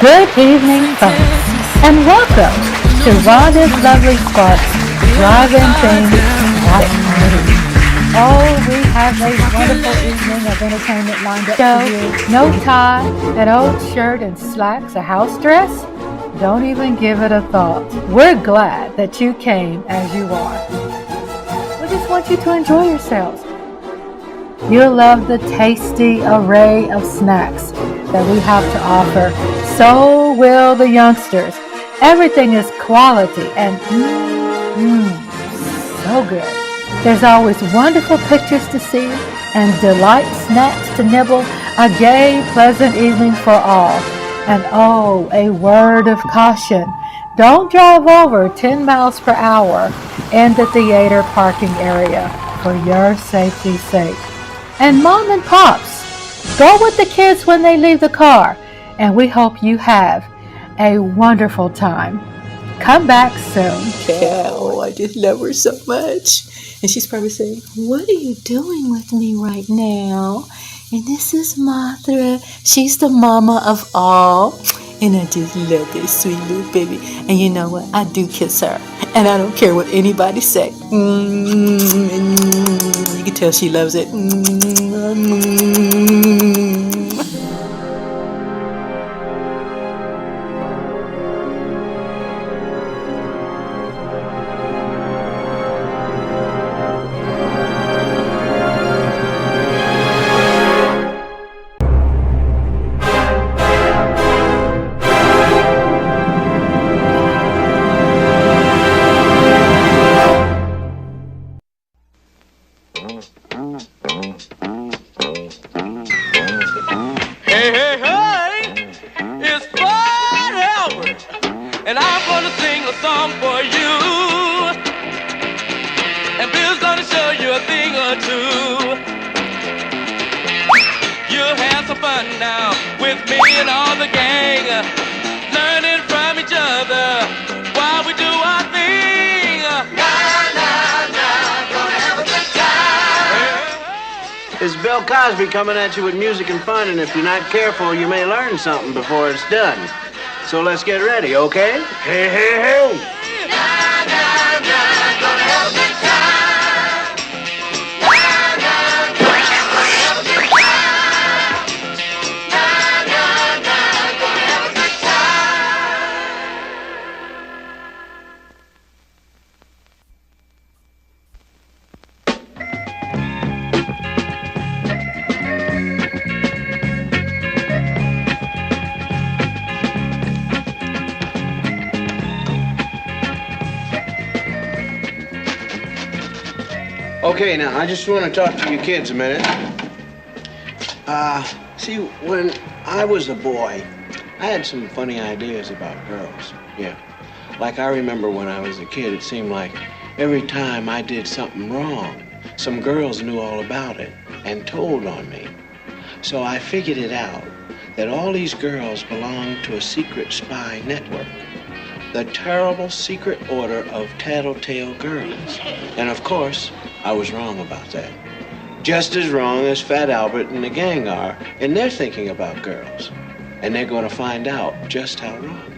Good evening, folks, and welcome to Rhonda's Lovely Sparks Drive-In Things Watch Party. Oh, we have a wonderful evening of entertainment lined up for you. No tie, an old shirt and slacks, a house dress? Don't even give it a thought. We're glad that you came as you are. We just want you to enjoy yourselves. You'll love the tasty array of snacks that we have to offer. So will the youngsters. Everything is quality and so good. There's always wonderful pictures to see and delight snacks to nibble. A gay, pleasant evening for all. And oh, a word of caution. Don't drive over 10 miles per hour in the theater parking area for your safety's sake. And mom and pops, go with the kids when they leave the car. And we hope you have a wonderful time. Come back soon. Cal, I just love her so much. And she's probably saying, what are you doing with me right now? And this is Mothra. She's the mama of all. And I just love this sweet little baby. And you know what? I do kiss her. And I don't care what anybody say. You can tell she loves it. Cosby coming at you with music and fun, and if you're not careful, you may learn something before it's done. So let's get ready, okay? Hey, hey, hey! Gonna have a good time. Gonna have a good time. Gonna have a good Okay, now, I just want to talk to you kids a minute. See, when I was a boy, I had some funny ideas about girls, yeah. Like, I remember when I was a kid, it seemed like every time I did something wrong, some girls knew all about it and told on me. So I figured it out, that all these girls belonged to a secret spy network. The terrible secret order of tattletale girls. And of course, I was wrong about that. Just as wrong as Fat Albert and the gang are, and they're thinking about girls. And they're going to find out just how wrong.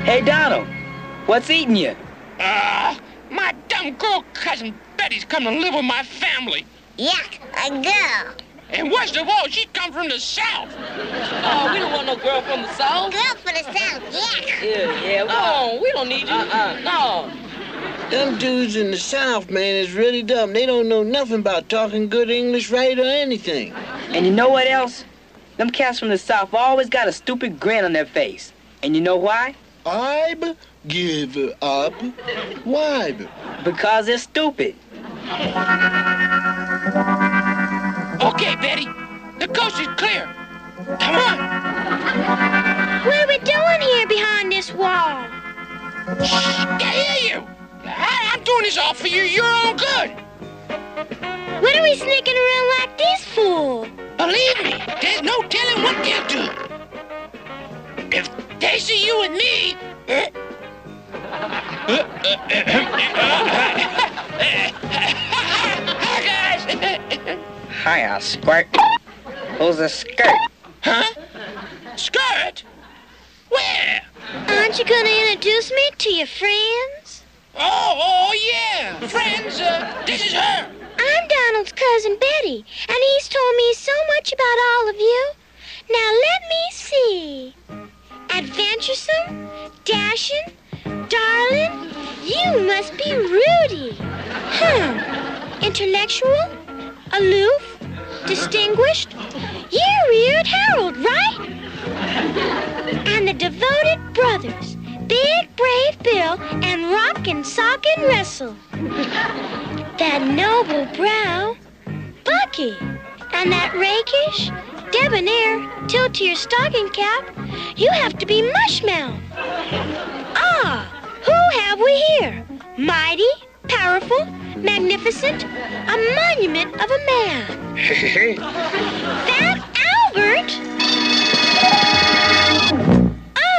Hey, Donald, what's eating you? My dumb girl cousin Betty's come to live with my family. Yuck, a girl. And worst of all, she come from the South. Oh, we don't want no girl from the South. Girl for the South, yeah. Yeah, well, we don't need you. No. Them dudes in the South, man, is really dumb. They don't know nothing about talking good English right or anything. And you know what else? Them cats from the South always got a stupid grin on their face. And you know why? I'b give up. Why? Because they're stupid. Okay, Betty, the coast is clear. Come on. What are we doing here behind this wall? Shh, I hear you. I'm doing this all for your own good. What are we sneaking around like this for? Believe me, there's no telling what they'll do. If they see you and me... Hi, guys. Hiya, squirt. Who's a skirt? Huh? Skirt? Where? Aren't you gonna introduce me to your friends? Oh, yeah. Friends, this is her. I'm Donald's cousin Betty, and he's told me so much about all of you. Now let me see. Adventuresome, dashing, darling, you must be Rudy. Intellectual, aloof, distinguished. You're Weird Harold, right? And the devoted brothers, Big Brave Bill and Rockin' Sockin' Russell. That noble brow, Bucky. And that rakish, debonair, tilt-to-your stocking cap, you have to be Mushmouth. Ah, who have we here? Mighty, powerful, magnificent, a monument of a man. That Albert?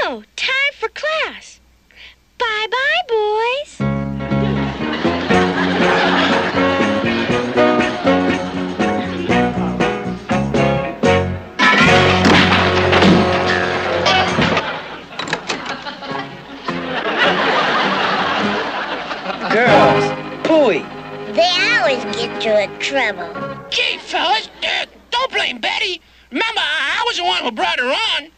Oh, time for class. Bye-bye, boys. Girls, pooey. They always get you in trouble. Gee, fellas, don't blame Betty. Remember, I was the one who brought her on.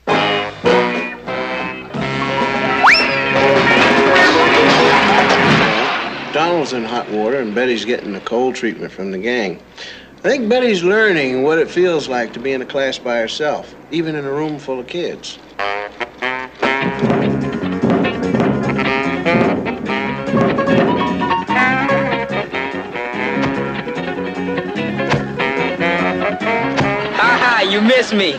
Donald's in hot water and Betty's getting the cold treatment from the gang. I think Betty's learning what it feels like to be in a class by herself, even in a room full of kids. You miss me.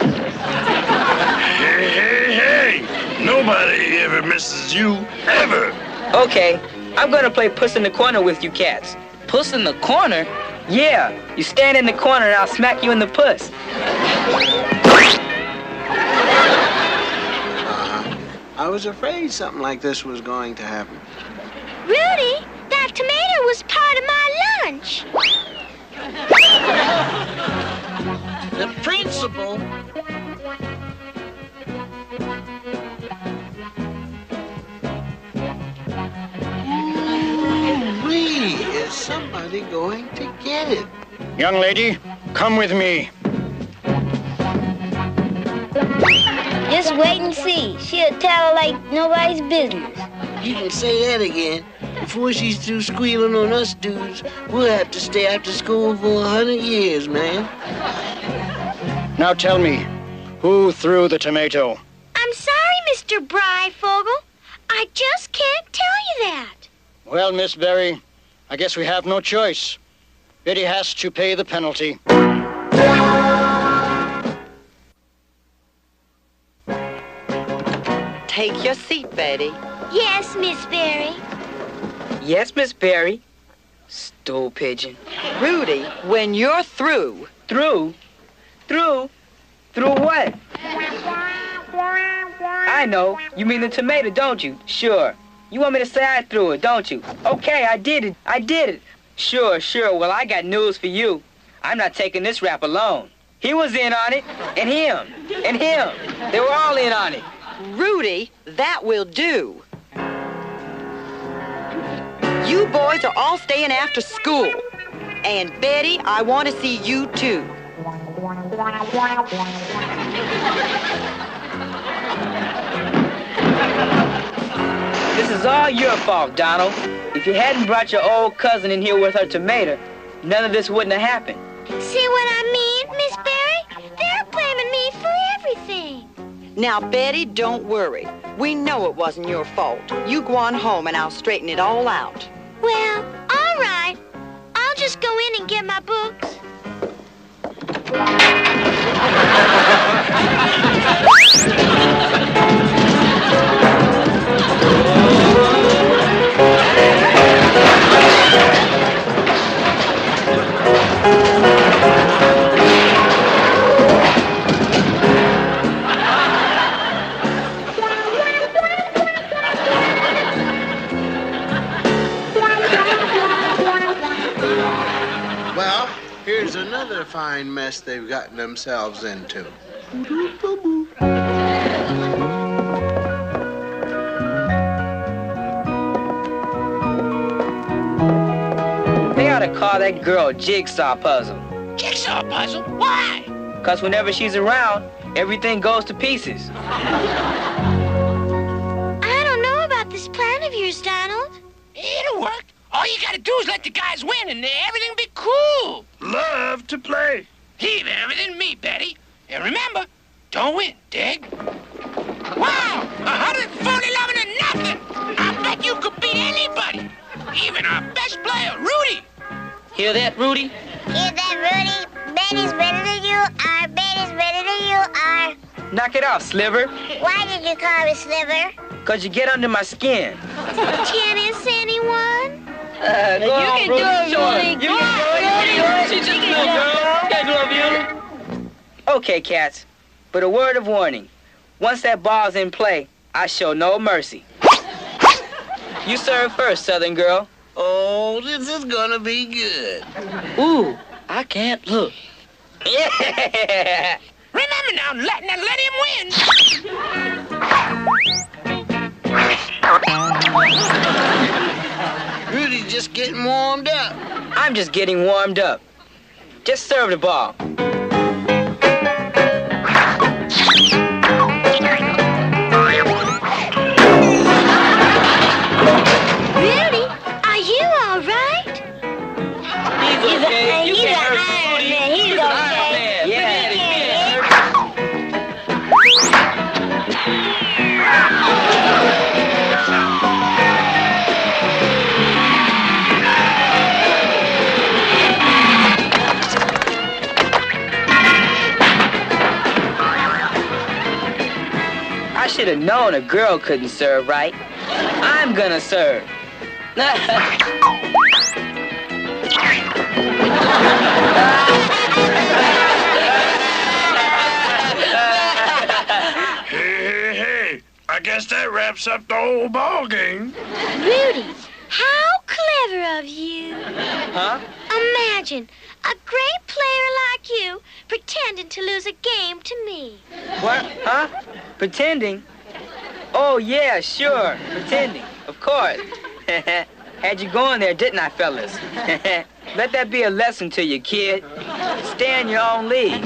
Hey, nobody ever misses you, ever. Okay, I'm gonna play Puss in the Corner with you cats. Puss in the corner? Yeah, you stand in the corner and I'll smack you in the puss. I was afraid something like this was going to happen. Rudy, that tomato was part of my lunch. The principal? Wee, is somebody going to get it? Young lady, come with me. Just wait and see. She'll tell like nobody's business. You can say that again. Before she's through squealing on us dudes, we'll have to stay after school for 100 years, man. Now tell me, who threw the tomato? I'm sorry, Mr. Breyfogle. I just can't tell you that. Well, Miss Berry, I guess we have no choice. Betty has to pay the penalty. Take your seat, Betty. Yes, Miss Berry. Yes, Miss Berry. Stool pigeon. Rudy, when you're through... Through? Through? Through what? I know. You mean the tomato, don't you? Sure. You want me to say I threw it, don't you? Okay, I did it. I did it. Sure, sure. Well, I got news for you. I'm not taking this rap alone. He was in on it, and him, and him. They were all in on it. Rudy, that will do. You boys are all staying after school. And Betty, I want to see you too. This is all your fault, Donald. If you hadn't brought your old cousin in here with her tomato, none of this wouldn't have happened. See what I mean, Miss Berry? They're blaming me for everything. Now, Betty, don't worry. We know it wasn't your fault. You go on home and I'll straighten it all out. Well, all right. I'll just go in and get my books. Well, here's another fine mess they've gotten themselves into. They ought to call that girl Jigsaw Puzzle. Jigsaw puzzle? Why? Because whenever she's around, everything goes to pieces. I don't know about this plan of yours, Donald. It'll work. All you gotta do is let the guys win and everything will be cool. Love to play. Leave everything to me, Betty. And remember, don't win, dig? Wow! 140-11 to nothing! I bet you could beat anybody! Even our best player, Rudy! Hear that, Rudy? Hear that, Rudy? Betty's better than you are. Betty's better than you are. Knock it off, Sliver. Why did you call me Sliver? Because you get under my skin. Tennis, anyone? Go on, Rudy. You can do it. She's just a little girl. Can't love you. Okay, cats. But a word of warning. Once that ball's in play, I show no mercy. You serve first, Southern girl. Oh, this is gonna be good. Ooh, I can't look. Yeah. Remember now, let him win! Rudy's just getting warmed up. I'm just getting warmed up. Just serve the ball. Rudy, are you all right? He's okay. You can't hurt Rudy. He's He's an Iron Man. Yeah. I should have known a girl couldn't serve right. I'm gonna serve. Hey, I guess that wraps up the whole ball game. Rudy, how clever of you. Huh? Imagine a great player like you pretending to lose a game to me. What? Huh? Pretending? Oh, yeah, sure. Pretending. Of course. Had you going there, didn't I, fellas? Let that be a lesson to you, kid. Stay in your own league.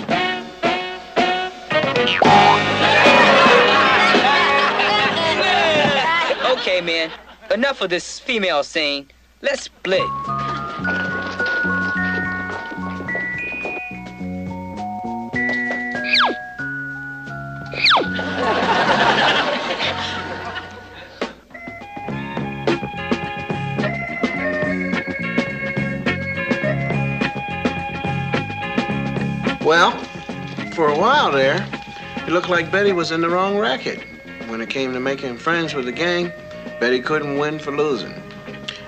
Okay, man. Enough of this female scene. Let's split. Well, for a while there, it looked like Betty was in the wrong racket. When it came to making friends with the gang, Betty couldn't win for losing.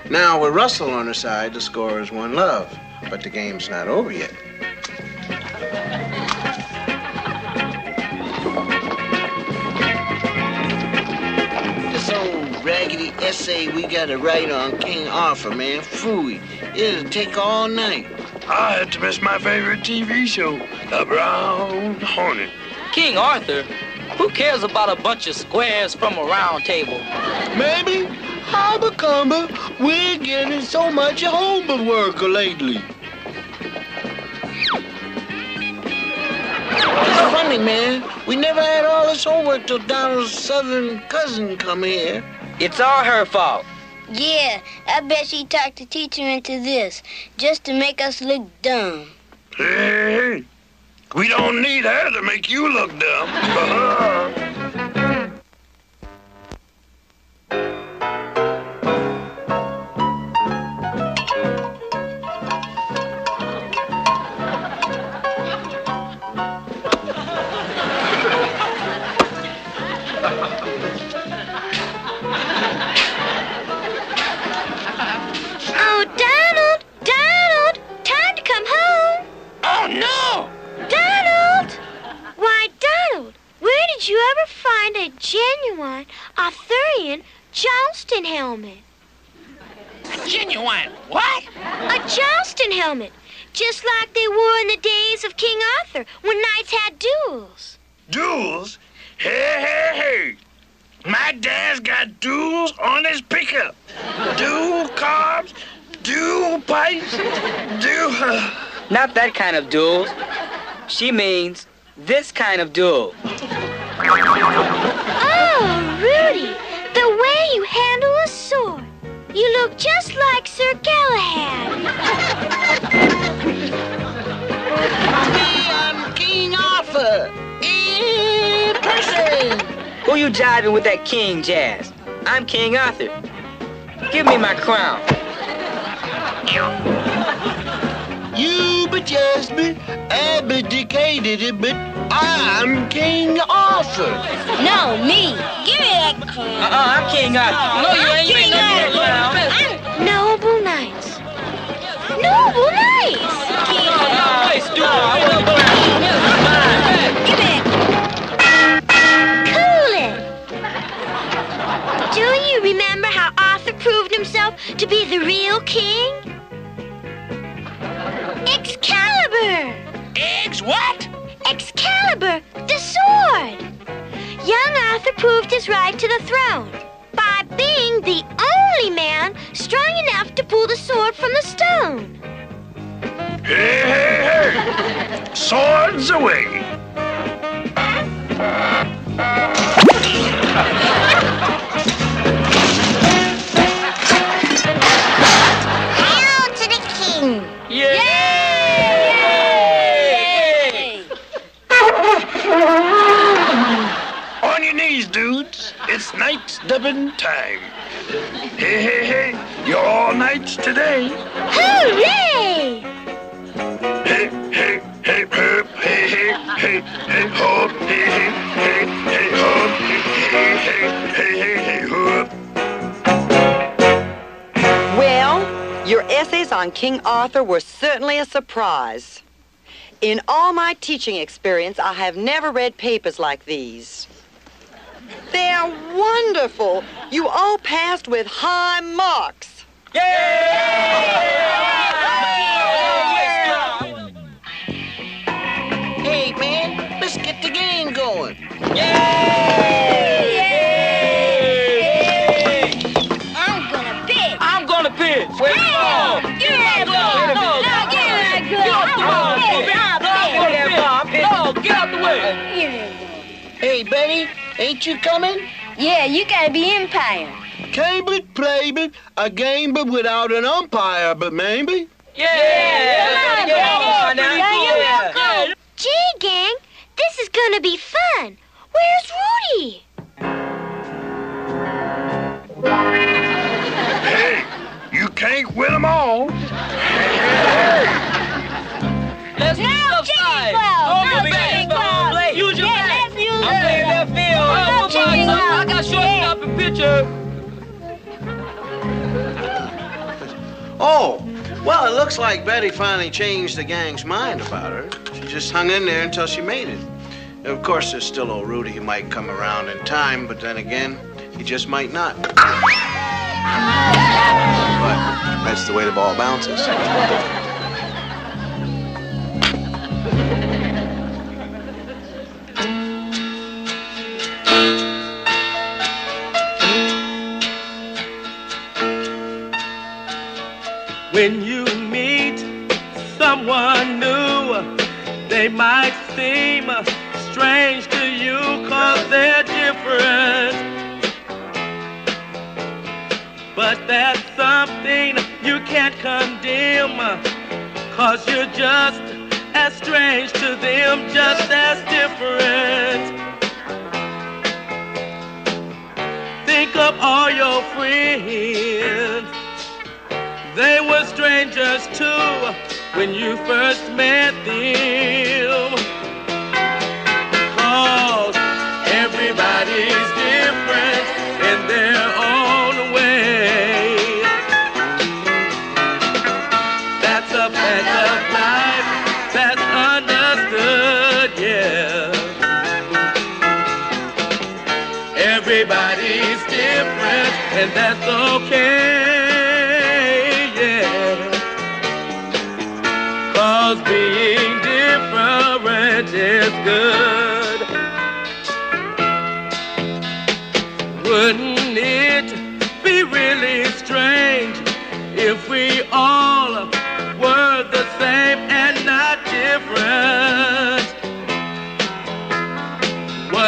Now, with Russell on her side, the score is 1-love, but the game's not over yet. This old raggedy essay we gotta write on King Arthur, man. Phooey. It'll take all night. I had to miss my favorite TV show, The Brown Hornet. King Arthur? Who cares about a bunch of squares from a round table? Maybe. Hobacumber, we're getting so much homework lately. It's funny, man. We never had all this homework till Donald's southern cousin come here. It's all her fault. Yeah, I bet she talked the teacher into this, just to make us look dumb. Hey, we don't need her to make you look dumb. Oh, Donald! Donald! Time to come home! Oh, no! Donald! Why, Donald, where did you ever find a genuine Arthurian jousting helmet? A genuine what? A jousting helmet, just like they wore in the days of King Arthur when knights had duels. Duels? Hey. My dad's got duels on his pickup. Dual carbs, dual pipes, dual... Not that kind of duels. She means this kind of duel. Oh, Rudy, the way you handle a sword. You look just like Sir Galahad. I'm King Arthur in person. Who you jiving with that king jazz? I'm King Arthur. Give me my crown. You but just be abdicated, but I'm King Arthur. No, me. Give me that crown. I'm King Arthur. No, you ain't. You ain't gonna get that crown. I'm Noble Knights. Noble Knights. No, wait, stupid. I want the crown. Give me it. Cool it. Do you remember how Arthur proved himself to be the real king? Excalibur! What? Excalibur, the sword! Young Arthur proved his right to the throne by being the only man strong enough to pull the sword from the stone. Hey. Swords away. Hail to the king! Yeah! On your knees, dudes. It's knights dubbing time. Hey. You're all knights today. Hooray! Hey, herp, hey, hop, hey, hop, hey, hop. Well, your essays on King Arthur were certainly a surprise. In all my teaching experience, I have never read papers like these. They're wonderful. You all passed with high marks. Hey, man, let's get the game going. I'm gonna pitch. Wait, no. Give me that ball. No, give me that No, get out the way. Hey, Betty, ain't you coming? Yeah, you gotta be umpire. Can't but play but a game but without an umpire, but maybe. Gee, gang, this is gonna be fun. Where's Rudy? Hey, you can't win them all. Let's move upside. Use your back. I'm playing left field. I got shortstop and pitcher. Oh, well, it looks like Betty finally changed the gang's mind about her. She just hung in there until she made it. Of course, there's still old Rudy who might come around in time, but then again, he just might not. But that's the way the ball bounces. When you meet someone new, they might seem strange to you 'cause they're different. But that's something you can't condemn, 'cause you're just as strange to them, just as different. Think of all your friends. They were strangers too when you first met them. 'Cause everybody's different in their own way. That's a fact of life, that's understood, yeah. Everybody's different and that's okay. 'Cause being different is good.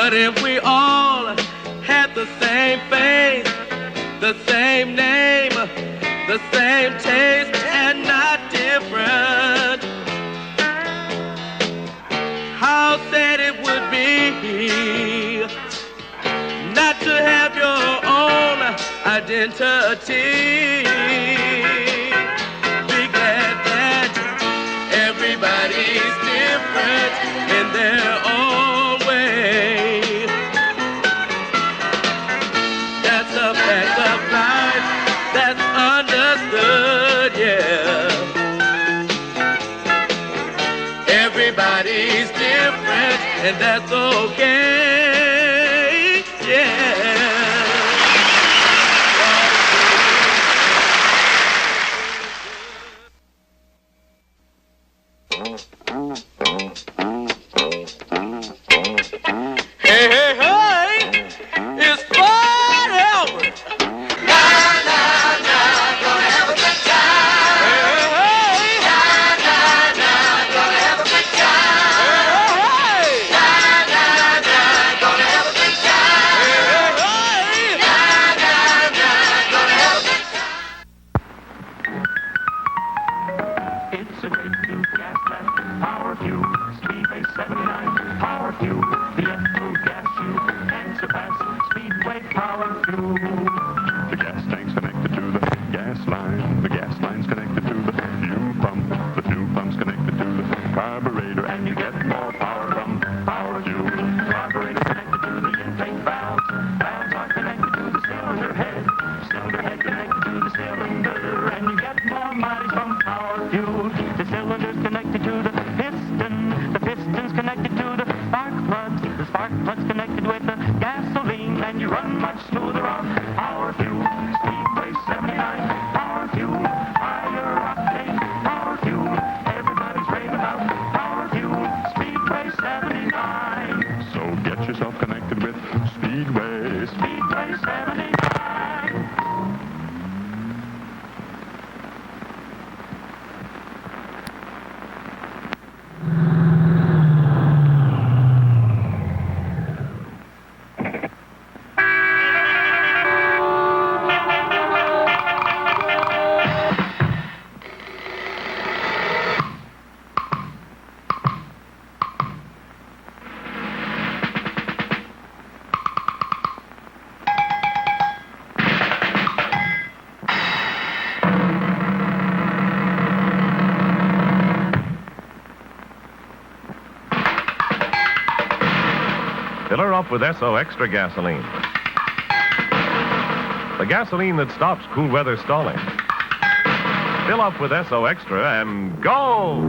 What if we all had the same face, the same name, the same taste, and not different? How sad it would be not to have your own identity. Be glad that everybody's different in their own way. That's a fact of life that's understood, yeah. Everybody's different, and that's okay, yeah. Hey, hey, hey! It's Fun Albert! Na, na, na, gonna have a good time! Hey, hey, hey! Na, na, na, gonna have a good time! Hey, hey, hey! Na, na, na, gonna have a good time! Hey, hey, hey! Na, na, na, gonna have a good time! It's a great new gas lamp, Power Fuel, Speedway 79, Power Fuel, the ESSO gas tube, and surpassing Speedway Power Fuel. The gas tank's connected to the gas line, the gas line's connected to the fuel pump, the fuel pump's connected to the carburetor, and you get more power from Power Fuel. Carburetor connected to the intake valves, valves are connected to the cylinder head connected to the cylinder, and you get more mileage from Power Fuel. The cylinder's connected to the piston's connected to the spark plug's connected with the gasoline, and you run much smoother on Power Fuel. Speedway 79, Power Fuel, higher octane, Power Fuel. Everybody's raving about Power Fuel, Speedway 79. So get yourself connected with Speedway 79. Fill her up with ESSO Extra gasoline. The gasoline that stops cool weather stalling. Fill up with ESSO Extra and go!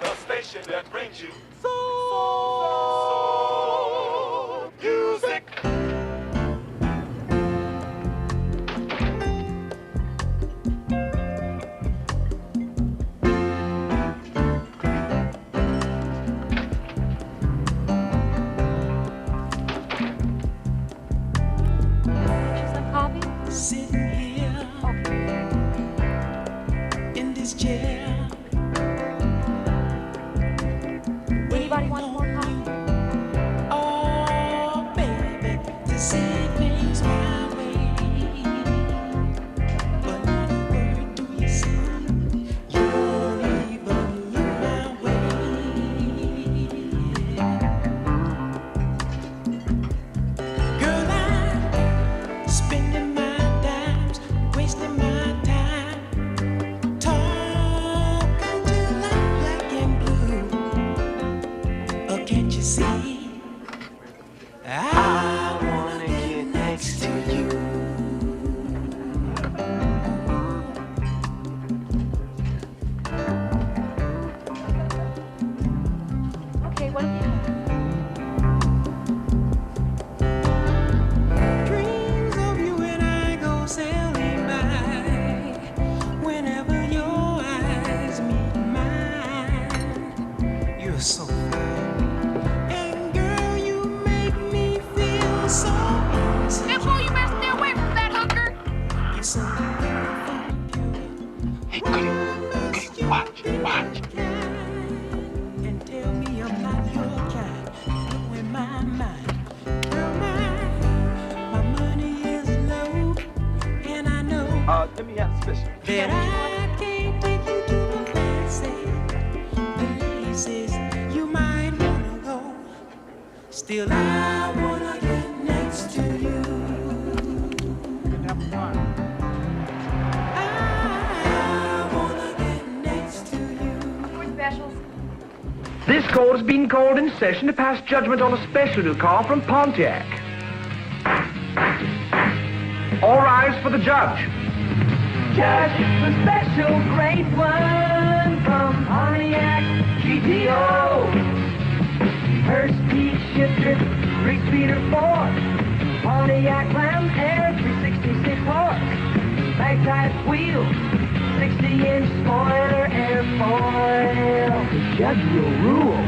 The station that brings you music. Sitting here in this chair. Anybody want more coffee? Oh, baby, to see things my way. But not a word do you say. You won't even look my way. Girl, I'm spending my dimes, wasting my time, talking till I'm black and blue. Oh, can't you see? I wanna get next to you. Okay, what have you Dreams of you and I go sailing by. Whenever your eyes meet mine, you're so fine. And girl, you make me feel so easy. Before you mess there, that I can't take you to the places you might wanna go. Still, I wanna get next to you. I wanna get next to you. More specials. This court has been called in session to pass judgment on a special new car from Pontiac. All rise for the judge. Judge, the special grade one from Pontiac GTO. Her speed shifter, 3-speeder 4. Pontiac Ram Air 366 horse. Mag-type wheel, 60-inch spoiler airfoil. The judge will rule.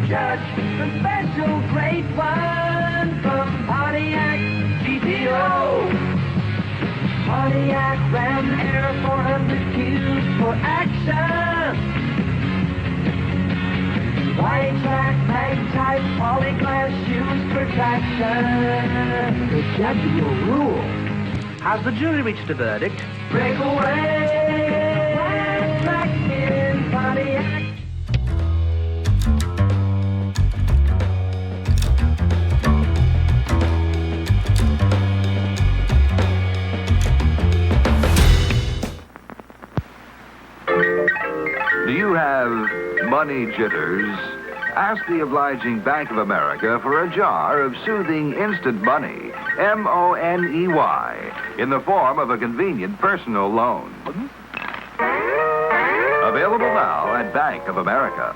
Judge, the special grade one from Pontiac GTO. Pontiac Ram Air 400 cubes for action. Wide track, mag-type, polyglass shoes for traction. The judge will rule. Has the jury reached a verdict? Breakaway, wide track in Pontiac. Do you have money jitters? Ask the obliging Bank of America for a jar of soothing instant money, M-O-N-E-Y, in the form of a convenient personal loan. Available now at Bank of America.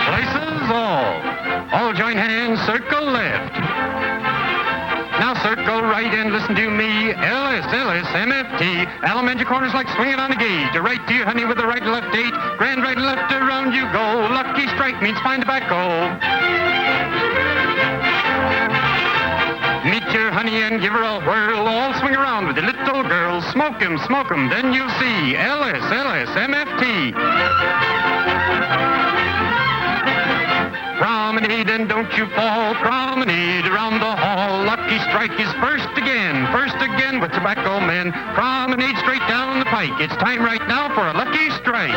Places all join hands, circle left. Now circle right and listen to me. LS, MFT. Elementary corners like swinging on a gate. To right to your honey with the right and left date. Grand right and left around you go. Lucky strike means find tobacco. Meet your honey and give her a whirl. All swing around with the little girls. Smoke 'em, then you'll see. LS, MFT. Promenade and don't you fall. Promenade around the hall. Lucky strike is first again with tobacco men. Promenade straight down the pike. It's time right now for a lucky strike.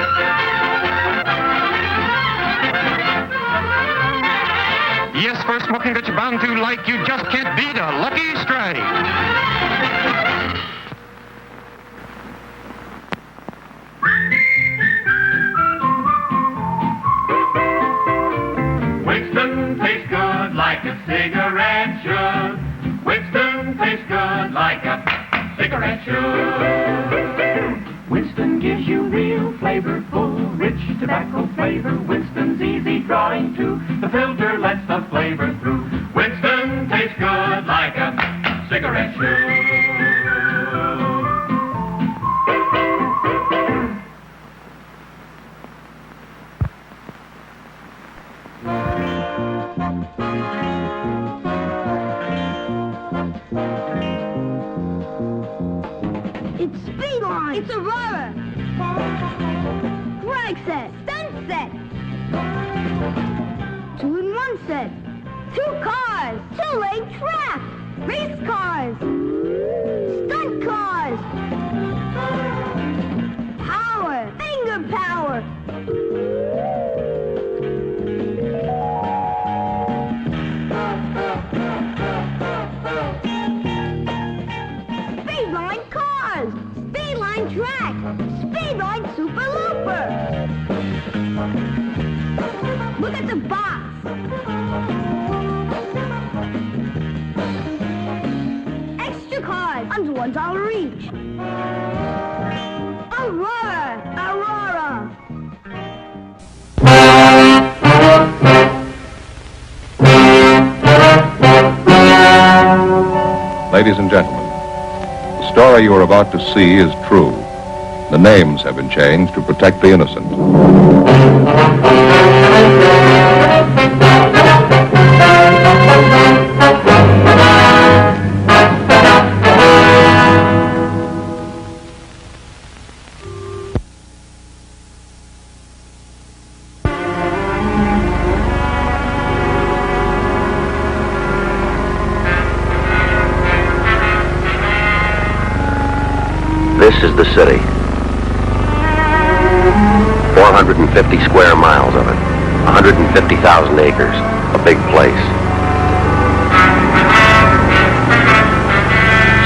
Yes, for smoking that you're bound to like. You just can't beat a lucky strike. Winston tastes good like a cigarette should. Winston tastes good like a cigarette should. Winston gives you real flavorful, rich tobacco flavor. Winston's easy drawing too. The filter lets the flavor through. Winston tastes good like a cigarette should. It's Speedline. It's Aurora. Drag set. Stunt set. 2-in-1 set. 2 cars. 2-lane track. Race cars. Stunt cars. Power. Finger power. Speedline cars. Speedline track. Speedline Super Looper. Look at the box. Extra cars under $1 each. Aurora. Aurora. Ladies and gentlemen, the story you are about to see is true. The names have been changed to protect the innocent. This is the city. 450 square miles of it. 150,000 acres. A big place.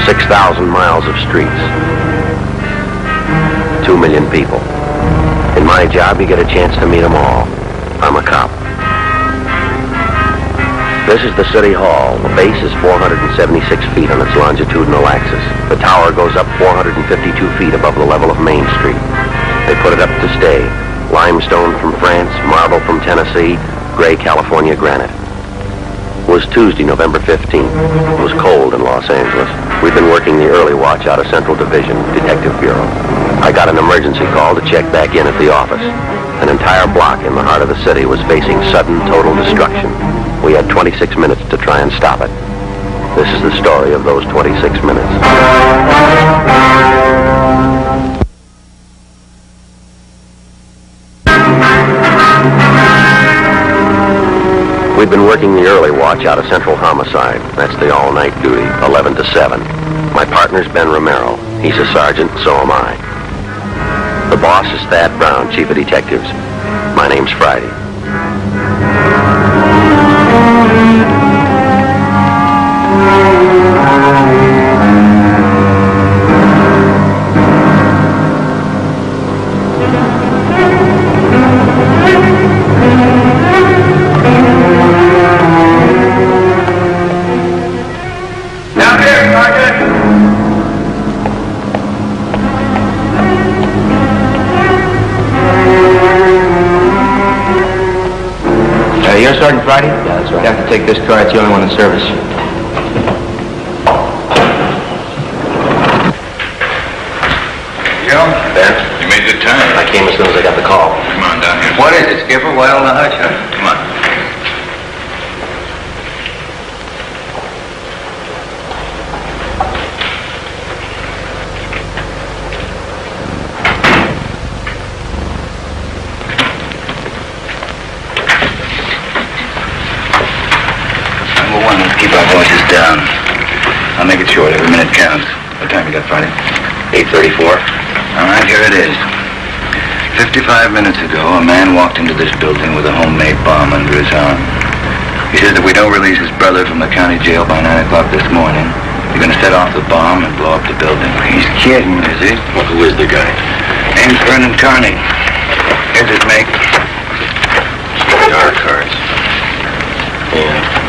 6,000 miles of streets. 2 million people. In my job, you get a chance to meet them all. I'm a cop. This is the City Hall. The base is 476 feet on its longitudinal axis. The tower goes up 452 feet above the level of Main Street. They put it up to stay. Limestone from France, marble from Tennessee, gray California granite. It was Tuesday, November 15th. It was cold in Los Angeles. We'd been working the early watch out of Central Division, Detective Bureau. I got an emergency call to check back in at the office. An entire block in the heart of the city was facing sudden, total destruction. We had 26 minutes to try and stop it. This is the story of those 26 minutes. We'd been working the early watch out of Central Homicide. That's the all-night duty, 11 to 7. My partner's Ben Romero. He's a sergeant, so am I. The boss is Thad Brown, chief of detectives. My name's Friday. Down here, Sergeant. You're Sergeant Friday? Yeah, that's right. You have to take this car. It's the only one in service. Joe? Ben? You made good time. I came as soon as I got the call. Come on down here. What is it, Skipper? Why all the hush? Come on. Keep our voices down. I'll make it short. Every minute counts. What time you got, Friday? 8:34. All right, here it is. 55 minutes ago, a man walked into this building with a homemade bomb under his arm. He says if we don't release his brother from the county jail by 9 o'clock this morning, he's going to set off the bomb and blow up the building. He's kidding, is he? Well, who is the guy? Name's Vernon Carney. Here's his make. Cigar cards. Yeah.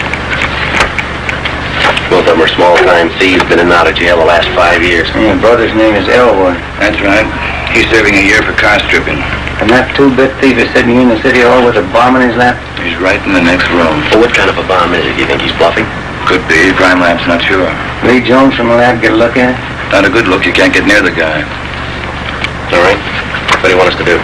Both of them are small-time thieves, been in and out of jail the last 5 years. My brother's name is Elwood. That's right. He's serving a year for car stripping. And that two-bit thief is sitting in the city hall with a bomb in his lap? He's right in the next room. Well, what kind of a bomb is it? Do you think he's bluffing? Could be. Crime lab's not sure. Lee Jones from the lab get a look at it? Not a good look. You can't get near the guy. All right. What do you want us to do?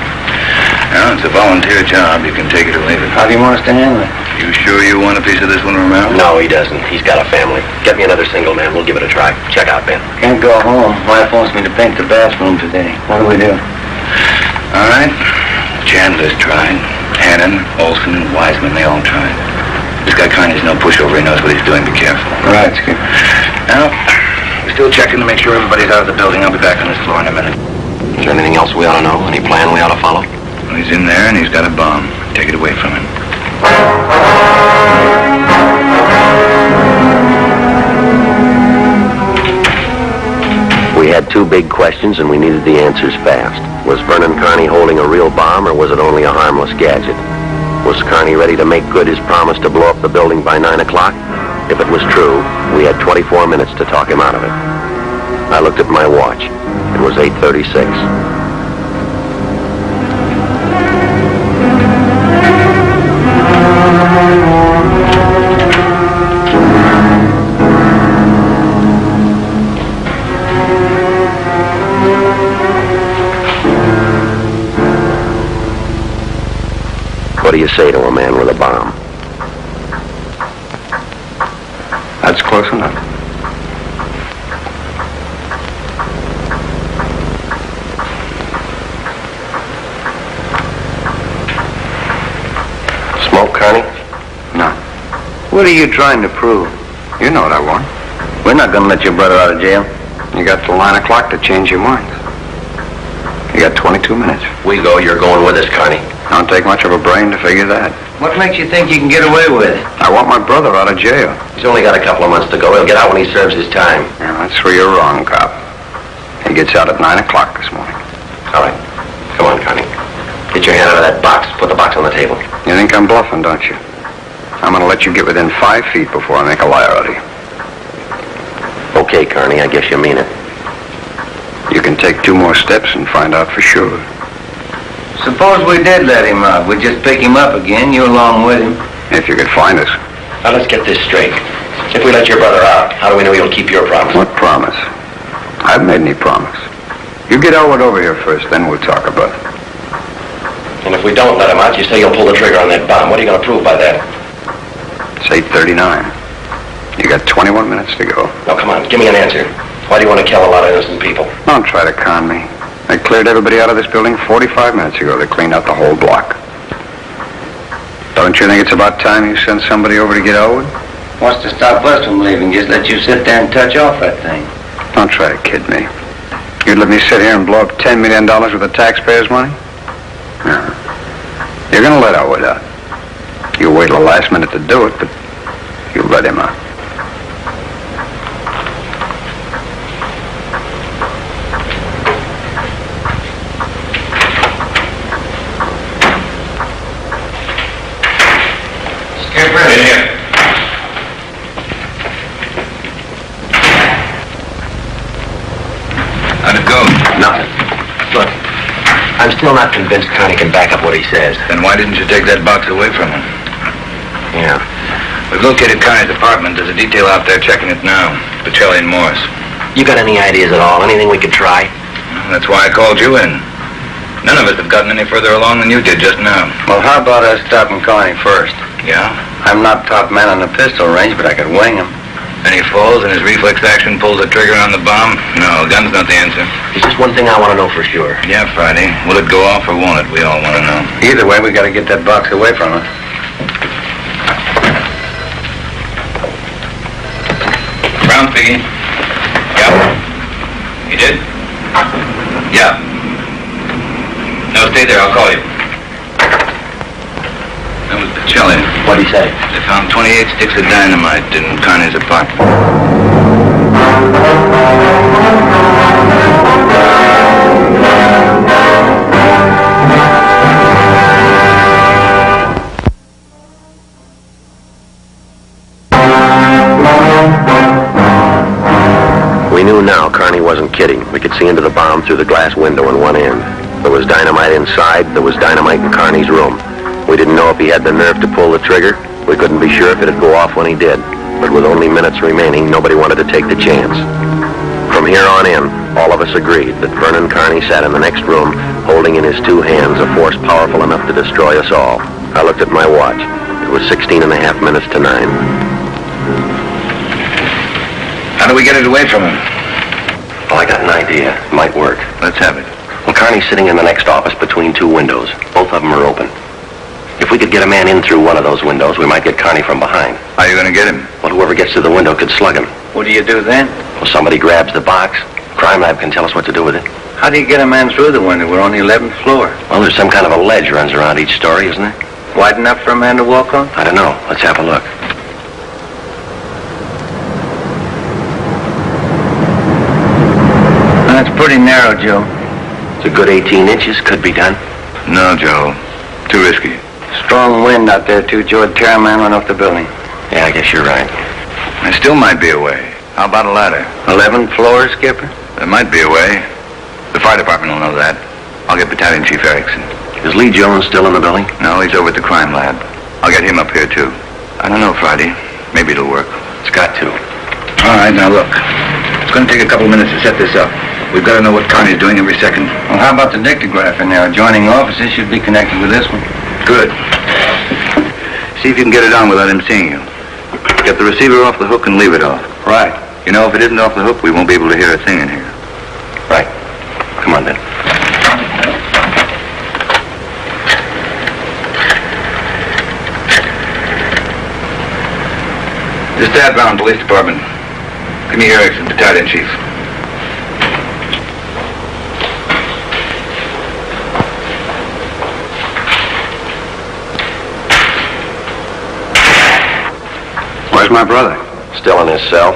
Well, it's a volunteer job. You can take it or leave it. How do you want us to handle it? You sure you want a piece of this one, Romero? No, he doesn't. He's got a family. Get me another single man. We'll give it a try. Check out, Ben. Can't go home. Wife wants me to paint the bathroom today. What do we do? All right. Chandler's tried. Hannon, Olson, and Wiseman, they all tried. This guy Carney's no pushover. He knows what he's doing. Be careful. Right, Skip. Now, we're still checking to make sure everybody's out of the building. I'll be back on this floor in a minute. Is there anything else we ought to know? Any plan we ought to follow? Well, he's in there, and he's got a bomb. Take it away from him. We had two big questions, and we needed the answers fast. Was Vernon Carney holding a real bomb, or was it only a harmless gadget? Was Carney ready to make good his promise to blow up the building by 9 o'clock? If it was true, we had 24 minutes to talk him out of it. I looked at my watch. It was 8:36. What do you say to a man with a bomb? That's close enough. Smoke, Carney? No. What are you trying to prove? You know what I want. We're not going to let your brother out of jail. You got till 9 o'clock to change your minds. You got 22 minutes. We go, you're going with us, Connie. Don't take much of a brain to figure that. What makes you think you can get away with it? I want my brother out of jail. He's only got a couple of months to go. He'll get out when he serves his time. Yeah, that's where you're wrong, cop. He gets out at 9 o'clock this morning. All right. Come on, Connie. Get your hand out of that box. Put the box on the table. You think I'm bluffing, don't you? I'm going to let you get within 5 feet before I make a liar out of you. Okay, Carney, I guess you mean it. You can take 2 more steps and find out for sure. Suppose we did let him out. We'd just pick him up again, you along with him. If you could find us. Now, let's get this straight. If we let your brother out, how do we know he'll keep your promise? What promise? I haven't made any promise. You get Elwood over here first, then we'll talk about it. And if we don't let him out, you say you'll pull the trigger on that bomb. What are you going to prove by that? It's 8:39. You got 21 minutes to go. Now, come on, give me an answer. Why do you want to kill a lot of innocent people? Don't try to con me. They cleared everybody out of this building 45 minutes ago. They cleaned out the whole block. Don't you think it's about time you sent somebody over to get Elwood? Wants to stop us from leaving. Just let you sit there and touch off that thing. Don't try to kid me. You'd let me sit here and blow up $10 million worth of taxpayers' money? No. You're going to let Elwood out. You'll wait till the last minute to do it, but you'll let him out. In here. How'd it go? Nothing. Look, I'm still not convinced Connie can back up what he says. Then why didn't you take that box away from him? Yeah. We've located Connie's apartment. There's a detail out there checking it now. Pacelli and Morris. You got any ideas at all? Anything we could try? That's why I called you in. None of us have gotten any further along than you did just now. Well, how about us stopping Connie first? Yeah? I'm not top man on the pistol range, but I could wing him. And he falls and his reflex action pulls the trigger on the bomb? No, gun's not the answer. There's just one thing I want to know for sure. Yeah, Friday. Will it go off or won't it? We all want to know. Either way, we got to get that box away from us. Brown Piggy. Yeah. You did? Yeah. No, stay there. I'll call you. That was Pacelli. What'd he say? They found 28 sticks of dynamite in Connie's apartment. We knew now Carney wasn't kidding. We could see into the bomb through the glass window in one end. There was dynamite inside. There was dynamite in Carney's room. We didn't know if he had the nerve to pull the trigger. We couldn't be sure if it'd go off when he did. But with only minutes remaining, nobody wanted to take the chance. From here on in, all of us agreed that Vernon Carney sat in the next room, holding in his 2 hands a force powerful enough to destroy us all. I looked at my watch. It was 16 and a half minutes to 9. How do we get it away from him? Well, I got an idea. It might work. Let's have it. Well, Carney's sitting in the next office between 2 windows. Both of them are open. If we could get a man in through one of those windows, we might get Carney from behind. How are you going to get him? Well, whoever gets to the window could slug him. What do you do then? Well, somebody grabs the box. Crime Lab can tell us what to do with it. How do you get a man through the window? We're on the 11th floor. Well, there's some kind of a ledge runs around each story, isn't there? Wide enough for a man to walk on? I don't know. Let's have a look. That's pretty narrow, Joe. It's a good 18 inches. Could be done. No, Joe. Too risky. Strong wind out there, too, Joe. It'd tear a man right off the building. Yeah, I guess you're right. There still might be a way. How about a ladder? 11th floor, Skipper? There might be a way. The fire department will know that. I'll get Battalion Chief Erickson. Is Lee Jones still in the building? No, he's over at the crime lab. I'll get him up here, too. I don't know, Friday. Maybe it'll work. It's got to. All right, now look. It's going to take a couple minutes to set this up. We've got to know what Connie's doing every second. Well, how about the dictograph in there? Adjoining offices should be connected with this one. Good. See if you can get it on without him seeing you. Get the receiver off the hook and leave it off. Right. You know, if it isn't off the hook, we won't be able to hear a thing in here. Right. Come on, then. This Dad Brown Police Department. Give me Erickson, Battalion Chief. my brother? Still in his cell.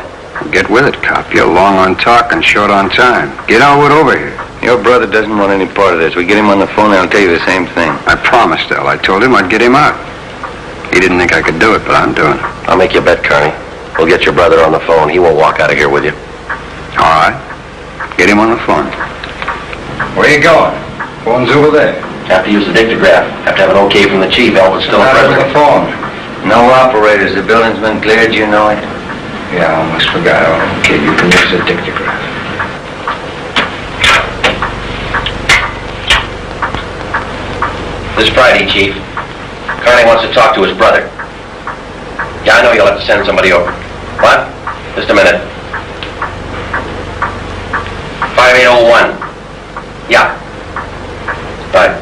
Get with it, cop. You're long on talk and short on time. Get Elwood over here. Your brother doesn't want any part of this. We get him on the phone and I'll tell you the same thing. I promised El. I told him I'd get him out. He didn't think I could do it, but I'm doing it. I'll make you a bet, Carney. We'll get your brother on the phone. He won't walk out of here with you. All right. Get him on the phone. Where you going? Phone's over there. Have to use the dictograph. Have to have an okay from the chief. Elwood's still present. the phone. No operators. The building's been cleared. You know it. Yeah, I almost forgot. Okay, you can use the dictograph. This Friday, Chief. Carney wants to talk to his brother. Yeah, I know you'll have to send somebody over. What? Just a minute. 5801. Yeah. Right.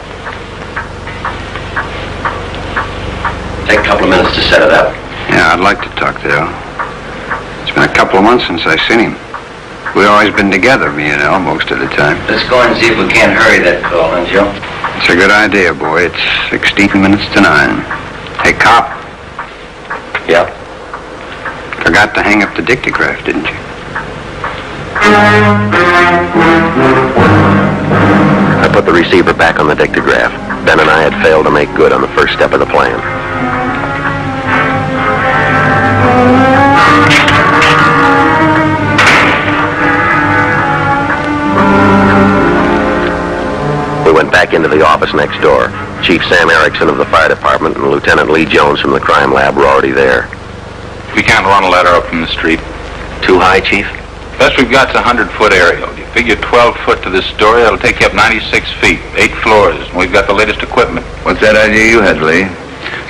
Take a couple of minutes to set it up. Yeah, I'd like to talk to El. It's been a couple of months since I've seen him. We've always been together, me and El, most of the time. Let's go and see if we can't hurry that call, huh, Joe? It's a good idea, boy. It's 16 minutes to 9. Hey, cop. Yeah? Forgot to hang up the dictograph, didn't you? I put the receiver back on the dictograph. Ben and I had failed to make good on the first step of the plan. We went back into the office next door. Chief Sam Erickson of the fire department and Lieutenant Lee Jones from the crime lab were already there. We can't run a ladder up from the street. Too high, Chief? Best we've got's a 100-foot aerial. You figure 12 foot to this story, that'll take you up 96 feet, 8 floors, and we've got the latest equipment. What's that idea you had, Lee?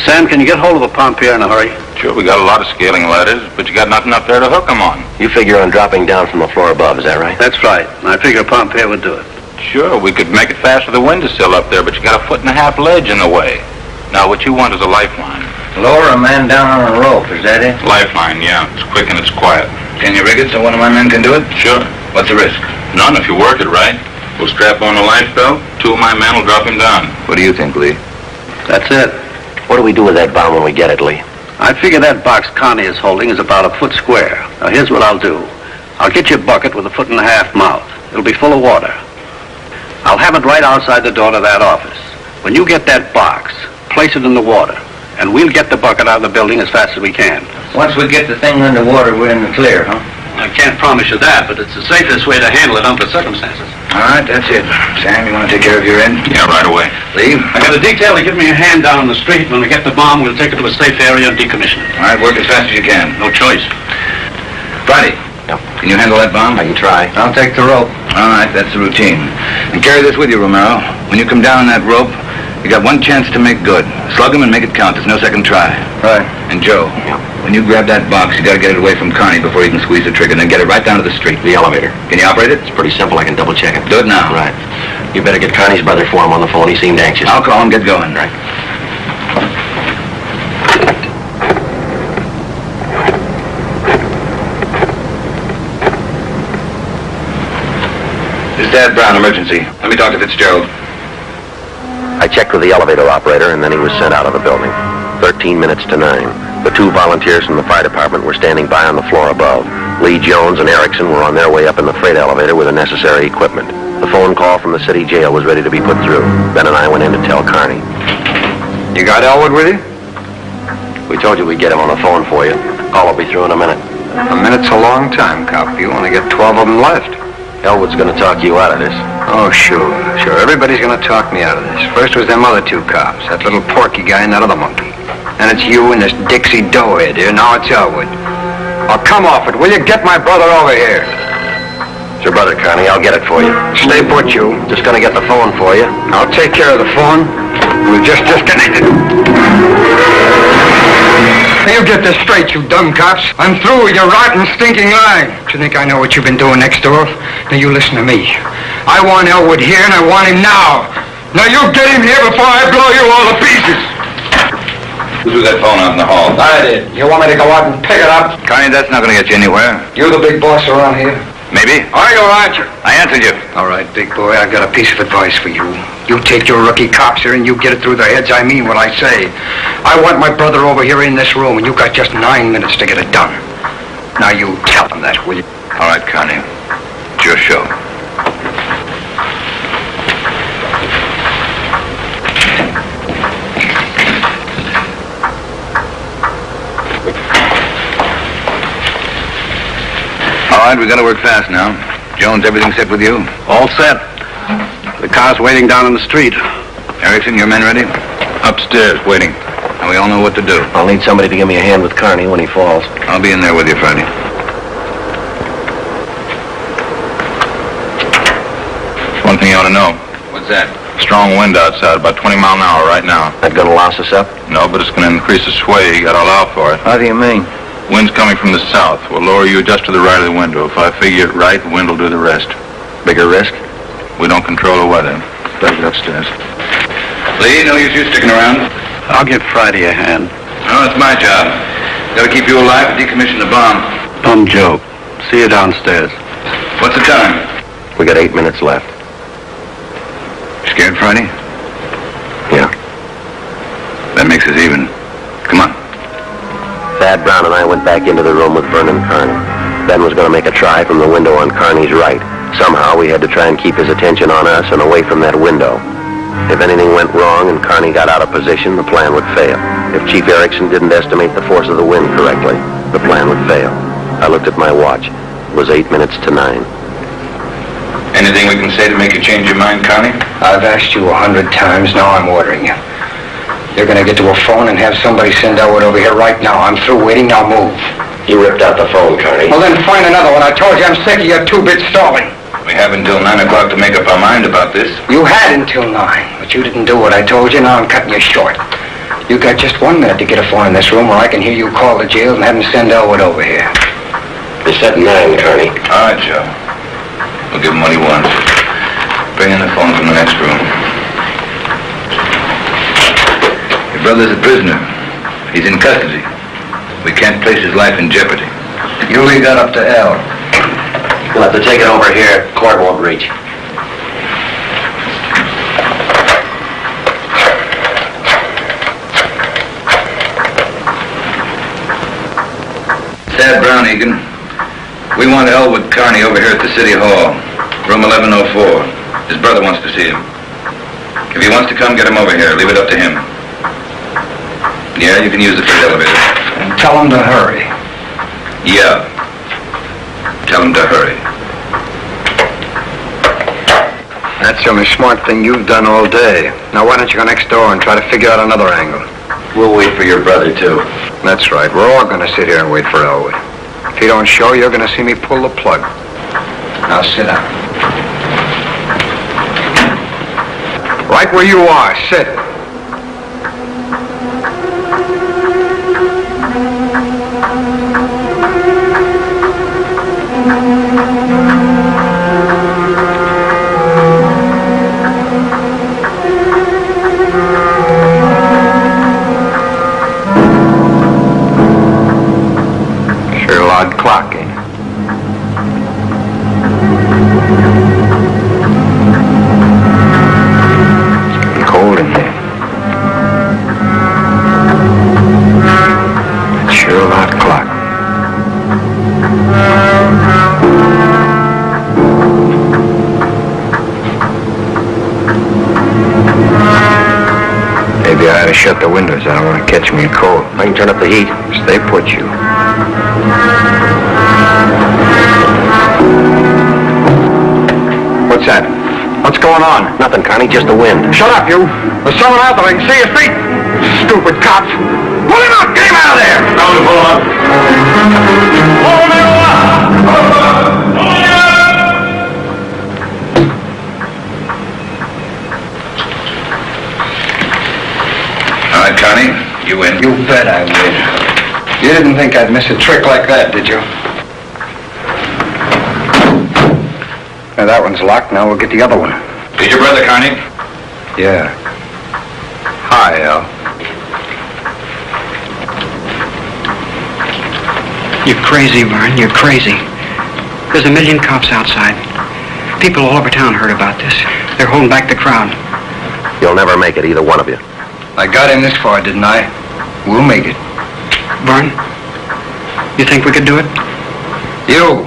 Sam, can you get hold of a Pompier in a hurry? Sure, we got a lot of scaling ladders, but you got nothing up there to hook them on. You figure on dropping down from the floor above, is that right? That's right. I figure a Pompier would do it. Sure, we could make it fast with a windowsill up there, but you got a 1.5 foot ledge in the way. Now, what you want is a lifeline. Lower a man down on a rope, is that it? Lifeline, yeah. It's quick and it's quiet. Can you rig it so one of my men can do it? Sure. What's the risk? None if you work it right. We'll strap on a life belt. 2 of my men will drop him down. What do you think, Lee? That's it. What do we do with that bomb when we get it, Lee? I figure that box Connie is holding is about a foot square. Now, here's what I'll do. I'll get you a bucket with a 1.5 foot mouth. It'll be full of water. I'll have it right outside the door to that office. When you get that box, place it in the water, and we'll get the bucket out of the building as fast as we can. Once we get the thing underwater, we're in the clear, huh? I can't promise you that, but it's the safest way to handle it under circumstances. All right, that's it. Sam, you want to take care of your end? Yeah, right away. Lee? I got a detail to give me a hand down the street. When we get the bomb, we'll take it to a safe area and decommission it. All right, work as fast as you can. No choice. Friday. Yep. Can you handle that bomb? I can try. I'll take the rope. All right, that's the routine. And carry this with you, Romero. When you come down on that rope, you got one chance to make good. Slug him and make it count. There's no second try. Right. And Joe, when you grab that box, you got to get it away from Carney before you can squeeze the trigger, and then get it right down to the street. The elevator. Can you operate it? It's pretty simple. I can double check it. Do it now. Right. You better get Carney's brother for him on the phone. He seemed anxious. I'll call him. Get going. Right. This is Dad Brown, emergency. Let me talk to Fitzgerald. I checked with the elevator operator, and then he was sent out of the building. 13 minutes to 9. The 2 volunteers from the fire department were standing by on the floor above. Lee Jones and Erickson were on their way up in the freight elevator with the necessary equipment. The phone call from the city jail was ready to be put through. Ben and I went in to tell Carney. You got Elwood with you? We told you we'd get him on the phone for you. Call will be through in a minute. A minute's a long time, cop. You only got 12 of them left. Elwood's going to talk you out of this. Oh, sure. Everybody's going to talk me out of this. First was them other 2 cops, that little Porky guy and that other monkey. Then it's you and this Dixie doughhead here. Now it's Elwood. Oh, come off it. Will you get my brother over here? It's your brother, Carney. I'll get it for you. Stay put, you. Just going to get the phone for you. I'll take care of the phone. We've just disconnected. Now, you get this straight, you dumb cops. I'm through with your rotten, stinking lying. Do you think I know what you've been doing next door? Now, you listen to me. I want Elwood here, and I want him now. Now, you get him here before I blow you all to pieces. Who threw that phone out in the hall? I did. You want me to go out and pick it up? Carney, that's not going to get you anywhere. You the big boss around here? Maybe. Are you or aren't you? I answered you. All right, big boy, I've got a piece of advice for you. You take your rookie cops here and you get it through their heads. I mean what I say. I want my brother over here in this room, and you've got just 9 minutes to get it done. Now you tell him that, will you? All right, Connie. It's your show. All right, we got to work fast now. Jones, everything set with you? All set. The car's waiting down in the street. Erickson, your men ready? Upstairs, waiting. And we all know what to do. I'll need somebody to give me a hand with Carney when he falls. I'll be in there with you Friday. One thing you ought to know. What's that? Strong wind outside, about 20 miles an hour right now. That gonna louse us up? No, but it's gonna increase the sway. You gotta allow for it. How do you mean? Wind's coming from the south. We'll lower you just to the right of the window. If I figure it right, the wind will do the rest. Bigger risk? We don't control the weather. Better get upstairs. Lee, no use you sticking around. I'll give Friday a hand. No, it's my job. Gotta keep you alive to decommission the bomb. Dumb joke. See you downstairs. What's the time? We got 8 minutes left. Scared, Friday? Yeah. That makes us even. Come on. Thad Brown and I went back into the room with Vernon Carney. Ben was going to make a try from the window on Carney's right. Somehow we had to try and keep his attention on us and away from that window. If anything went wrong and Carney got out of position, the plan would fail. If Chief Erickson didn't estimate the force of the wind correctly, the plan would fail. I looked at my watch. It was 8 minutes to 9. Anything we can say to make you change your mind, Connie? I've asked you 100 times, now I'm ordering you. You're gonna get to a phone and have somebody send Elwood over here right now. I'm through waiting, now move. You ripped out the phone, Carney. Well, then find another one. I told you I'm sick of your 2-bit stalling. We have until 9 o'clock to make up our mind about this. You had until 9, but you didn't do what I told you. Now I'm cutting you short. You got just 1 minute to get a phone in this room, or I can hear you call the jail and have them send Elwood over here. They said 9, Carney. All right, Joe. We'll give him what he wants. Bring in the phone from the next room. Your brother's a prisoner. He's in custody. We can't place his life in jeopardy. You leave that up to L. You'll have to take it over here. Court won't reach. Thad Brown, Egan. We want Elwood Carney over here at the City Hall. Room 1104. His brother wants to see him. If he wants to come, get him over here. Leave it up to him. Yeah, you can use the freight elevator. And tell him to hurry. Yeah. Tell him to hurry. That's the only smart thing you've done all day. Now why don't you go next door and try to figure out another angle? We'll wait for your brother, too. That's right. We're all gonna sit here and wait for Elwood. If he don't show, you're gonna see me pull the plug. Now sit down. Right where you are, sit. Sure odd clock, ain't it? It's getting cold in here. It's sure a odd clock. Maybe I ought to shut the windows. I don't want to catch me a cold. I can turn up the heat. Stay put, you. What's that? What's going on? Nothing, Carney, just the wind. Shut up, you. There's someone out there. I can see your feet. Stupid cops. Pull him up. Get him out of there. Tell him to pull him up. Pull him up. All right, Connie, you win. You bet I win. You didn't think I'd miss a trick like that, did you? Now, that one's locked. Now we'll get the other one. Is your brother, Carney? Yeah. Hi, Al. You're crazy, Vern. You're crazy. There's a million cops outside. People all over town heard about this. They're holding back the crowd. You'll never make it, either one of you. I got in this far, didn't I? We'll make it. Vern, you think we could do it? You.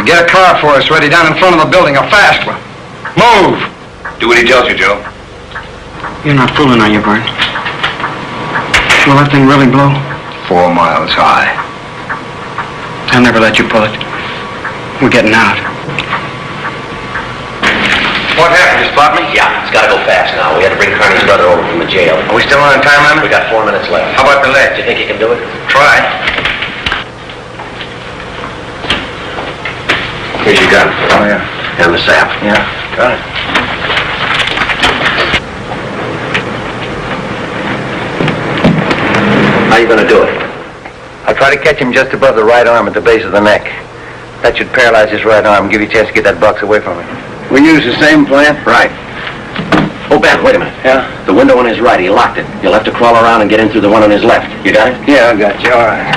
Get a car for us ready down in front of the building, a fast one. Move! Do what he tells you, Joe. You're not fooling, are you, Vern? Will that thing really blow? 4 miles high. I'll never let you pull it. We're getting out. What happened? You spot me? Yeah, it's got to go fast now. We had to bring Carney's brother over from the jail. Are we still on time limit? We got 4 minutes left. How about the ledge? Do you think you can do it? Try. Here's your gun. Oh, yeah. And the sap. Yeah, got it. How you going to do it? I'll try to catch him just above the right arm at the base of the neck. That should paralyze his right arm and give you a chance to get that box away from him. We use the same plan? Right. Oh, Ben, wait a minute. Yeah? The window on his right, he locked it. You'll have to crawl around and get in through the one on his left. You got it? Yeah, I got you. All right.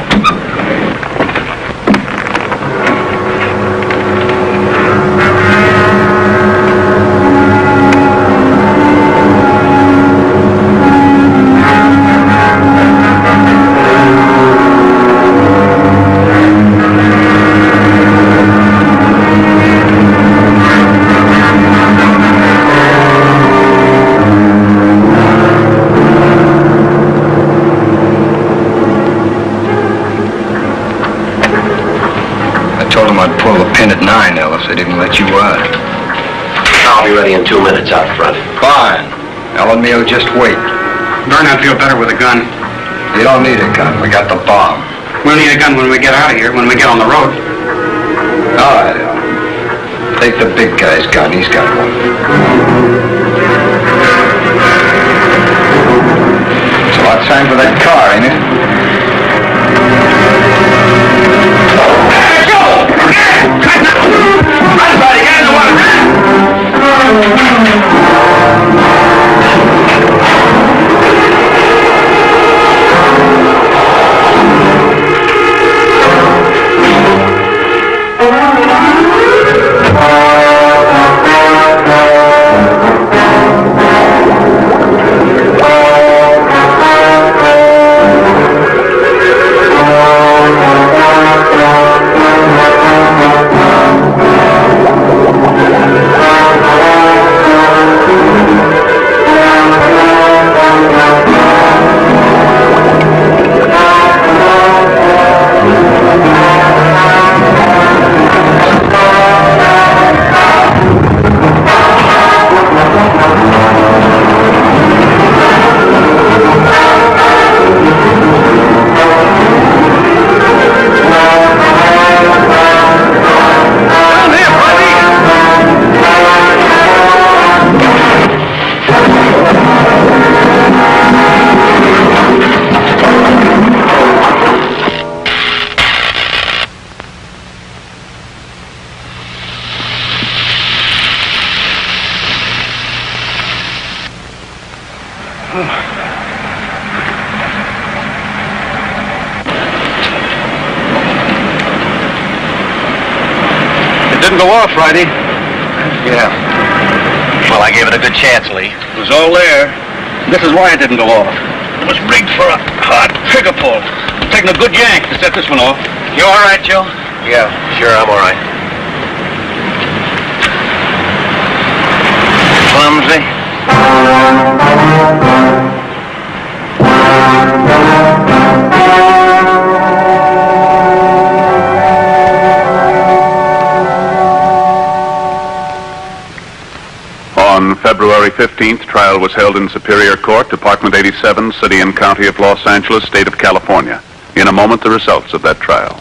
They didn't let you out. I'll be ready in 2 minutes out front. Fine. Ellen and me will just wait. Vern, I'd feel better with a gun. You don't need a gun. We got the bomb. We'll need a gun when we get out of here, when we get on the road. All right, Ellen. Take the big guy's gun. He's got one. It's about time for that car, ain't it? Run, buddy, get in the water, Didn't go off, Friday. Yeah. Well, I gave it a good chance, Lee. It was all there. This is why it didn't go off. It was rigged for a hard trigger pull. Taking a good yank to set this one off. You all right, Joe? Yeah, sure, I'm all right. Clumsy. On February 15th, trial was held in Superior Court, Department 87, City and County of Los Angeles, State of California. In a moment, the results of that trial.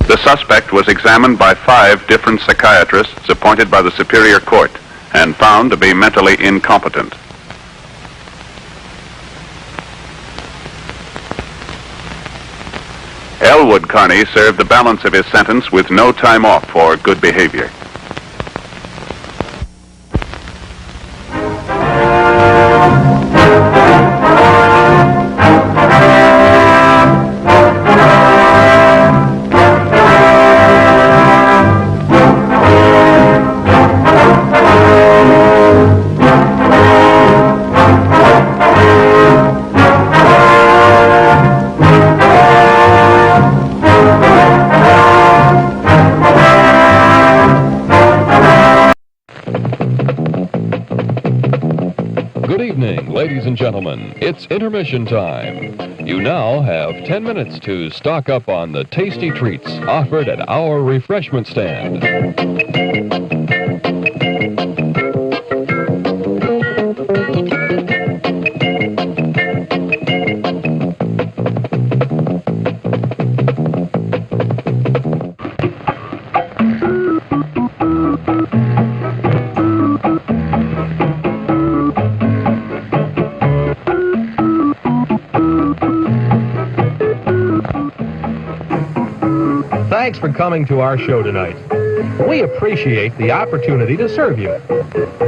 The suspect was examined by 5 different psychiatrists appointed by the Superior Court and found to be mentally incompetent. Elwood Carney served the balance of his sentence with no time off for good behavior. ladies and gentlemen, it's intermission time. You now have 10 minutes to stock up on the tasty treats offered at our refreshment stand. Thanks for coming to our show tonight. We appreciate the opportunity to serve you.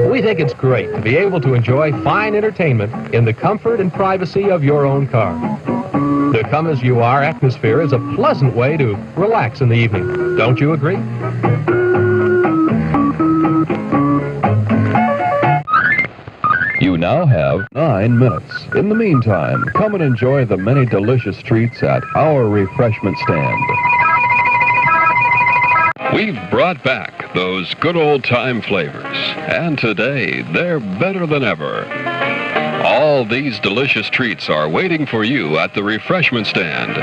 We think it's great to be able to enjoy fine entertainment in the comfort and privacy of your own car. The come-as-you-are atmosphere is a pleasant way to relax in the evening. Don't you agree? You now have 9 minutes. In the meantime, come and enjoy the many delicious treats at our refreshment stand. We've brought back those good old-time flavors, and today they're better than ever. All these delicious treats are waiting for you at the refreshment stand.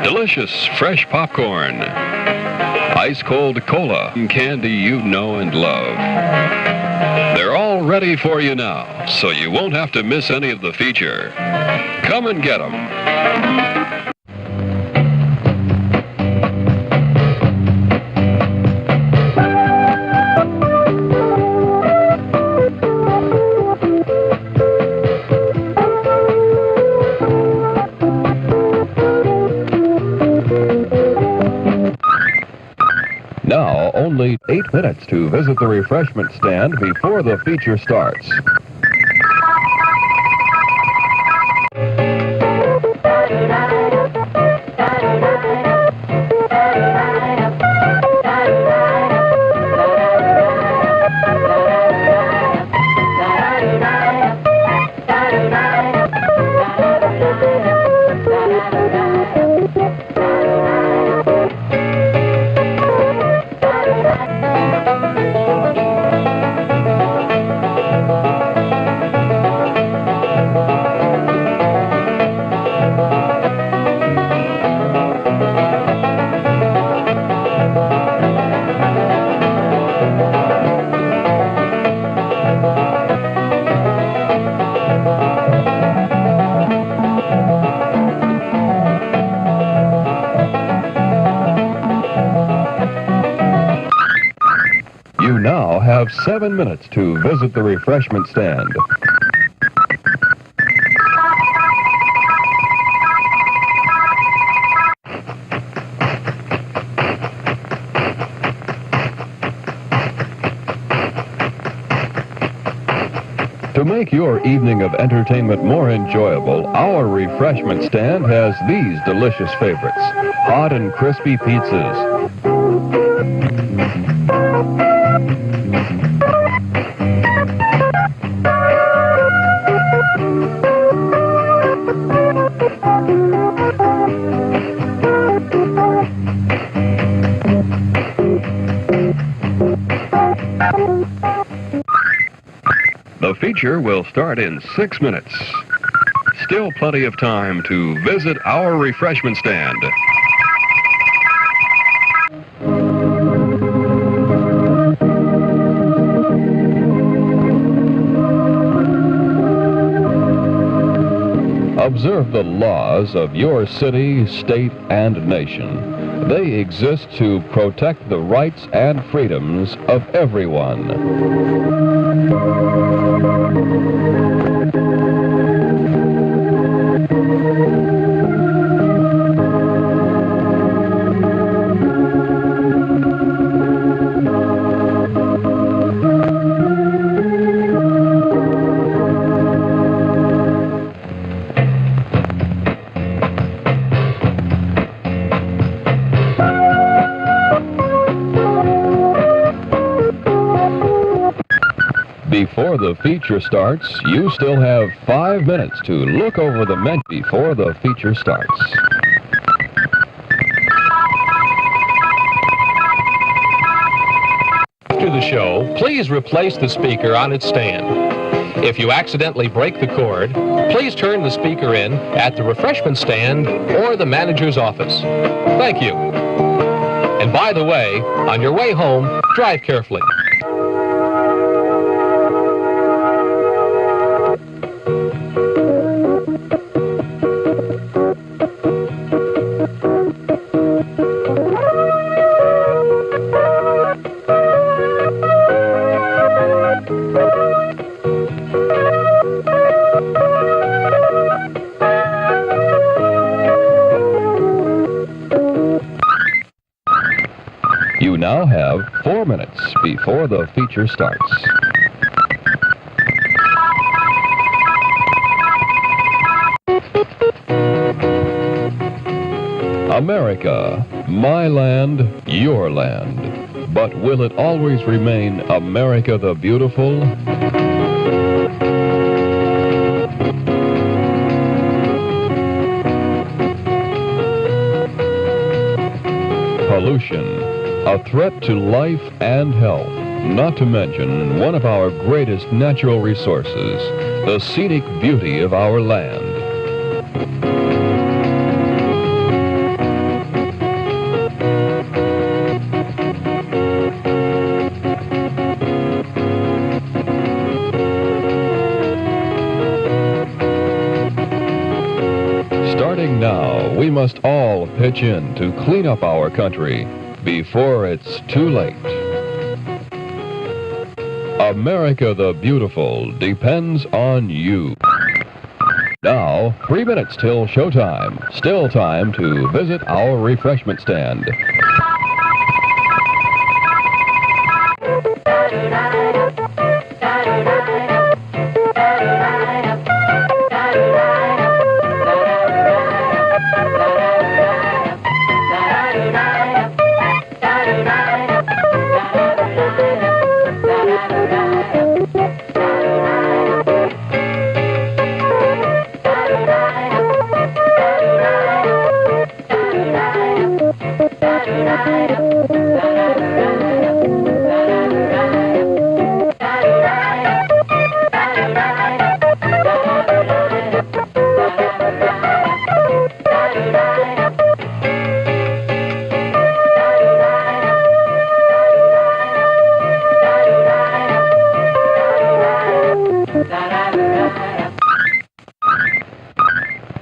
Delicious fresh popcorn, ice-cold cola, and candy you know and love. They're all ready for you now, so you won't have to miss any of the feature. Come and get them. Now, only 8 minutes to visit the refreshment stand before the feature starts. You now have 7 minutes to visit the refreshment stand. To make your evening of entertainment more enjoyable, our refreshment stand has these delicious favorites: hot and crispy pizzas, The feature will start in 6 minutes. Still plenty of time to visit our refreshment stand. Observe the laws of your city, state, and nation. They exist to protect the rights and freedoms of everyone. Before the feature starts, you still have 5 minutes to look over the menu before the feature starts. After the show, please replace the speaker on its stand. If you accidentally break the cord, please turn the speaker in at the refreshment stand or the manager's office. Thank you. And by the way, on your way home, drive carefully. You now have 4 minutes before the feature starts. America, my land, your land. But will it always remain America the Beautiful? Pollution, a threat to life and health, not to mention one of our greatest natural resources, the scenic beauty of our land. Starting now, we must all pitch in to clean up our country before it's too late. America the Beautiful depends on you. Now, 3 minutes till showtime. Still time to visit our refreshment stand.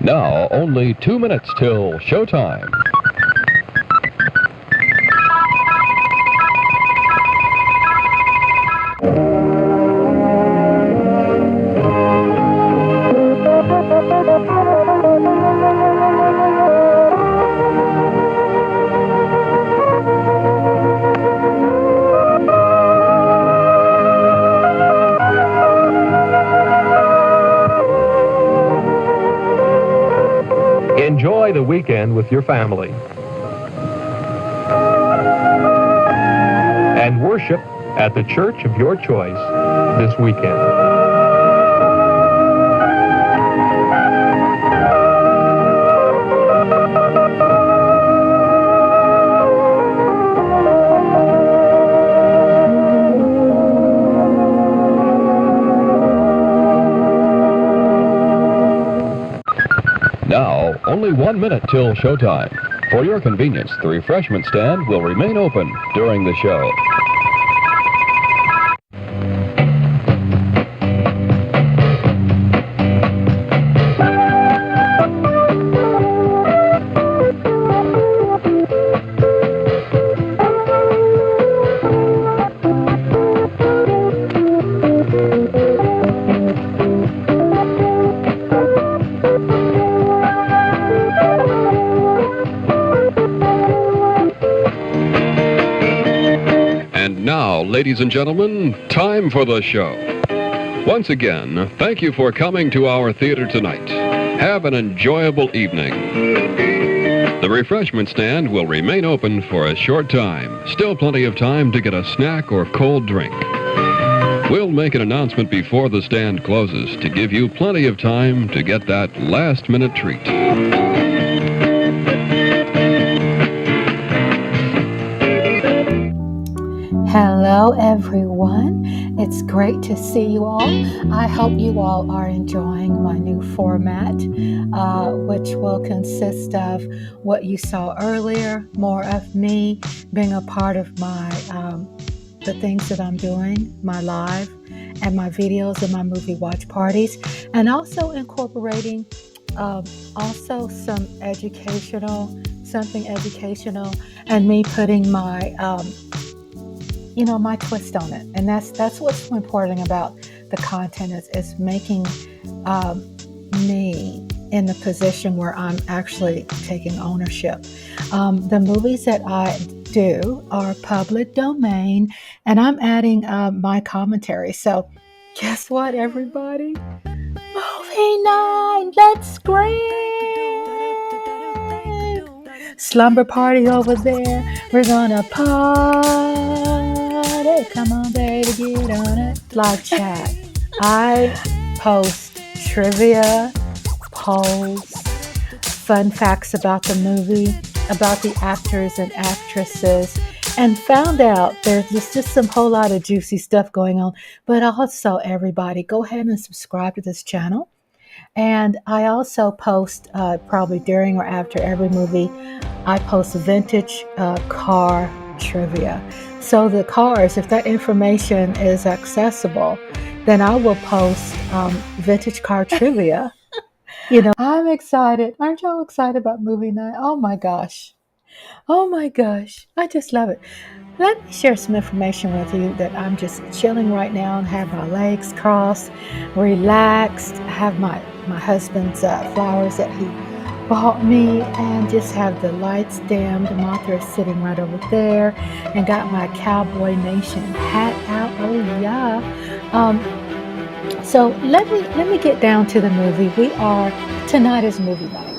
Now, only 2 minutes till showtime. Enjoy the weekend with your family. And worship at the church of your choice this weekend. Now, only 1 minute till showtime. For your convenience, the refreshment stand will remain open during the show. Now, ladies and gentlemen, time for the show. Once again, thank you for coming to our theater tonight. Have an enjoyable evening. The refreshment stand will remain open for a short time. Still plenty of time to get a snack or cold drink. We'll make an announcement before the stand closes to give you plenty of time to get that last-minute treat. Hello, everyone. It's great to see you all. I hope you all are enjoying my new format, which will consist of what you saw earlier, more of me being a part of my the things that I'm doing, my live and my videos and my movie watch parties, and also incorporating also some something educational, and me putting my my twist on it. And that's what's so important about the content is making me in the position where I'm actually taking ownership. The movies that I do are public domain, and I'm adding my commentary. So guess what, everybody? Movie night, let's scream! Slumber party over there, we're gonna party. Come on, baby, get on it. Live chat. I post trivia, polls, fun facts about the movie, about the actors and actresses, and found out there's just some whole lot of juicy stuff going on. But also, everybody, go ahead and subscribe to this channel. And I also post, probably during or after every movie, I post vintage car trivia. So the cars, if that information is accessible, then I will post vintage car trivia. I'm excited. Aren't y'all excited about movie night? Oh my gosh. Oh my gosh. I just love it. Let me share some information with you that I'm just chilling right now and have my legs crossed, relaxed. I have my husband's flowers that he bought me, and just have the lights dimmed. Martha is sitting right over there, and got my Cowboy Nation hat out. Oh yeah. So let me get down to the movie. Tonight is movie night.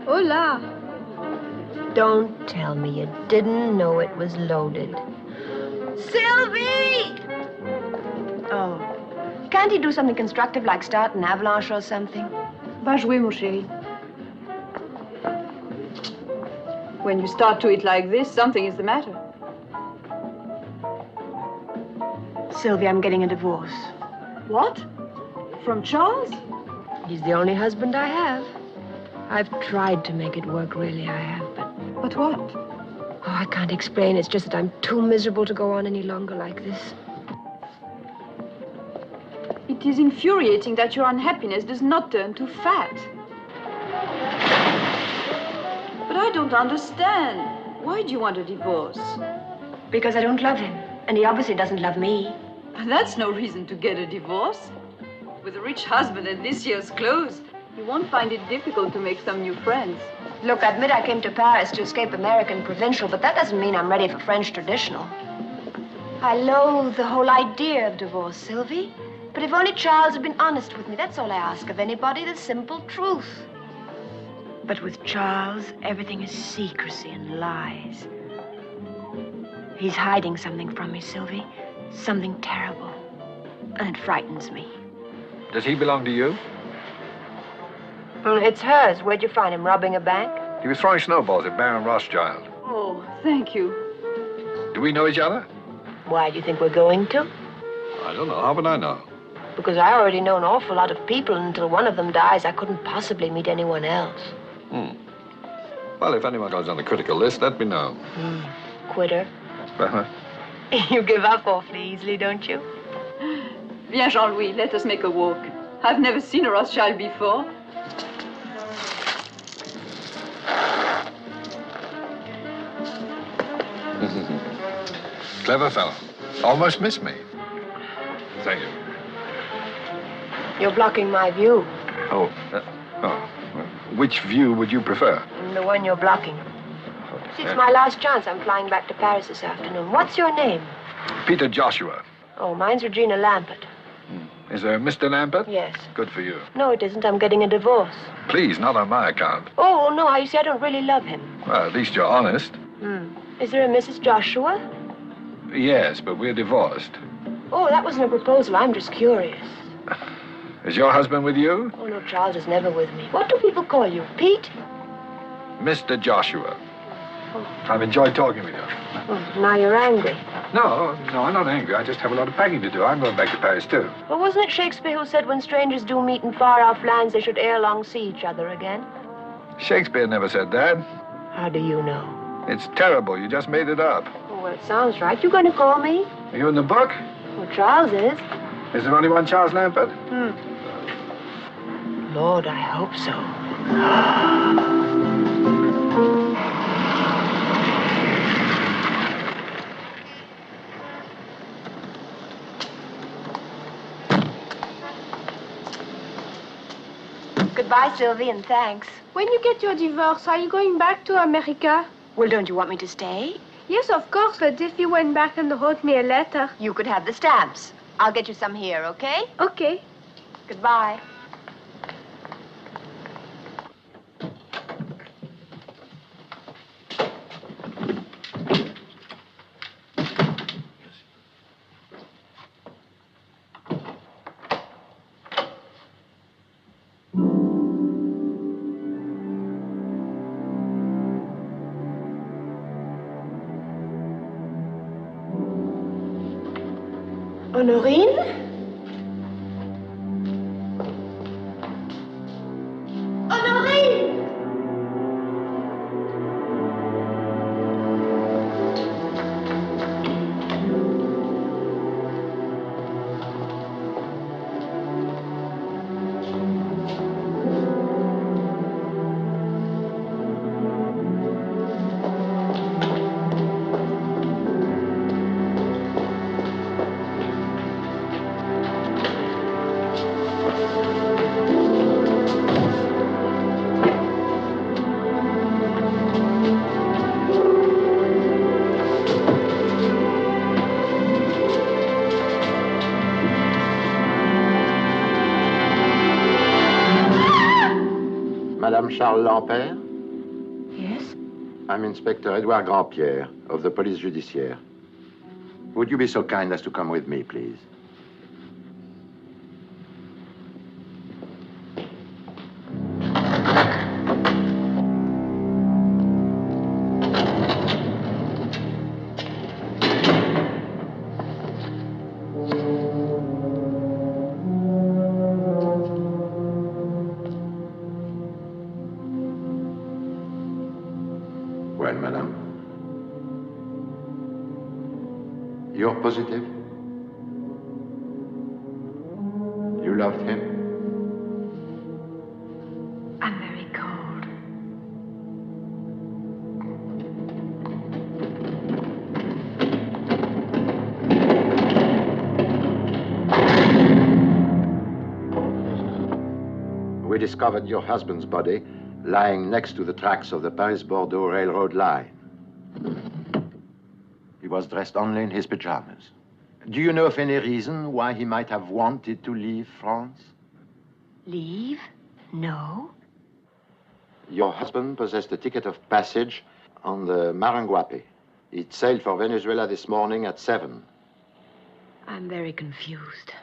Hola. Don't tell me you didn't know it was loaded. Sylvie! Oh. Can't he do something constructive like start an avalanche or something? Va jouer, mon chéri. When you start to eat like this, something is the matter. Sylvie, I'm getting a divorce. What? From Charles? He's the only husband I have. I've tried to make it work, really, I have, but... But what? Oh, I can't explain. It's just that I'm too miserable to go on any longer like this. It is infuriating that your unhappiness does not turn to fat. But I don't understand. Why do you want a divorce? Because I don't love him, and he obviously doesn't love me. That's no reason to get a divorce. With a rich husband and this year's clothes, you won't find it difficult to make some new friends. Look, I admit I came to Paris to escape American provincial, but that doesn't mean I'm ready for French traditional. I loathe the whole idea of divorce, Sylvie. But if only Charles had been honest with me, that's all I ask of anybody, the simple truth. But with Charles, everything is secrecy and lies. He's hiding something from me, Sylvie. Something terrible. And it frightens me. Does he belong to you? It's hers. Where'd you find him? Robbing a bank? He was throwing snowballs at Baron Rothschild. Oh, thank you. Do we know each other? Why do you think we're going to? I don't know. How would I know? Because I already know an awful lot of people, and until one of them dies, I couldn't possibly meet anyone else. Well, if anyone goes on the critical list, let me know. Quitter. You give up awfully easily, don't you? Viens, Jean-Louis, let us make a walk. I've never seen a Rothschild before. Clever fellow. Almost missed me. Thank you. You're blocking my view. Oh. Which view would you prefer? The one you're blocking. See, it's my last chance. I'm flying back to Paris this afternoon. What's your name? Peter Joshua. Oh, mine's Regina Lampert. Is there Mr. Lampert? Yes. Good for you. No, it isn't. I'm getting a divorce. Please, not on my account. Oh, no, you see, I don't really love him. Well, at least you're honest. Is there a Mrs. Joshua? Yes, but we're divorced. Oh, that wasn't a proposal. I'm just curious. Is your husband with you? Oh, no, Charles is never with me. What do people call you? Pete? Mr. Joshua. I've enjoyed talking with you. Oh, now you're angry. No, I'm not angry. I just have a lot of packing to do. I'm going back to Paris, too. Well, wasn't it Shakespeare who said when strangers do meet in far-off lands, they should ere long see each other again? Shakespeare never said that. How do you know? It's terrible. You just made it up. Oh, well, it sounds right. You going to call me? Are you in the book? Well, Charles is. Is there only one Charles Lampert? Lord, I hope so. Goodbye, Sylvie, and thanks. When you get your divorce, are you going back to America? Well, don't you want me to stay? Yes, of course, but if you went back and wrote me a letter... You could have the stamps. I'll get you some here, okay? Okay. Goodbye. Honorine? Honorine! Madame Charles Lampert? Yes? I'm Inspector Edouard Grandpierre of the Police Judiciaire. Would you be so kind as to come with me, please? Well, madame. You're positive? You loved him? I'm very cold. We discovered your husband's body lying next to the tracks of the Paris-Bordeaux railroad line. He was dressed only in his pajamas. Do you know of any reason why he might have wanted to leave France? Leave? No. Your husband possessed a ticket of passage on the Maranguape. It sailed for Venezuela this morning at 7. I'm very confused.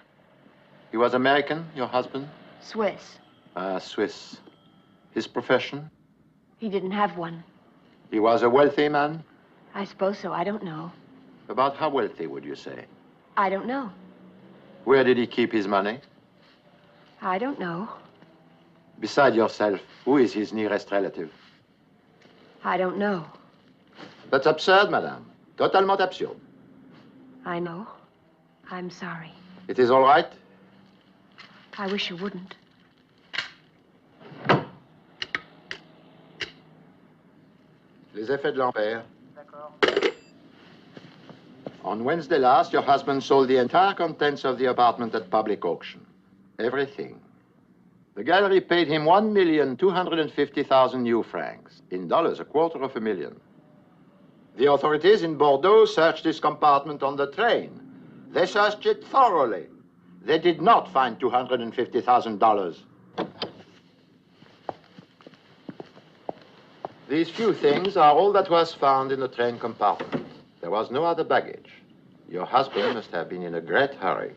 He was American, your husband? Swiss. Swiss. His profession? He didn't have one. He was a wealthy man? I suppose so. I don't know. About how wealthy, would you say? I don't know. Where did he keep his money? I don't know. Beside yourself, who is his nearest relative? I don't know. That's absurd, madame. Totalement absurde. I know. I'm sorry. It is all right? I wish you wouldn't. Les effets de Lampert. On Wednesday last, your husband sold the entire contents of the apartment at public auction. Everything. The gallery paid him 1,250,000 new francs. In dollars, $250,000. The authorities in Bordeaux searched this compartment on the train. They searched it thoroughly. They did not find $250,000. These few things are all that was found in the train compartment. There was no other baggage. Your husband must have been in a great hurry.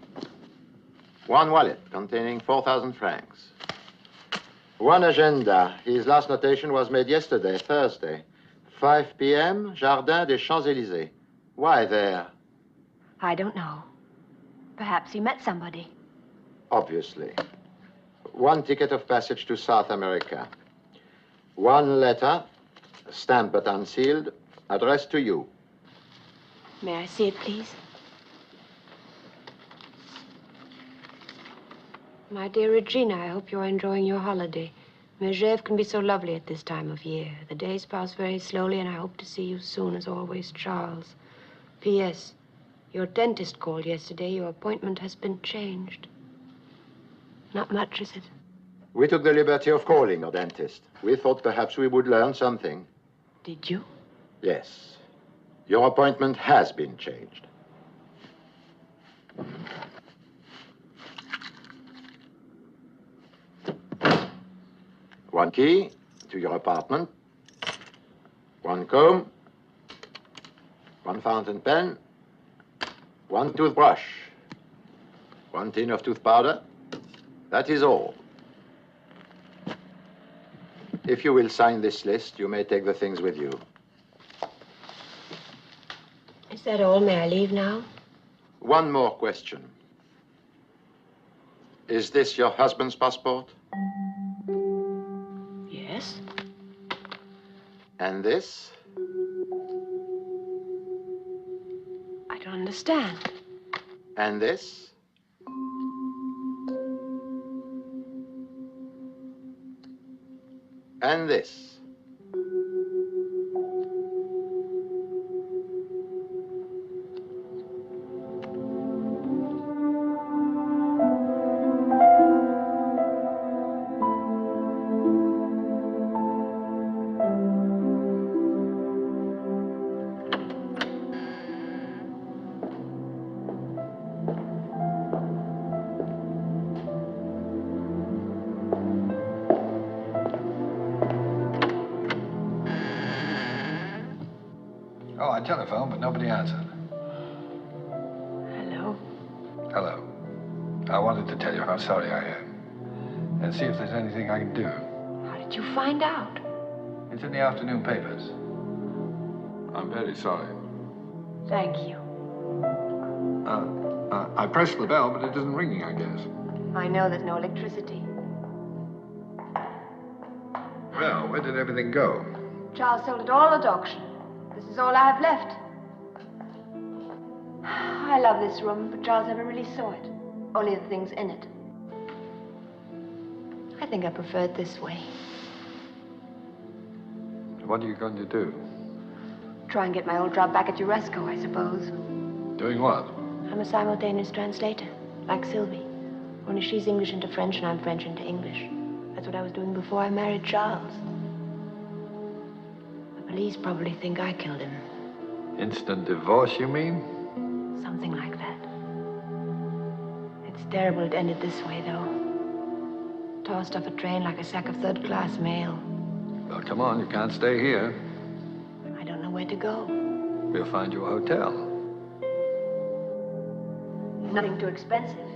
One wallet containing 4,000 francs. One agenda. His last notation was made yesterday, Thursday. 5 p.m., Jardin des Champs-Élysées. Why there? I don't know. Perhaps he met somebody. Obviously. One ticket of passage to South America. One letter, stamped but unsealed, addressed to you. May I see it, please? My dear Regina, I hope you're enjoying your holiday. Megève can be so lovely at this time of year. The days pass very slowly, and I hope to see you soon, as always, Charles. P.S. Your dentist called yesterday. Your appointment has been changed. Not much, is it? We took the liberty of calling your dentist. We thought perhaps we would learn something. Did you? Yes. Your appointment has been changed. One key to your apartment. One comb. One fountain pen. One toothbrush. One tin of tooth powder. That is all. If you will sign this list, you may take the things with you. Is that all? May I leave now? One more question. Is this your husband's passport? Yes. And this? I don't understand. And this? And this? I telephoned, but nobody answered. Hello. Hello. I wanted to tell you how sorry I am. And see if there's anything I can do. How did you find out? It's in the afternoon papers. I'm very sorry. Thank you. I pressed the bell, but it isn't ringing, I guess. I know there's no electricity. Well, where did everything go? Charles sold it all at auction. This is all I have left. I love this room, but Charles never really saw it. Only the things in it. I think I prefer it this way. What are you going to do? Try and get my old job back at URESCO, I suppose. Doing what? I'm a simultaneous translator, like Sylvie. Only she's English into French and I'm French into English. That's what I was doing before I married Charles. The police probably think I killed him. Instant divorce, you mean? Something like that. It's terrible it ended this way, though. Tossed off a train like a sack of third-class mail. Well, come on, you can't stay here. I don't know where to go. We'll find you a hotel. Nothing too expensive.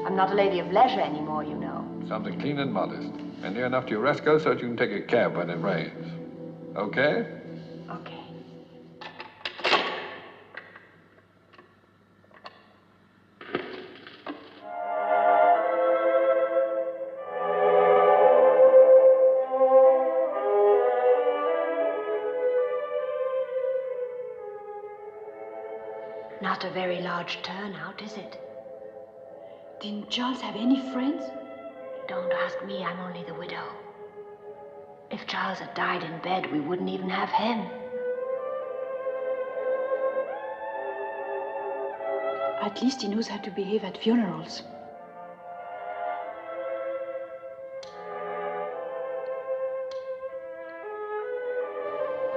I'm not a lady of leisure anymore, you know. Something clean and modest. And near enough to URESCO so that you can take a cab when it rains. Okay? Okay. Not a very large turnout, is it? Didn't Charles have any friends? Don't ask me, I'm only the widow. If Charles had died in bed, we wouldn't even have him. At least he knows how to behave at funerals.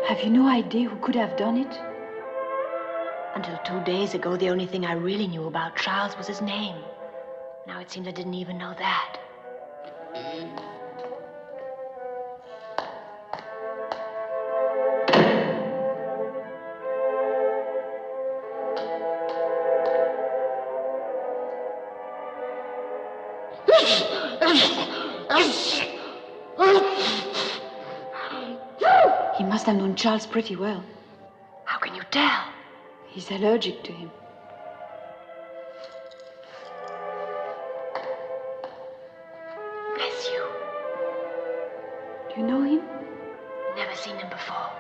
Have you no idea who could have done it? Until 2 days ago, the only thing I really knew about Charles was his name. Now it seems I didn't even know that. He must have known Charles pretty well. How can you tell? He's allergic to him. Bless you. Do you know him? Never seen him before.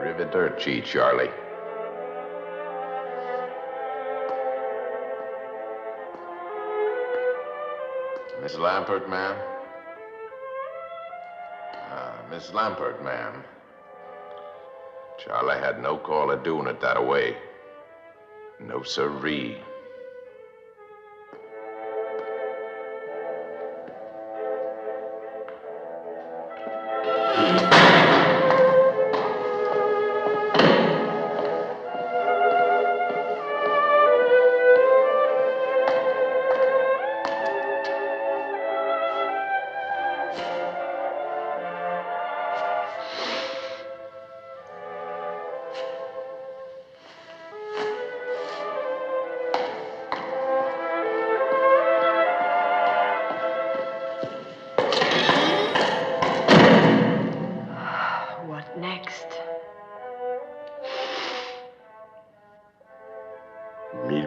Arrivederci, Charlie. Miss Lampert, ma'am? Miss Lampert, ma'am. Charlie had no call of doing it that way. No sirree.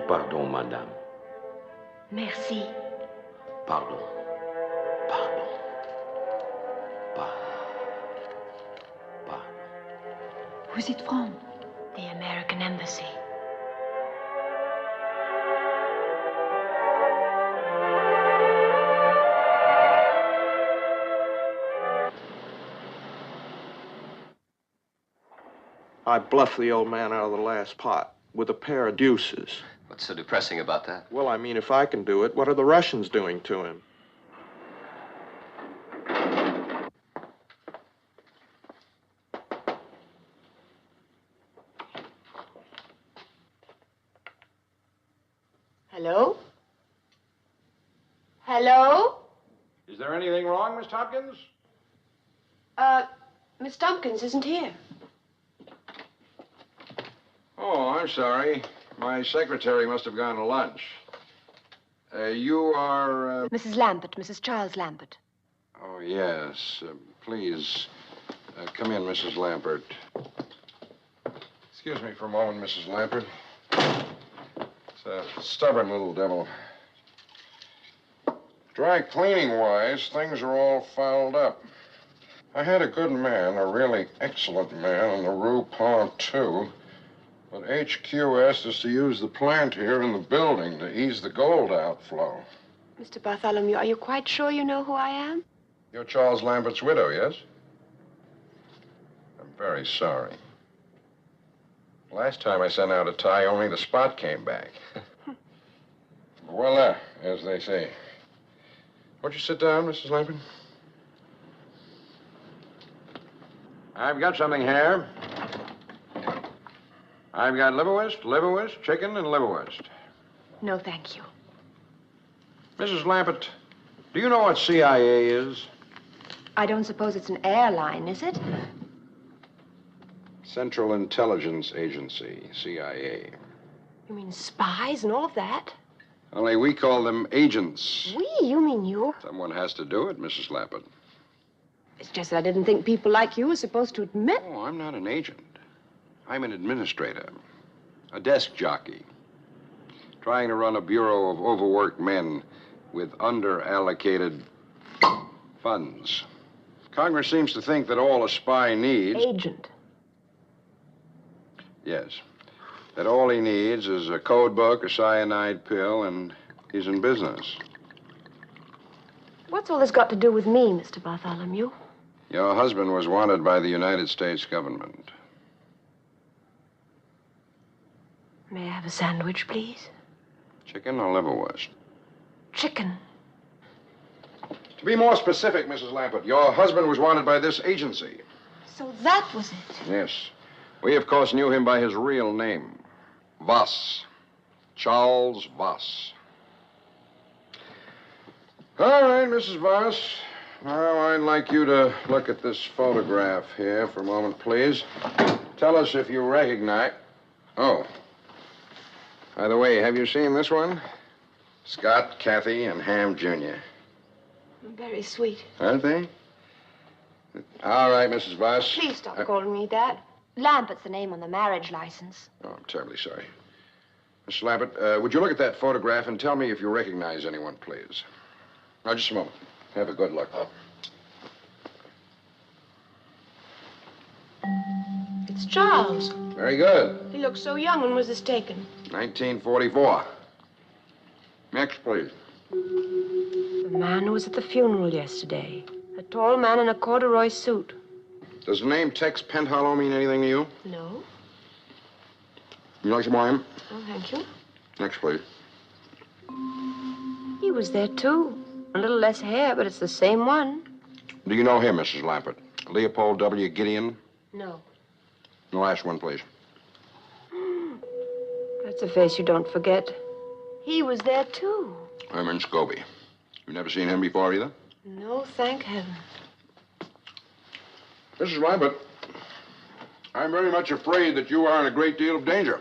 Pardon, madame. Merci. Pardon. Pardon. Who's it from? The American Embassy. I bluffed the old man out of the last pot with a pair of deuces. What's so depressing about that? Well, I mean, if I can do it, what are the Russians doing to him? Hello? Hello? Is there anything wrong, Miss Tompkins? Miss Tompkins isn't here. Oh, I'm sorry. My secretary must have gone to lunch. You are, Mrs. Lambert, Mrs. Charles Lambert. Oh, yes. Please, come in, Mrs. Lambert. Excuse me for a moment, Mrs. Lambert. It's a stubborn little devil. Dry cleaning-wise, things are all fouled up. I had a good man, a really excellent man, on the Rue Pontiac, but HQ asked us to use the plant here in the building to ease the gold outflow. Mr. Bartholomew, are you quite sure you know who I am? You're Charles Lambert's widow, yes? I'm very sorry. Last time I sent out a tie, only the spot came back. Voila, as they say. Won't you sit down, Mrs. Lambert? I've got something here. I've got liverwurst, chicken, and liverwurst. No, thank you. Mrs. Lambert, do you know what CIA is? I don't suppose it's an airline, is it? Central Intelligence Agency, CIA. You mean spies and all of that? Only we call them agents. We? You mean you? Someone has to do it, Mrs. Lambert. It's just that I didn't think people like you were supposed to admit. Oh, I'm not an agent. I'm an administrator, a desk jockey, trying to run a bureau of overworked men with under-allocated funds. Congress seems to think that all a spy needs... Agent. Yes. That all he needs is a code book, a cyanide pill, and he's in business. What's all this got to do with me, Mr. Bartholomew? Your husband was wanted by the United States government. May I have a sandwich, please? Chicken or liverwurst? Chicken. To be more specific, Mrs. Lambert, your husband was wanted by this agency. So that was it. Yes. We, of course, knew him by his real name. Voss. Charles Voss. All right, Mrs. Voss. Now, I'd like you to look at this photograph here for a moment, please. Tell us if you recognize... Oh. By the way, have you seen this one? Scott, Kathy, and Ham Jr. Very sweet. Aren't they? All right, Mrs. Voss. Please stop calling me that. Lambert's the name on the marriage license. Oh, I'm terribly sorry. Miss Lambert, would you look at that photograph and tell me if you recognize anyone, please? Now, just a moment. Have a good look. It's Charles. Very good. He looks so young. When was this taken? 1944. Next, please. The man who was at the funeral yesterday. A tall man in a corduroy suit. Does the name Tex Penhollow mean anything to you? No. You like some wine? Oh, thank you. Next, please. He was there, too. A little less hair, but it's the same one. Do you know him, Mrs. Lambert? Leopold W. Gideon? No. The last one, please. That's a face you don't forget. He was there, too. Herman Scobie. You've never seen him before, either? No, thank heaven. Mrs. Lambert, I'm very much afraid that you are in a great deal of danger.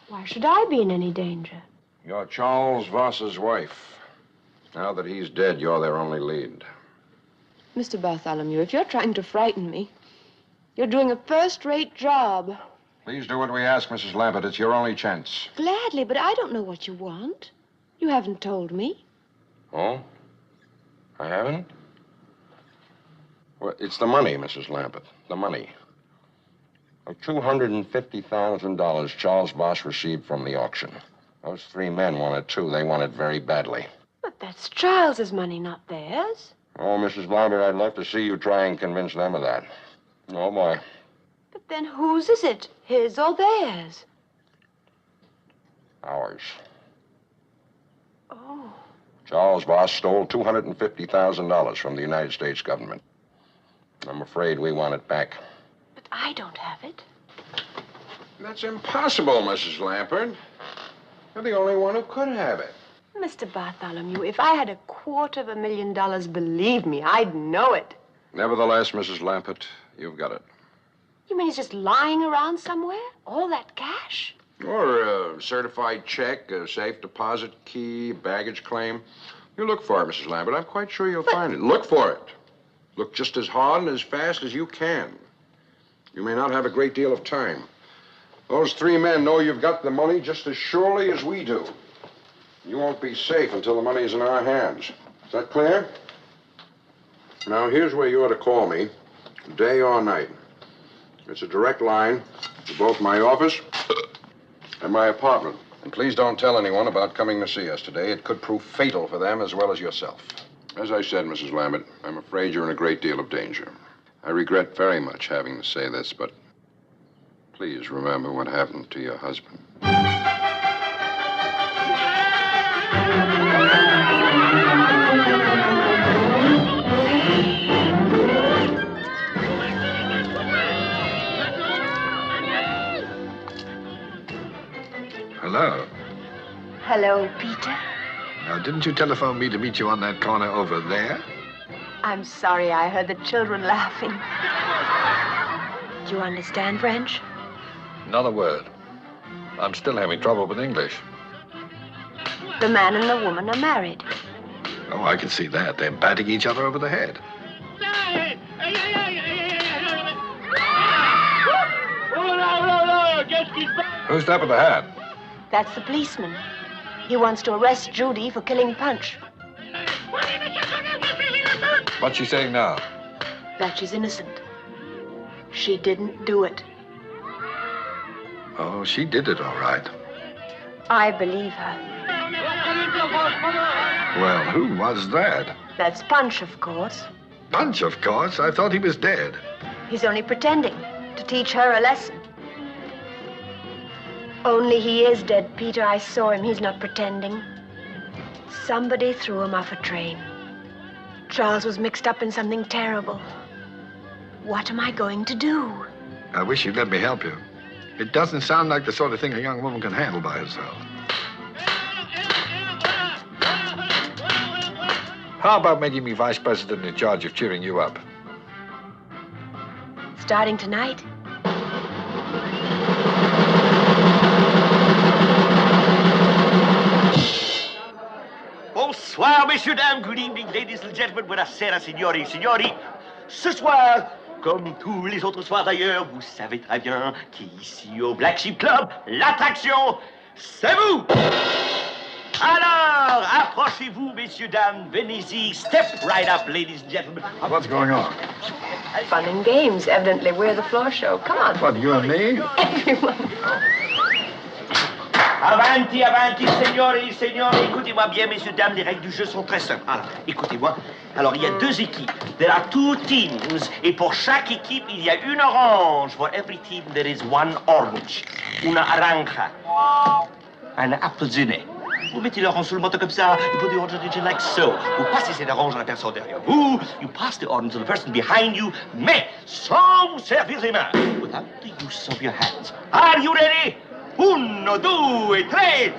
Why should I be in any danger? You're Charles Voss's wife. Now that he's dead, you're their only lead. Mr. Bartholomew, if you're trying to frighten me, you're doing a first-rate job. Please do what we ask, Mrs. Lambert. It's your only chance. Gladly, but I don't know what you want. You haven't told me. Oh? I haven't? Well, it's the money, Mrs. Lambert. The money. $250,000 Charles Voss received from the auction. Those three men want it, too. They want it very badly. But that's Charles's money, not theirs. Oh, Mrs. Lambert, I'd love to see you try and convince them of that. Oh, boy. But Then whose is it? His or theirs? Ours. Oh. Charles Voss stole $250,000 from the United States government. I'm afraid we want it back. But I don't have it. That's impossible, Mrs. Lampert. You're the only one who could have it. Mr. Bartholomew, if I had $250,000, believe me, I'd know it. Nevertheless, Mrs. Lampert, you've got it. You mean it's just lying around somewhere? All that cash? Or a certified check, a safe deposit key, baggage claim. You look for it, Mrs. Lambert. I'm quite sure you'll find it. Look for it. Look just as hard and as fast as you can. You may not have a great deal of time. Those three men know you've got the money just as surely as we do. You won't be safe until the money's in our hands. Is that clear? Now, here's where you ought to call me, day or night. It's a direct line to both my office and my apartment. And please don't tell anyone about coming to see us today. It could prove fatal for them as well as yourself. As I said, Mrs. Lambert, I'm afraid you're in a great deal of danger. I regret very much having to say this, but please remember what happened to your husband. Hello. Hello, Peter. Now, didn't you telephone me to meet you on that corner over there? I'm sorry I heard the children laughing. Do you understand French? Not a word. I'm still having trouble with English. The man and the woman are married. Oh, I can see that. They're batting each other over the head. Who's that with the hat? That's the policeman. He wants to arrest Judy for killing Punch. What's she saying now? That she's innocent. She didn't do it. Oh, she did it all right. I believe her. Well, who was that? That's Punch, of course. Punch, of course. I thought he was dead. He's only pretending to teach her a lesson. Only he is dead, Peter. I saw him. He's not pretending. Somebody threw him off a train. Charles was mixed up in something terrible. What am I going to do? I wish you'd let me help you. It doesn't sound like the sort of thing a young woman can handle by herself. How about making me vice president in charge of cheering you up? Starting tonight? Bonsoir, messieurs, dames. Good evening, ladies and gentlemen. Buonasera, signori, signori. Ce soir, comme tous les autres soirs d'ailleurs, vous savez très bien qu'ici au Black Sheep Club, l'attraction, c'est vous. Alors, approchez-vous, messieurs, dames. Venez-y. Step right up, ladies and gentlemen. What's going on? Fun and games. Evidently, we're the floor show. Come on. What, you and me? Everyone. Avanti, avanti, signori, signori. Écoutez-moi bien, messieurs, dames, les règles du jeu sont très simples. Alors, écoutez-moi. Alors, il y a deux équipes. There are two teams. Et pour chaque équipe, il y a une orange. For every team, there is one orange. Una naranja. Un appelsinet. Vous mettez l'orange sur le moto comme ça. You put the orange on it like so. Vous passez cette orange à la personne derrière vous. You pass the orange to the person behind you. Mais sans vous servir les mains. Without the use of your hands. Are you ready? 1, 2, 3.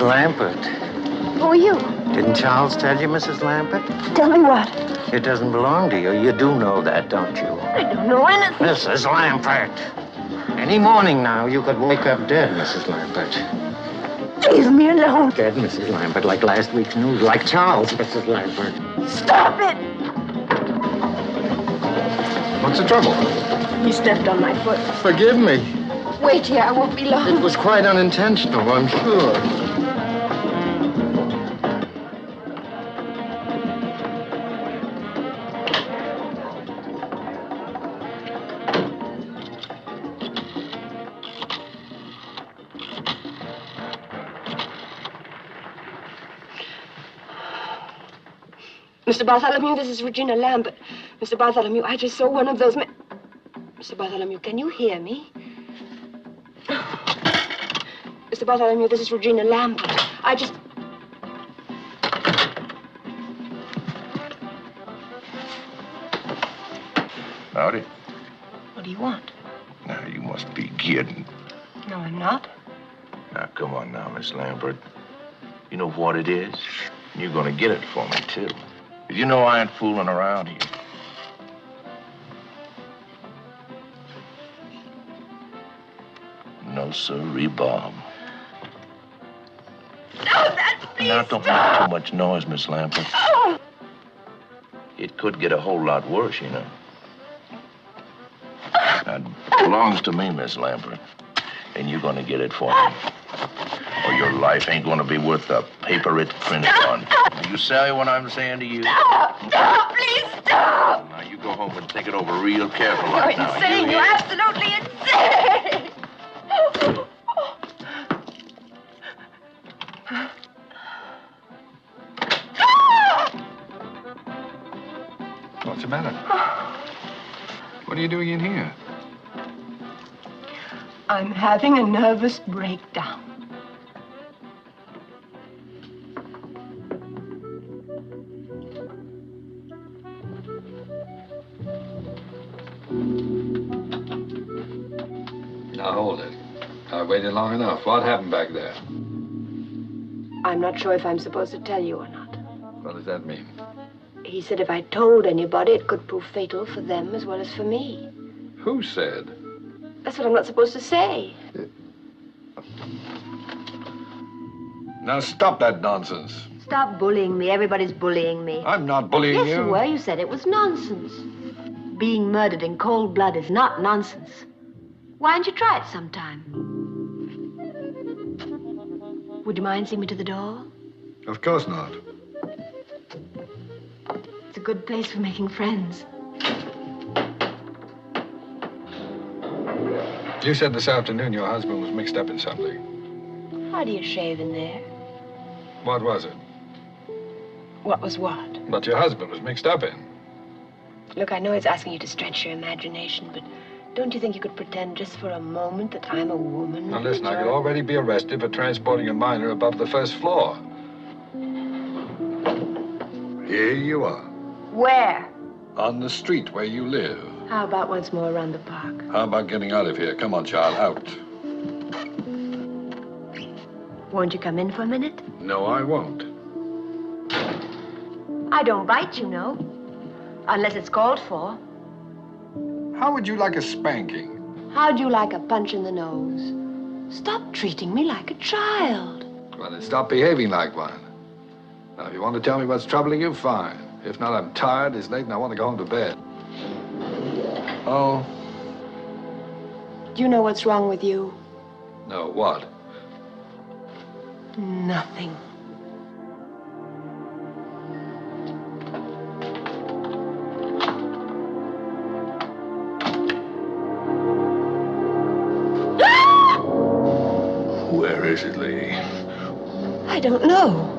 Lambert. Who are you? Didn't Charles tell you, Mrs. Lambert? Tell me what? It doesn't belong to you. You do know that, don't you? I don't know anything. Mrs. Lambert. Any morning now, you could wake up dead, Mrs. Lambert. Leave me alone. Dead, Mrs. Lambert, like last week's news. Like Charles, Mrs. Lambert. Stop it! What's the trouble? He stepped on my foot. Forgive me. Wait here, I won't be long. It was quite unintentional, I'm sure. Mr. Bartholomew, this is Regina Lambert. Mr. Bartholomew, I just saw one of those men. Mr. Bartholomew, can you hear me? Mr. Bartholomew, this is Regina Lambert. I just... Howdy. What do you want? Now, you must be kidding. No, I'm not. Now, come on now, Miss Lambert. You know what it is? You're gonna get it for me, too. You know I ain't fooling around here. No, sirree, Bob. No, that please Now, don't make too much noise, Miss Lambert. Oh. It could get a whole lot worse, you know. Now, it belongs to me, Miss Lambert. And you're gonna get it for me. Or your life ain't gonna be worth the paper it's printed on. Do you say what I'm saying to you? Stop, please stop. Now, you go home and think it over real careful You're right now. insane. You're absolutely insane. What's the matter? What are you doing in here? I'm having a nervous breakdown. Now, hold it. I waited long enough. What happened back there? I'm not sure if I'm supposed to tell you or not. What does that mean? He said if I told anybody, it could prove fatal for them as well as for me. Who said? That's what I'm not supposed to say. Now, stop that nonsense. Stop bullying me. Everybody's bullying me. I'm not bullying Yes, you. you were. You said it was nonsense. Being murdered in cold blood is not nonsense. Why don't you try it sometime? Would you mind seeing me to the door? Of course not. It's a good place for making friends. You said this afternoon your husband was mixed up in something. How do you shave in there? What was it? What was what? What your husband was mixed up in. Look, I know it's asking you to stretch your imagination, but don't you think you could pretend just for a moment that I'm a woman? Now, listen, I could already be arrested for transporting a minor above the first floor. Here you are. Where? On the street where you live. How about once more around the park? How about getting out of here? Come on, child, out. Won't you come in for a minute? No, I won't. I don't bite, you know. Unless it's called for. How would you like a spanking? How'd you like a punch in the nose? Stop treating me like a child. Well, then stop behaving like one. Now, if you want to tell me what's troubling you, fine. If not, I'm tired, it's late, and I want to go home to bed. Oh? Do you know what's wrong with you? No, what? Nothing. Where is it, lady? I don't know.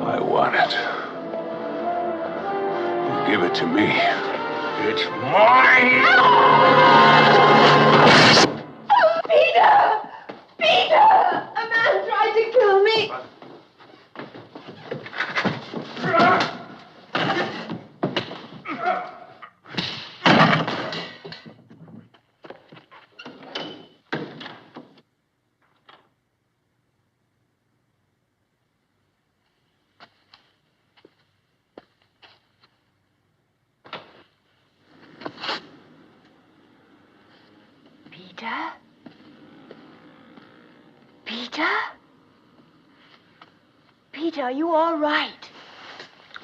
I want it. You give it to me. It's mine! Peter! Peter! A man tried to kill me! Peter? Peter? Peter, are you all right?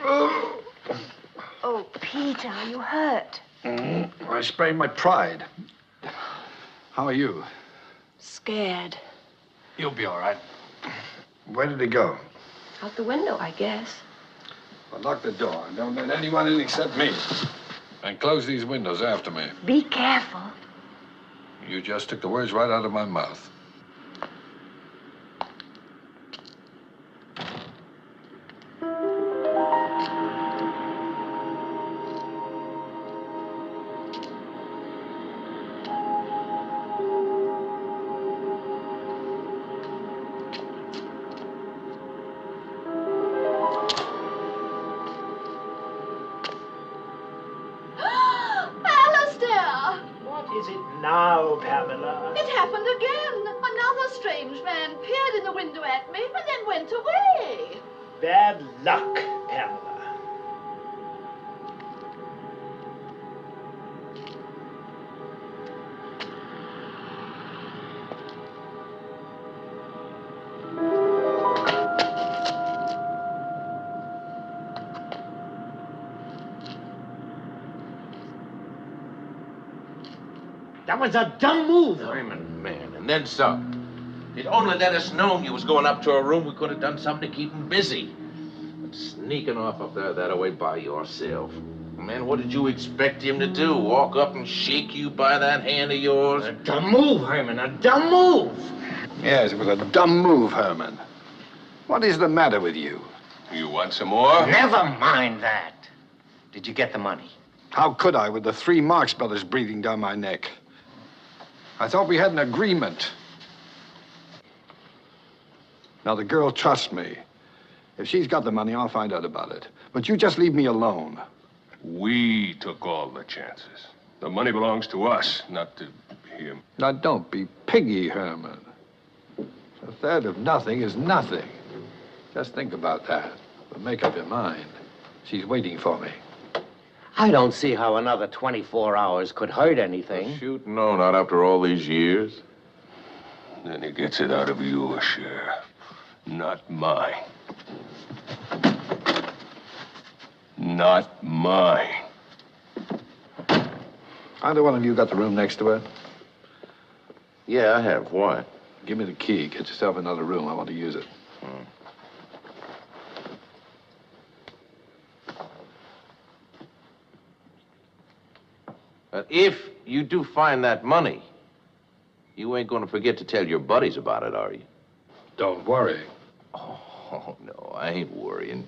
Oh, Peter, are you hurt? I sprained my pride. How are you? Scared. You'll be all right. Where did he go? Out the window, I guess. Well, lock the door. Don't let anyone in except me. And close these windows after me. Be careful. You just took the words right out of my mouth. Now, Pamela. It happened again. Another strange man peered in the window at me and then went away. Bad luck, Pamela. That was a dumb move, Herman, man, and then some. If you'd only let us know you was going up to a room, we could have done something to keep him busy. But sneaking off up there that way by yourself. Man, what did you expect him to do? Walk up and shake you by that hand of yours? A dumb move, Herman, a dumb move. Yes, it was a dumb move, Herman. What is the matter with you? You want some more? Never mind that. Did you get the money? How could I with the 3 Marx Brothers breathing down my neck? I thought we had an agreement. Now, the girl trusts me. If she's got the money, I'll find out about it. But you just leave me alone. We took all the chances. The money belongs to us, not to him. Now, don't be piggy, Herman. A third of nothing is nothing. Just think about that. But make up your mind. She's waiting for me. I don't see how another 24 hours could hurt anything. Shoot, no, not after all these years. Then he gets it out of your share, not mine. Not mine. Either one of you got the room next to her? Yeah, I have. Why? Give me the key. Get yourself another room. I want to use it. If you do find that money, you ain't gonna forget to tell your buddies about it, are you? Don't worry. Oh, no, I ain't worrying.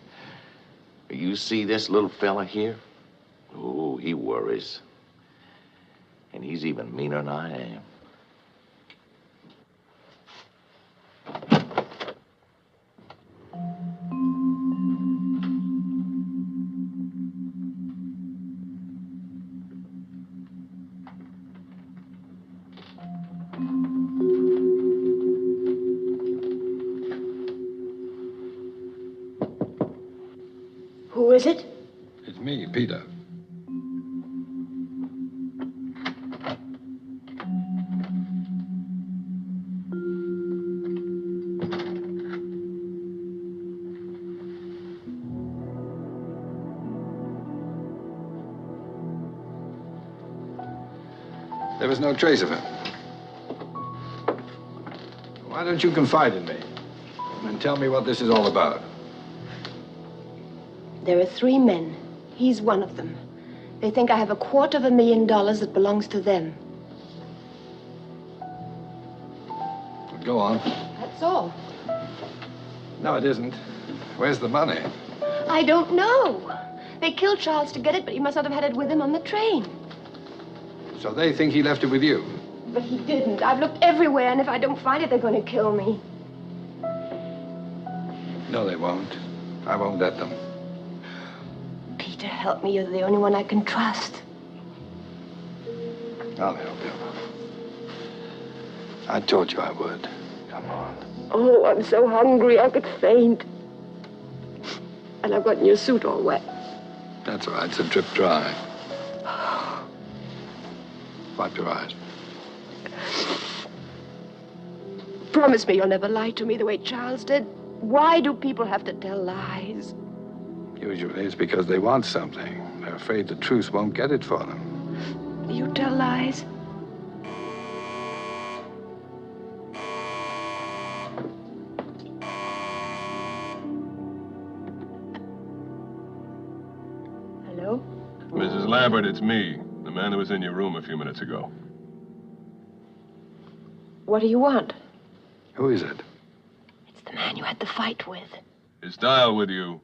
You see this little fella here? Oh, he worries. And he's even meaner than I am. Who is it? It's me, Peter. There was no trace of him. Why don't you confide in me and tell me what this is all about? There are 3 men. He's one of them. They think I have $250,000 that belongs to them. Go on. That's all. No, it isn't. Where's the money? I don't know. They killed Charles to get it, but he must not have had it with him on the train. So they think he left it with you? But he didn't. I've looked everywhere, and if I don't find it, they're going to kill me. No, they won't. I won't let them. Peter, help me. You're the only one I can trust. I'll help you. I told you I would. Come on. Oh, I'm so hungry I could faint. And I've gotten your suit all wet. That's all right. It's a drip dry. Wipe your eyes. Promise me you'll never lie to me the way Charles did. Why do people have to tell lies? Usually it's because they want something. They're afraid the truth won't get it for them. You tell lies? Hello? Mrs. Lambert, it's me. The man who was in your room a few minutes ago. What do you want? Who is it? It's the man you had the fight with. Is Dial with you?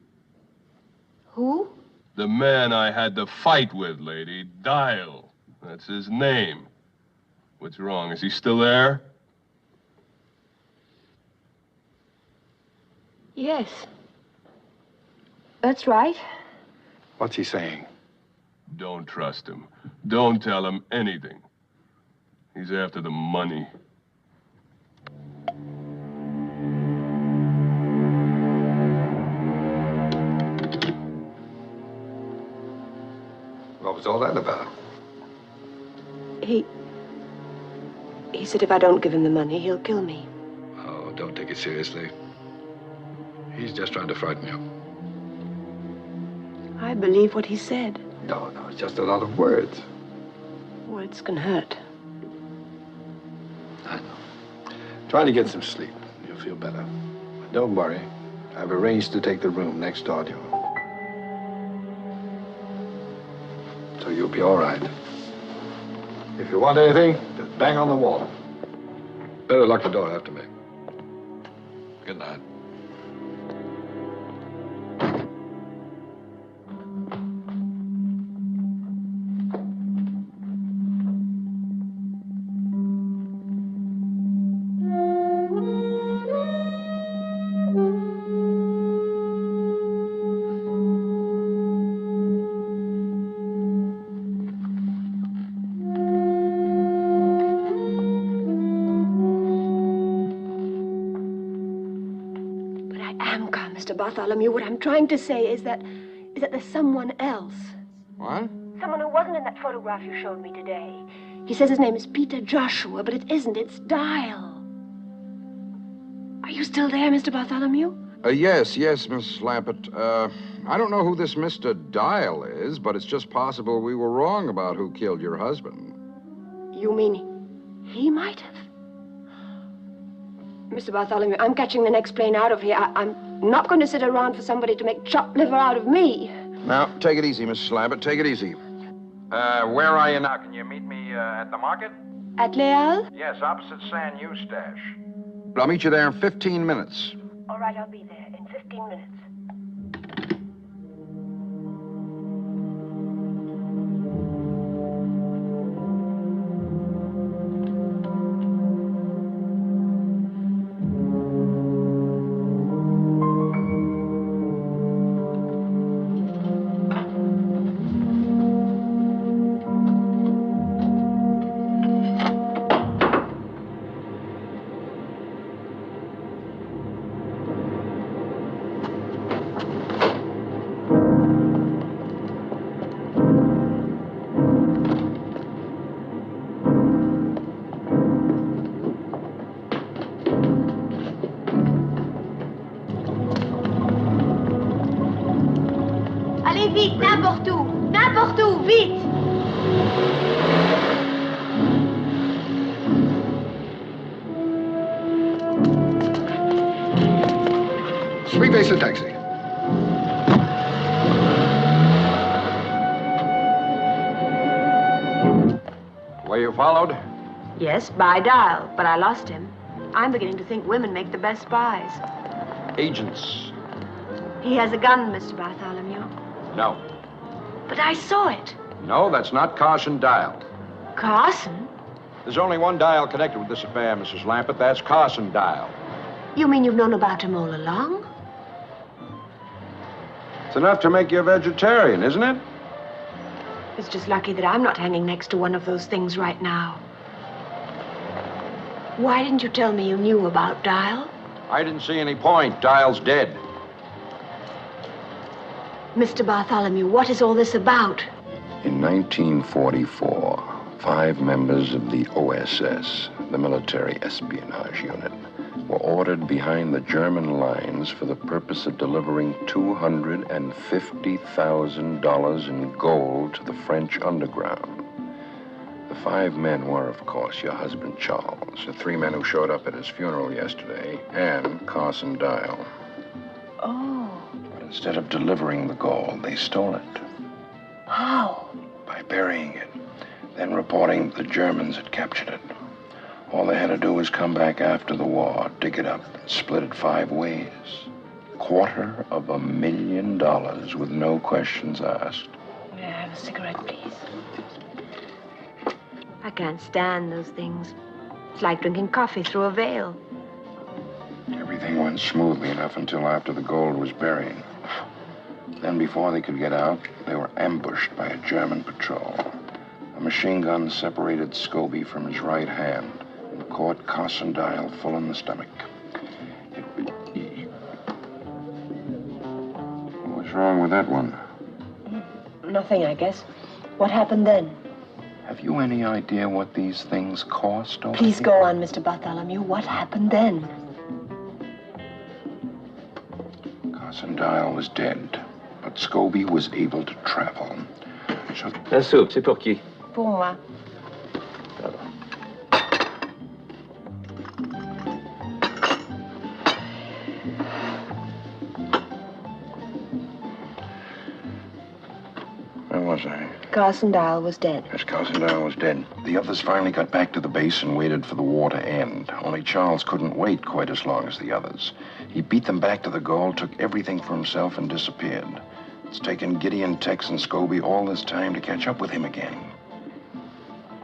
Who? The man I had the fight with, lady. Dial. That's his name. What's wrong? Is he still there? Yes. That's right. What's he saying? Don't trust him. Don't tell him anything. He's after the money. What was all that about? He said if I don't give him the money, he'll kill me. Oh, don't take it seriously. He's just trying to frighten you. I believe what he said. No, it's just a lot of words. Words can hurt. I know. Try to get some sleep. You'll feel better. Don't worry. I've arranged to take the room next door to you. So you'll be all right. If you want anything, just bang on the wall. Better lock the door after me. Good night. Bartholomew, what I'm trying to say is that there's someone else. What? Someone who wasn't in that photograph you showed me today. He says his name is Peter Joshua, but it isn't. It's Dial. Are you still there, Mr. Bartholomew? Yes, Miss Lambert. I don't know who this Mr. Dial is, but it's just possible we were wrong about who killed your husband. You mean he might have? Mr. Bartholomew, I'm catching the next plane out of here. I'm not going to sit around for somebody to make chopped liver out of me. Now, take it easy, Miss Lambert. Take it easy. Where are you now? Can you meet me at the market? At Leal? Yes, opposite San Eustache. I'll meet you there in 15 minutes. All right, I'll be there in 15 minutes. Vite, n'importe où, vite. Sweet Base taxi. Were you followed? Yes, by Dial, but I lost him. I'm beginning to think women make the best spies. Agents. He has a gun, Mr. Bartholomew. No. But I saw it. No, that's not Carson Dial. Carson? There's only one Dial connected with this affair, Mrs. Lambert. That's Carson Dial. You mean you've known about him all along? It's enough to make you a vegetarian, isn't it? It's just lucky that I'm not hanging next to one of those things right now. Why didn't you tell me you knew about Dial? I didn't see any point. Dial's dead. Mr. Bartholomew, what is all this about? In 1944, 5 members of the OSS, the Military Espionage Unit, were ordered behind the German lines for the purpose of delivering $250,000 in gold to the French underground. The 5 men were, of course, your husband, Charles, the 3 men who showed up at his funeral yesterday, and Carson Dial. Oh. But instead of delivering the gold, they stole it. How? By burying it, then reporting the Germans had captured it. All they had to do was come back after the war, dig it up, and split it 5 ways. $250,000 with no questions asked. May I have a cigarette, please? I can't stand those things. It's like drinking coffee through a veil. Everything went smoothly enough until after the gold was buried. Then before they could get out, they were ambushed by a German patrol. A machine gun separated Cosby from his right hand and caught Carson Dial full in the stomach. What's wrong with that one? Nothing, I guess. What happened then? Have you any idea what these things cost? Please go on, Mr. Bartholomew. What happened then? Carson Dial was dead, but Cosby was able to travel. So... La soupe, c'est pour qui? Pour moi. Where was I? Carson Dial was dead. Yes, Carson Dial was dead. The others finally got back to the base and waited for the war to end. Only Charles couldn't wait quite as long as the others. He beat them back to the goal, took everything for himself, and disappeared. It's taken Gideon, Tex, and Cosby all this time to catch up with him again.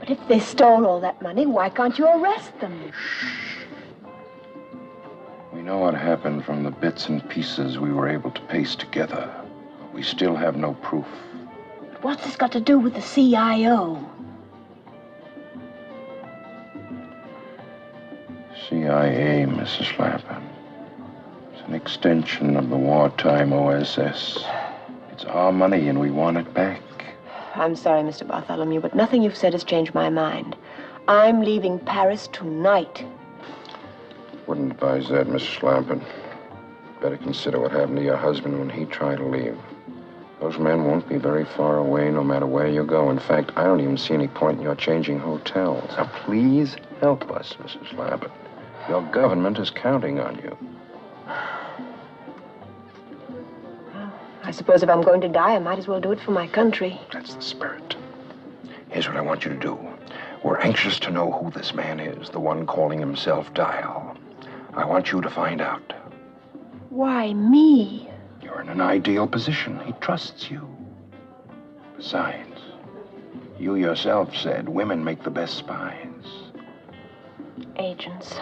But if they stole all that money, why can't you arrest them? We know what happened from the bits and pieces we were able to paste together. But we still have no proof. But what's this got to do with the CIO? CIA, Mrs. Lappin. It's an extension of the wartime OSS. It's our money and we want it back. I'm sorry, Mr. Bartholomew, but nothing you've said has changed my mind. I'm leaving Paris tonight. Wouldn't advise that, Mrs. Lappin. Better consider what happened to your husband when he tried to leave. Those men won't be very far away no matter where you go. In fact, I don't even see any point in your changing hotels. Now, please help us, Mrs. Lappin. Your government is counting on you. I suppose if I'm going to die, I might as well do it for my country. That's the spirit. Here's what I want you to do. We're anxious to know who this man is, the one calling himself Dial. I want you to find out. Why me? You're in an ideal position. He trusts you. Besides, you yourself said women make the best spies. Agents.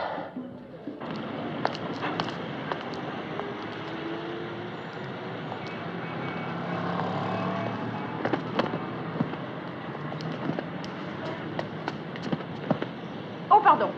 Oh, pardon.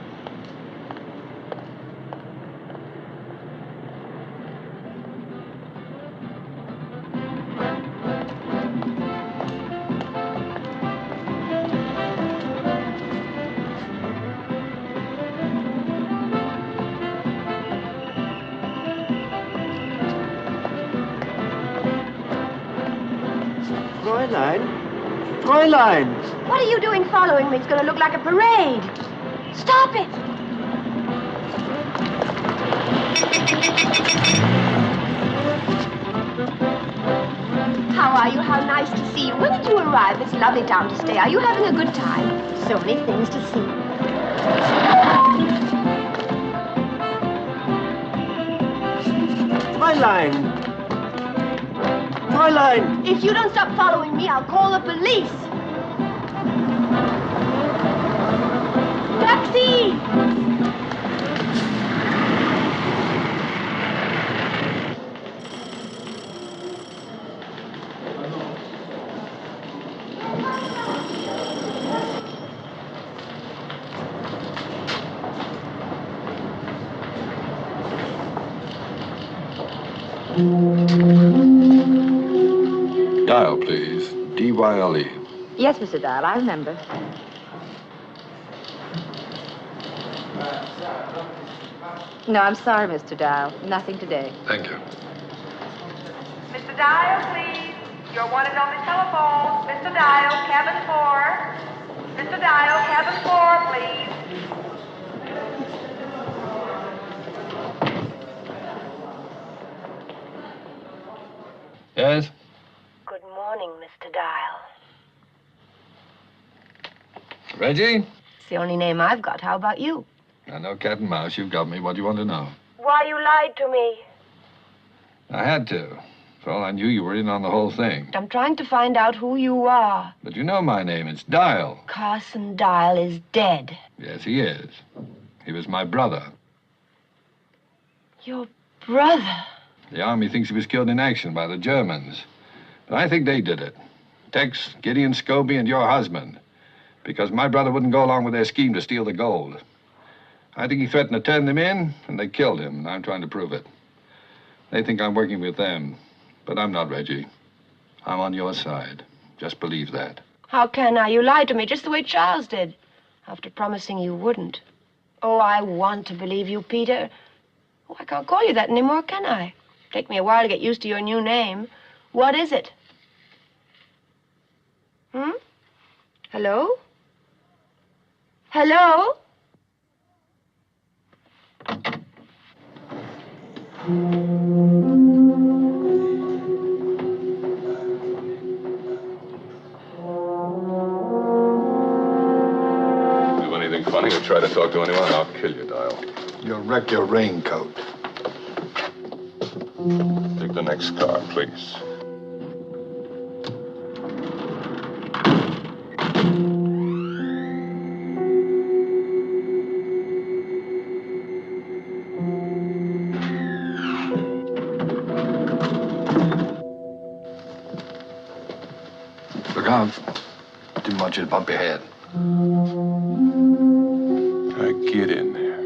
Fräulein! What are you doing following me? It's going to look like a parade. Stop it! How are you? How nice to see you. When did you arrive? It's a lovely town to stay. Are you having a good time? So many things to see. Fräulein! Fräulein! If you don't stop following me, I'll call the police. Taxi! Dial, please. D-Y-L-E. Yes, Mr. Dial, I remember. No, I'm sorry, Mr. Dial. Nothing today. Thank you. Mr. Dial, please. You're wanted on the telephone. Mr. Dial, cabin 4. Mr. Dial, cabin 4, please. Yes? Good morning, Mr. Dial. Reggie? It's the only name I've got. How about you? I know cat and mouse. You've got me. What do you want to know? Why you lied to me? I had to. For all I knew, you were in on the whole thing. I'm trying to find out who you are. But you know my name. It's Dial. Carson Dial is dead. Yes, he is. He was my brother. Your brother? The Army thinks he was killed in action by the Germans. But I think they did it. Tex, Gideon Scobie, and your husband. Because my brother wouldn't go along with their scheme to steal the gold. I think he threatened to turn them in, and they killed him, and I'm trying to prove it. They think I'm working with them, but I'm not, Reggie. I'm on your side. Just believe that. How can I? You lied to me just the way Charles did, after promising you wouldn't. Oh, I want to believe you, Peter. Oh, I can't call you that anymore, can I? Take me a while to get used to your new name. What is it? Hello? Hello? Do anything funny or try to talk to anyone, I'll kill you, Dial. You'll wreck your raincoat. Take the next car, please. Look out. Didn't want you to bump your head. Get in there.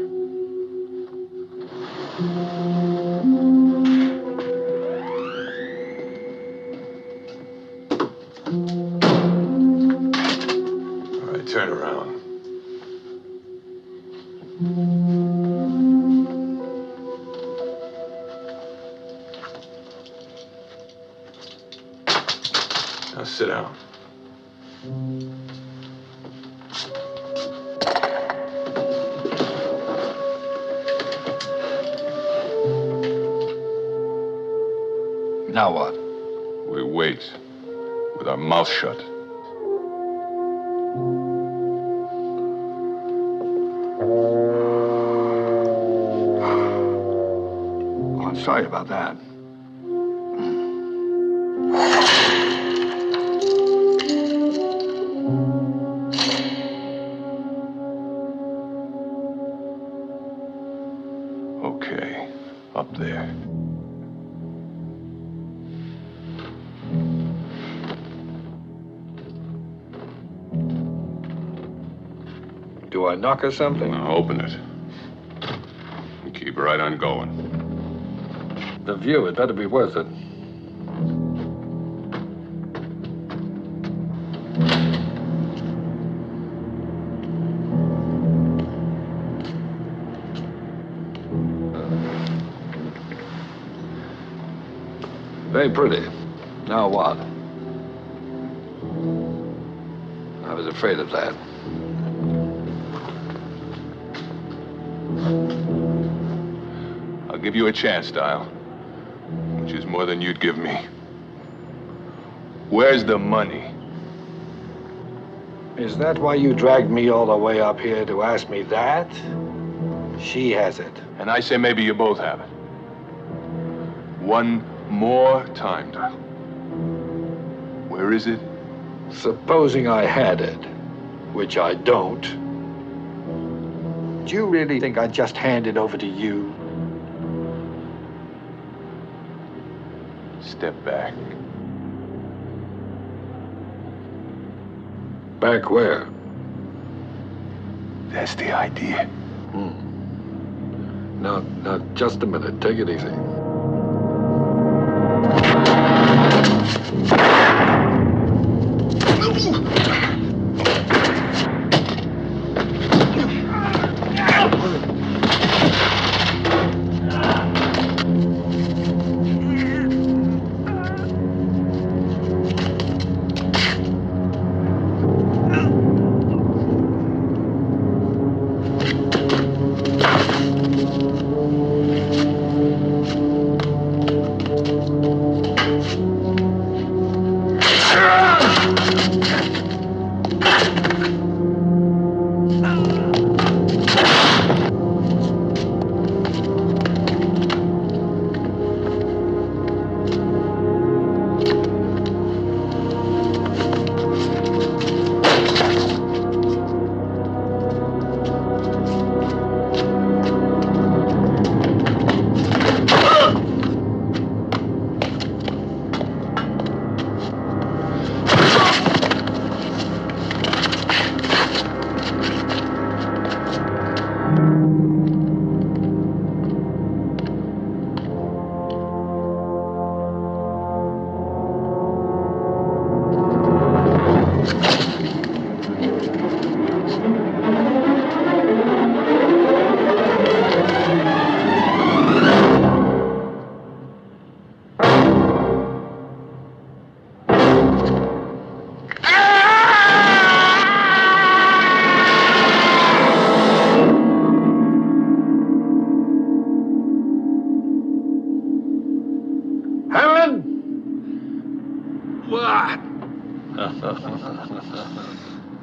All right, turn around. Now sit down. Now what? We wait with our mouth shut. Oh, I'm sorry about that. Okay, up there. Do I knock or something? Now open it. And keep right on going. The view, it better be worth it. Very pretty. Now what? I was afraid of that. I'll give you a chance, Dial. Which is more than you'd give me. Where's the money? Is that why you dragged me all the way up here to ask me that? She has it. And I say maybe you both have it. One more time, Dial. Where is it? Supposing I had it, which I don't, do you really think I'd just hand it over to you? Step back. Back where? That's the idea. Now, just a minute. Take it easy.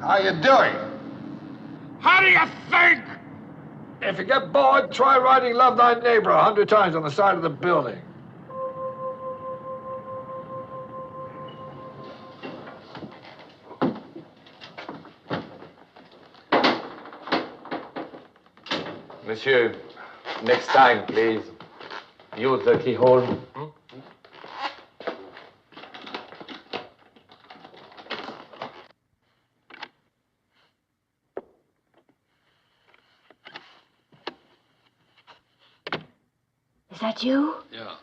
How you doing? How do you think? If you get bored, try writing Love Thy Neighbor 100 times on the side of the building. Monsieur, next time, please. Use the keyhole. Is that you? Yeah,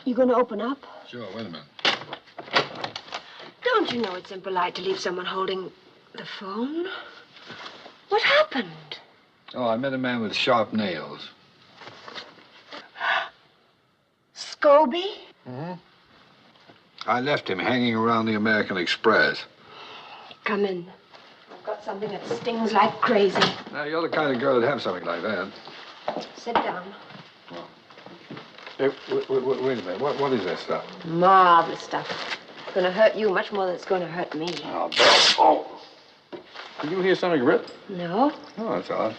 You gonna open up? sure. Wait a minute. Don't you know it's impolite to leave someone holding the phone? What happened? Oh, I met a man with sharp nails. Scobie? Mm-hmm. I left him hanging around the American Express. Come in. I've got something that stings like crazy. Now, you're the kind of girl that'd have something like that. Sit down. Hey, wait a minute. What is that stuff? Marvelous stuff. It's gonna hurt you much more than it's gonna hurt me. Oh, Beth. Oh. Did you hear something rip? No? Oh, that's odd.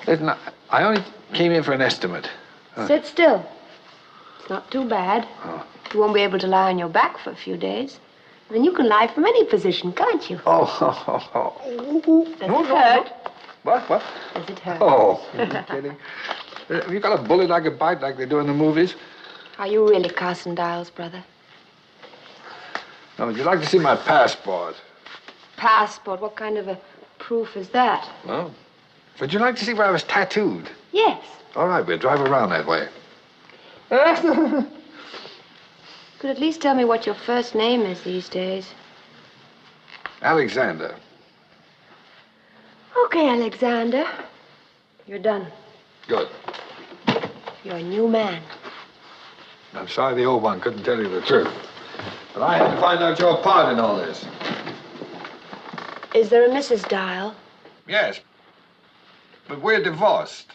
Listen, I only came in for an estimate. Sit still. It's not too bad. Oh. You won't be able to lie on your back for a few days. Then you can lie from any position, can't you? Oh. Does it hurt? What? Does it hurt? Oh, are you kidding? Have you got a bullet I could bite like they do in the movies? Are you really Carson Dials, brother? No, would you like to see my passport? Passport? What kind of a proof is that? No. Would you like to see where I was tattooed? Yes. All right, we'll drive around that way. Could at least tell me what your first name is these days. Alexander. Okay, Alexander. You're done. Good. You're a new man. I'm sorry the old one couldn't tell you the truth. But I had to find out your part in all this. Is there a Mrs. Dial? Yes. But we're divorced.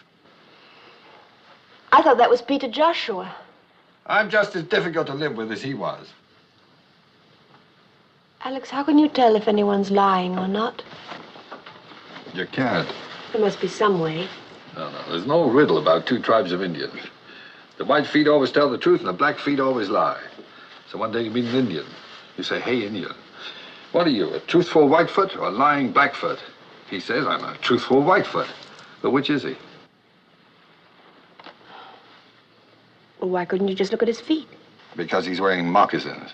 I thought that was Peter Joshua. I'm just as difficult to live with as he was. Alex, how can you tell if anyone's lying or not? You can't. There must be some way. No, there's no riddle about two tribes of Indians. The white feet always tell the truth and the black feet always lie. So one day you meet an Indian. You say, hey, Indian. What are you, a truthful Whitefoot or a lying Blackfoot? He says, I'm a truthful Whitefoot. But which is he? Well, why couldn't you just look at his feet? Because he's wearing moccasins.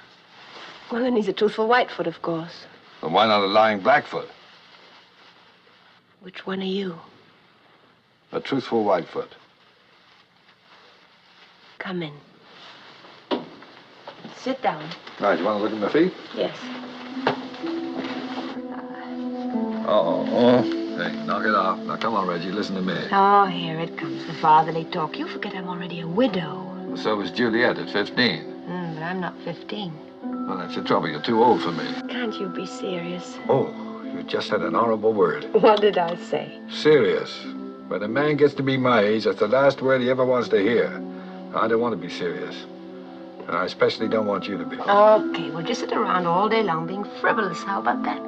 Well, then he's a truthful Whitefoot, of course. Then why not a lying Blackfoot? Which one are you? A truthful Whitefoot. Come in. Sit down. Right, you want to look at my feet? Yes. Uh-oh. Hey, knock it off. Now, come on, Reggie, listen to me. Oh, here it comes, the fatherly talk. You forget I'm already a widow. So was Juliet at 15. But I'm not 15. Well, that's the trouble. You're too old for me. Can't you be serious? Oh, you just said an horrible word. What did I say? Serious. When a man gets to be my age, that's the last word he ever wants to hear. I don't want to be serious. And I especially don't want you to be. Okay, we'll just sit around all day long being frivolous. How about that?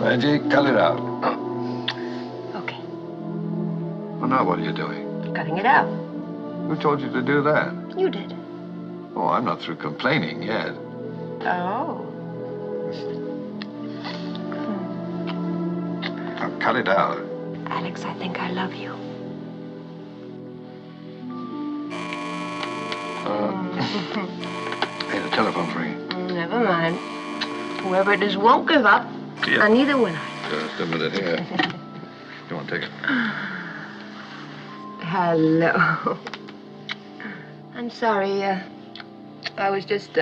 Reggie, cut it out. Okay. Well, now what are you doing? Cutting it out. Who told you to do that? You did. Oh, I'm not through complaining yet. Oh. Now, cut it out. Alex, I think I love you. Hey, the telephone's ringing. Never mind. Whoever it is won't give up. Yeah. And neither will I. Just a minute here. You want to take it? Hello. I'm sorry, I was just,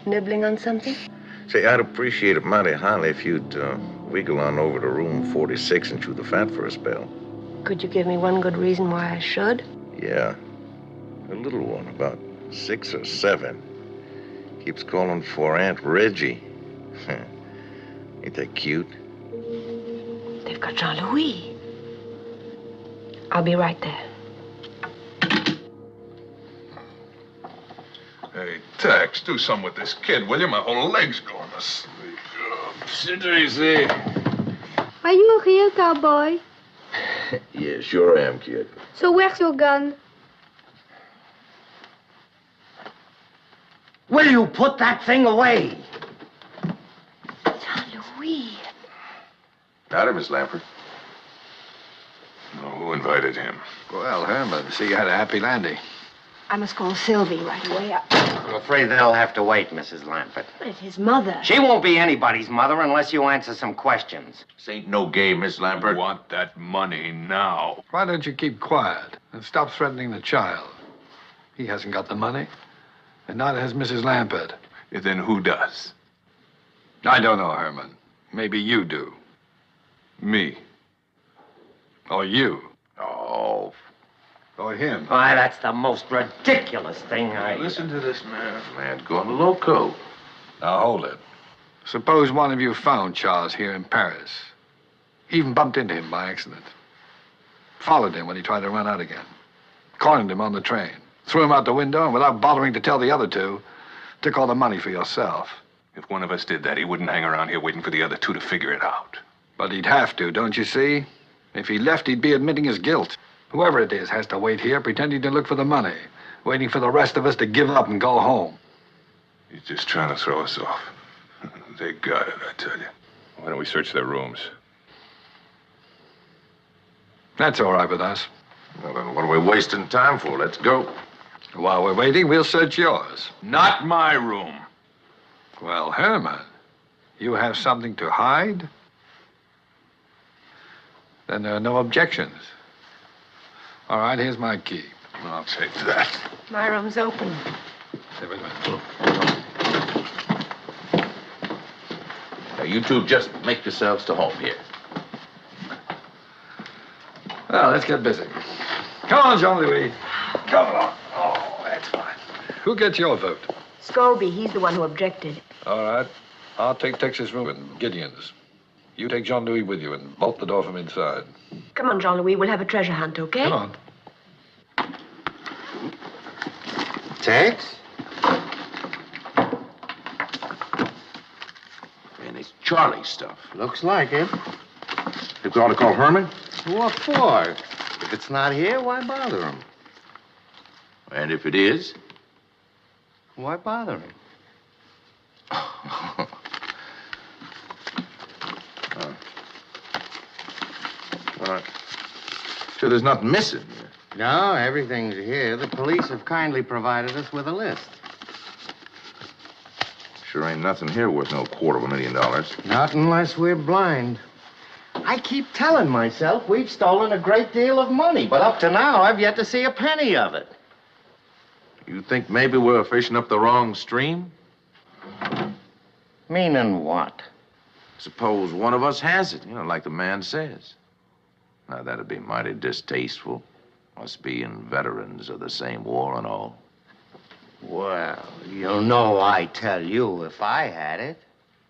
nibbling on something. Say, I'd appreciate it mighty highly if you'd wiggle on over to room 46 and chew the fat for a spell. Could you give me one good reason why I should? Yeah. A little one, about 6 or 7. Keeps calling for Aunt Reggie. Ain't that cute? They've got Jean-Louis. I'll be right there. Tex, do something with this kid, will you? My whole leg's going to sleep. Sit easy. Are you a real cowboy? Yeah, sure am, kid. So where's your gun? Will you put that thing away? Louis. Howdy, Miss Lampert. Oh, who invited him? Well, Herman, see you had a happy landing. I must call Sylvie right away. I'm afraid they'll have to wait, Mrs. Lampert. But it's his mother. She won't be anybody's mother unless you answer some questions. This ain't no game, Miss Lambert. I want that money now. Why don't you keep quiet and stop threatening the child? He hasn't got the money, and neither has Mrs. Lampert. Then who does? I don't know, Herman. Maybe you do. Me. Or you. Oh. Or him. Why, that's the most ridiculous thing I... Listen to this man. Man, going loco. Now, hold it. Suppose one of you found Charles here in Paris. Even bumped into him by accident. Followed him when he tried to run out again. Cornered him on the train. Threw him out the window, and without bothering to tell the other two, took all the money for yourself. If one of us did that, he wouldn't hang around here waiting for the other two to figure it out. But he'd have to, don't you see? If he left, he'd be admitting his guilt. Whoever it is has to wait here, pretending to look for the money, waiting for the rest of us to give up and go home. He's just trying to throw us off. They got it, I tell you. Why don't we search their rooms? That's all right with us. Well, then what are we wasting time for? Let's go. While we're waiting, we'll search yours. Not my room. Well, Herman, you have something to hide? Then there are no objections. All right, here's my key. I'll take that. My room's open. There we go. Now, you two just make yourselves to home here. Well, let's get busy. Come on, Jean-Louis. Come on. Oh, that's fine. Who gets your vote? Scobie, he's the one who objected. All right. I'll take Texas room and Gideon's. You take Jean-Louis with you and bolt the door from inside. Come on, Jean-Louis, we'll have a treasure hunt, okay? Come on. Tex? Man, it's Charlie's stuff. Looks like it. Think we ought to call Herman? What for? If it's not here, why bother him? And if it is? Why bother him? All right. Sure there's nothing missing. No, everything's here. The police have kindly provided us with a list. Sure ain't nothing here worth no $250,000. Not unless we're blind. I keep telling myself we've stolen a great deal of money, but up to now, I've yet to see a penny of it. You think maybe we're fishing up the wrong stream? Meaning what? Suppose one of us has it, like the man says. Now, that'd be mighty distasteful, us being veterans of the same war and all. Well, you know I'd tell you if I had it.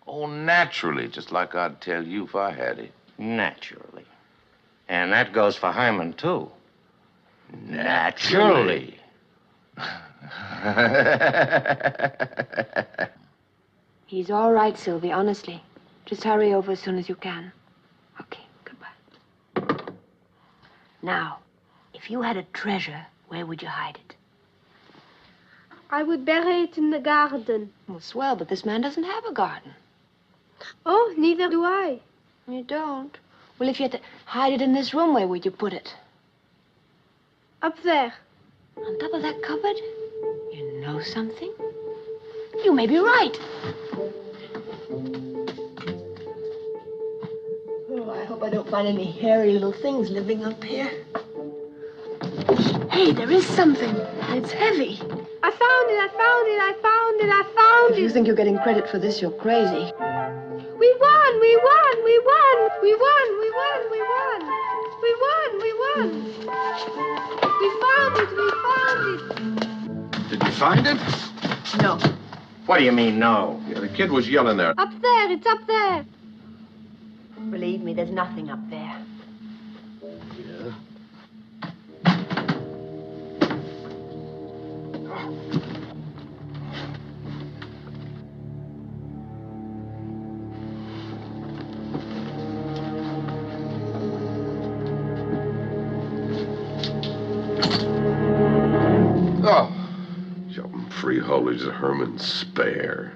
Oh, naturally, just like I'd tell you if I had it. Naturally. And that goes for Herman, too. Naturally. He's all right, Sylvie, honestly. Just hurry over as soon as you can. Okay, goodbye. Now, if you had a treasure, where would you hide it? I would bury it in the garden. Well, swell, but this man doesn't have a garden. Oh, neither do I. You don't? Well, if you had to hide it in this room, where would you put it? Up there. On top of that cupboard? You know something? You may be right. Oh, I hope I don't find any hairy little things living up here. Hey, there is something. It's heavy. I found it, I found it, I found it, I found it. If you think you're getting credit for this, you're crazy. We won, we won, we won, we won, we won, we won. We won, we won. We found it, we found it. Did you find it? No. What do you mean, no? Yeah, the kid was yelling there. Up there, it's up there. Believe me, there's nothing up there. Yeah. freeholders Herman spare.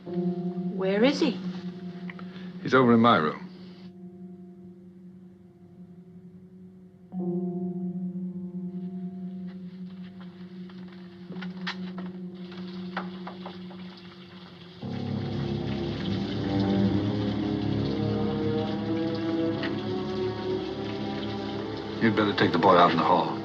Where is he? He's over in my room. You'd better take the boy out in the hall.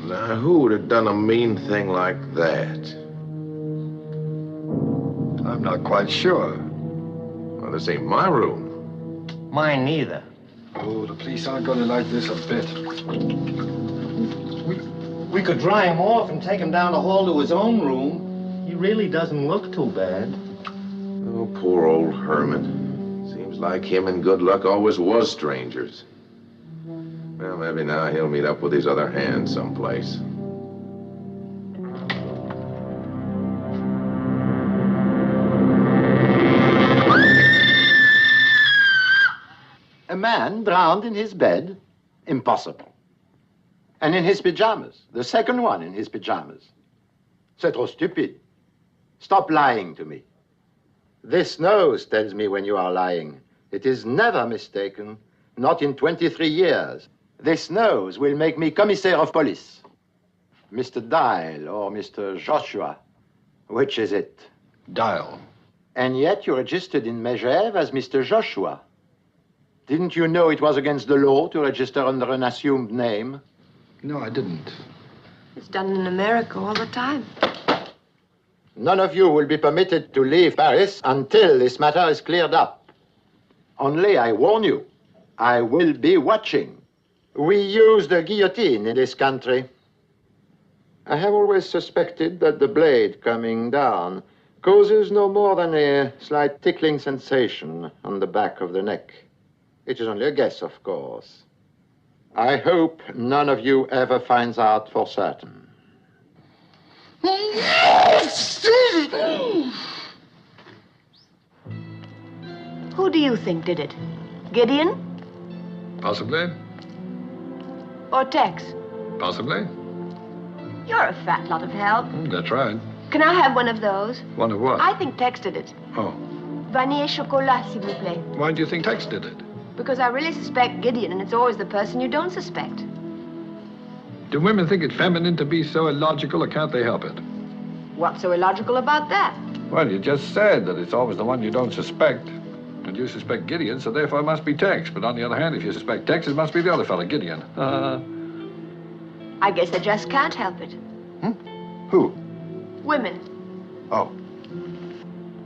Now, who would have done a mean thing like that? I'm not quite sure. Well, this ain't my room. Mine neither. Oh, the police aren't going to like this a bit. We could dry him off and take him down the hall to his own room. He really doesn't look too bad. Oh, poor old Herman. Seems like him and Good Luck always was strangers. Well, maybe now he'll meet up with his other hand someplace. A man drowned in his bed? Impossible. And in his pajamas. The second one in his pajamas. C'est trop stupid. Stop lying to me. This nose tells me when you are lying. It is never mistaken. Not in 23 years. This nose will make me commissaire of police. Mr. Dial or Mr. Joshua. Which is it? Dial. And yet you registered in Megève as Mr. Joshua. Didn't you know it was against the law to register under an assumed name? No, I didn't. It's done in America all the time. None of you will be permitted to leave Paris until this matter is cleared up. Only I warn you, I will be watching. We use the guillotine in this country. I have always suspected that the blade coming down causes no more than a slight tickling sensation on the back of the neck. It is only a guess, of course. I hope none of you ever finds out for certain. Who do you think did it? Gideon Possibly. or Tex? Possibly. You're a fat lot of help. That's right. Can I have one of those? One of what? I think Tex did it. Oh. Vanille chocolat, s'il vous plaît. Why do you think Tex did it? Because I really suspect Gideon, and it's always the person you don't suspect. Do women think it feminine to be so illogical, or can't they help it? What's so illogical about that? Well, you just said that it's always the one you don't suspect. And you suspect Gideon, so therefore it must be Tex. But on the other hand, if you suspect Tex, it must be the other fella, Gideon. I guess they just can't help it. Who? Women. Oh.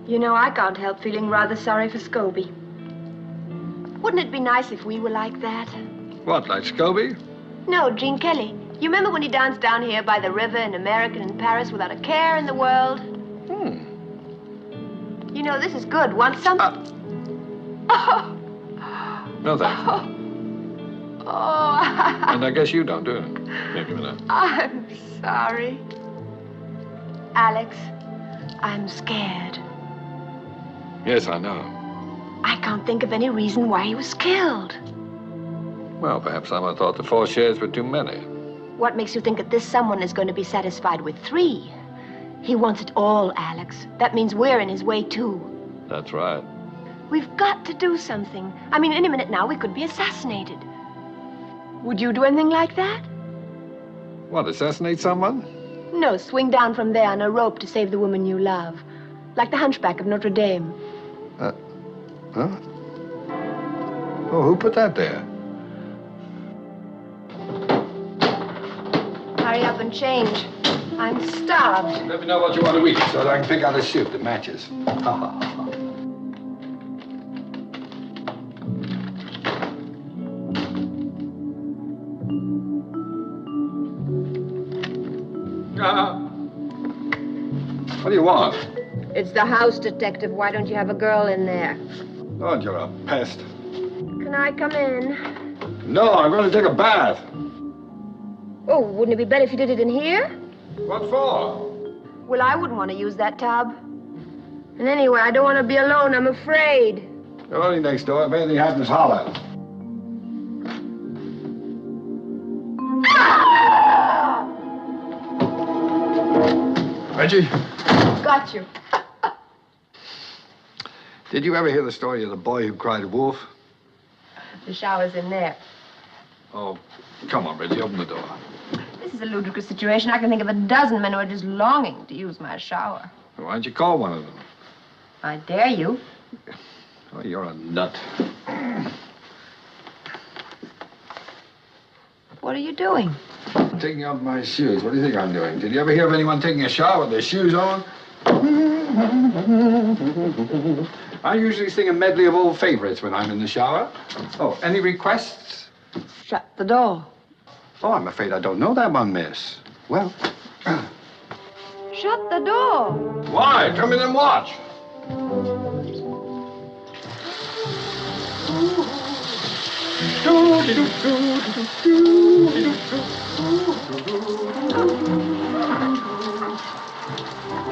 You know, I can't help feeling rather sorry for Scobie. Wouldn't it be nice if we were like that? What, like Scobie? No, Gene Kelly. You remember when he danced down here by the river in America and in Paris without a care in the world? You know, this is good. Want some? No, thanks. And I guess you don't, do you? Here, give me that. I'm sorry. Alex, I'm scared. Yes, I know. I can't think of any reason why he was killed. Well, perhaps someone thought the 4 shares were too many. What makes you think that this someone is going to be satisfied with 3? He wants it all, Alex. That means we're in his way, too. That's right. We've got to do something. I mean, any minute now, we could be assassinated. Would you do anything like that? What, assassinate someone? No, swing down from there on a rope to save the woman you love. Like the hunchback of Notre Dame. Huh? Oh, who put that there? Hurry up and change. I'm starved. Let me know what you want to eat so that I can pick out a suit that matches. What do you want? It's the house detective. Why don't you have a girl in there? Oh, you're a pest. Can I come in? No, I'm going to take a bath. Oh, wouldn't it be better if you did it in here? What for? Well, I wouldn't want to use that tub. And anyway, I don't want to be alone. I'm afraid. You're only next door. If anything happens, holler. Reggie, Got you. did you ever hear the story of the boy who cried wolf? The shower's in there. Oh, come on, Reggie, open the door. This is a ludicrous situation. I can think of a dozen men who are just longing to use my shower. Why don't you call one of them? I dare you. Oh, you're a nut. What are you doing? Taking off my shoes. What do you think I'm doing? Did you ever hear of anyone taking a shower with their shoes on? I usually sing a medley of old favorites when I'm in the shower. Oh, any requests? Shut the door. Oh, I'm afraid I don't know that one, miss. Well, Shut the door. why? Come in and watch.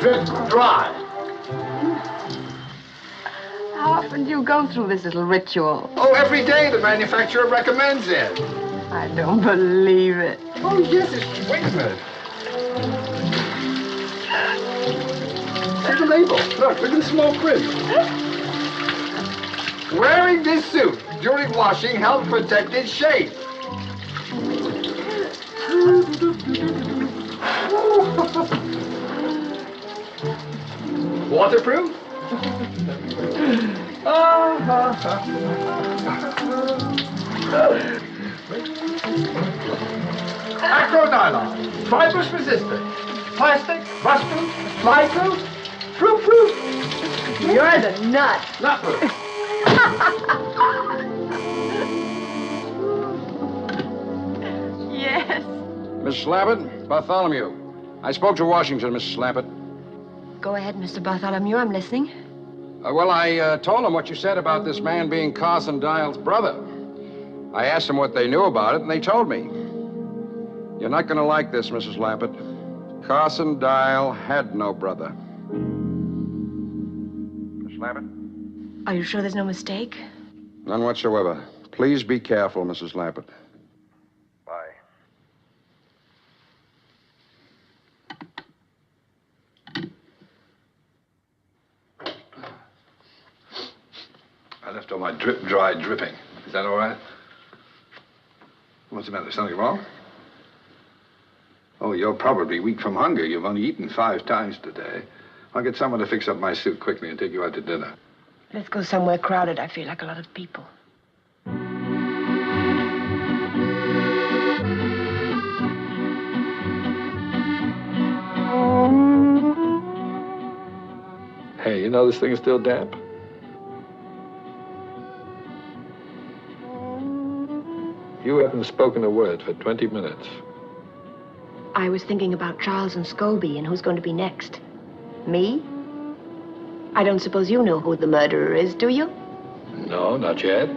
Drip dry. How often do you go through this little ritual? Oh, every day the manufacturer recommends it. I don't believe it. Oh, yes, it's... Wait a minute. There's a label. Look at the small print. Wearing this suit during washing helps protect its shape. Waterproof? Acronylon, fibrous resistant, plastic, rust-proof, fly-proof, proof. You're the nut. Nut-proof. Yes. Miss Slappett, Bartholomew. I spoke to Washington, Mrs. Slappett. Go ahead, Mr. Bartholomew. I'm listening. Well, I told them what you said about this man being Carson Dial's brother. I asked them what they knew about it, and they told me. You're not going to like this, Mrs. Lappett. Carson Dial had no brother. Miss Lappett? Are you sure there's no mistake? None whatsoever. Please be careful, Mrs. Lappett. Bye. I left all my drip dry dripping. Is that all right? What's the matter? Something wrong? Oh, you're probably weak from hunger. You've only eaten 5 times today. I'll get someone to fix up my suit quickly and take you out to dinner. Let's go somewhere crowded. I feel like a lot of people. Hey, you know this thing is still damp? You haven't spoken a word for 20 minutes. I was thinking about Charles and Scobie and who's going to be next. Me? I don't suppose you know who the murderer is, do you? No, not yet.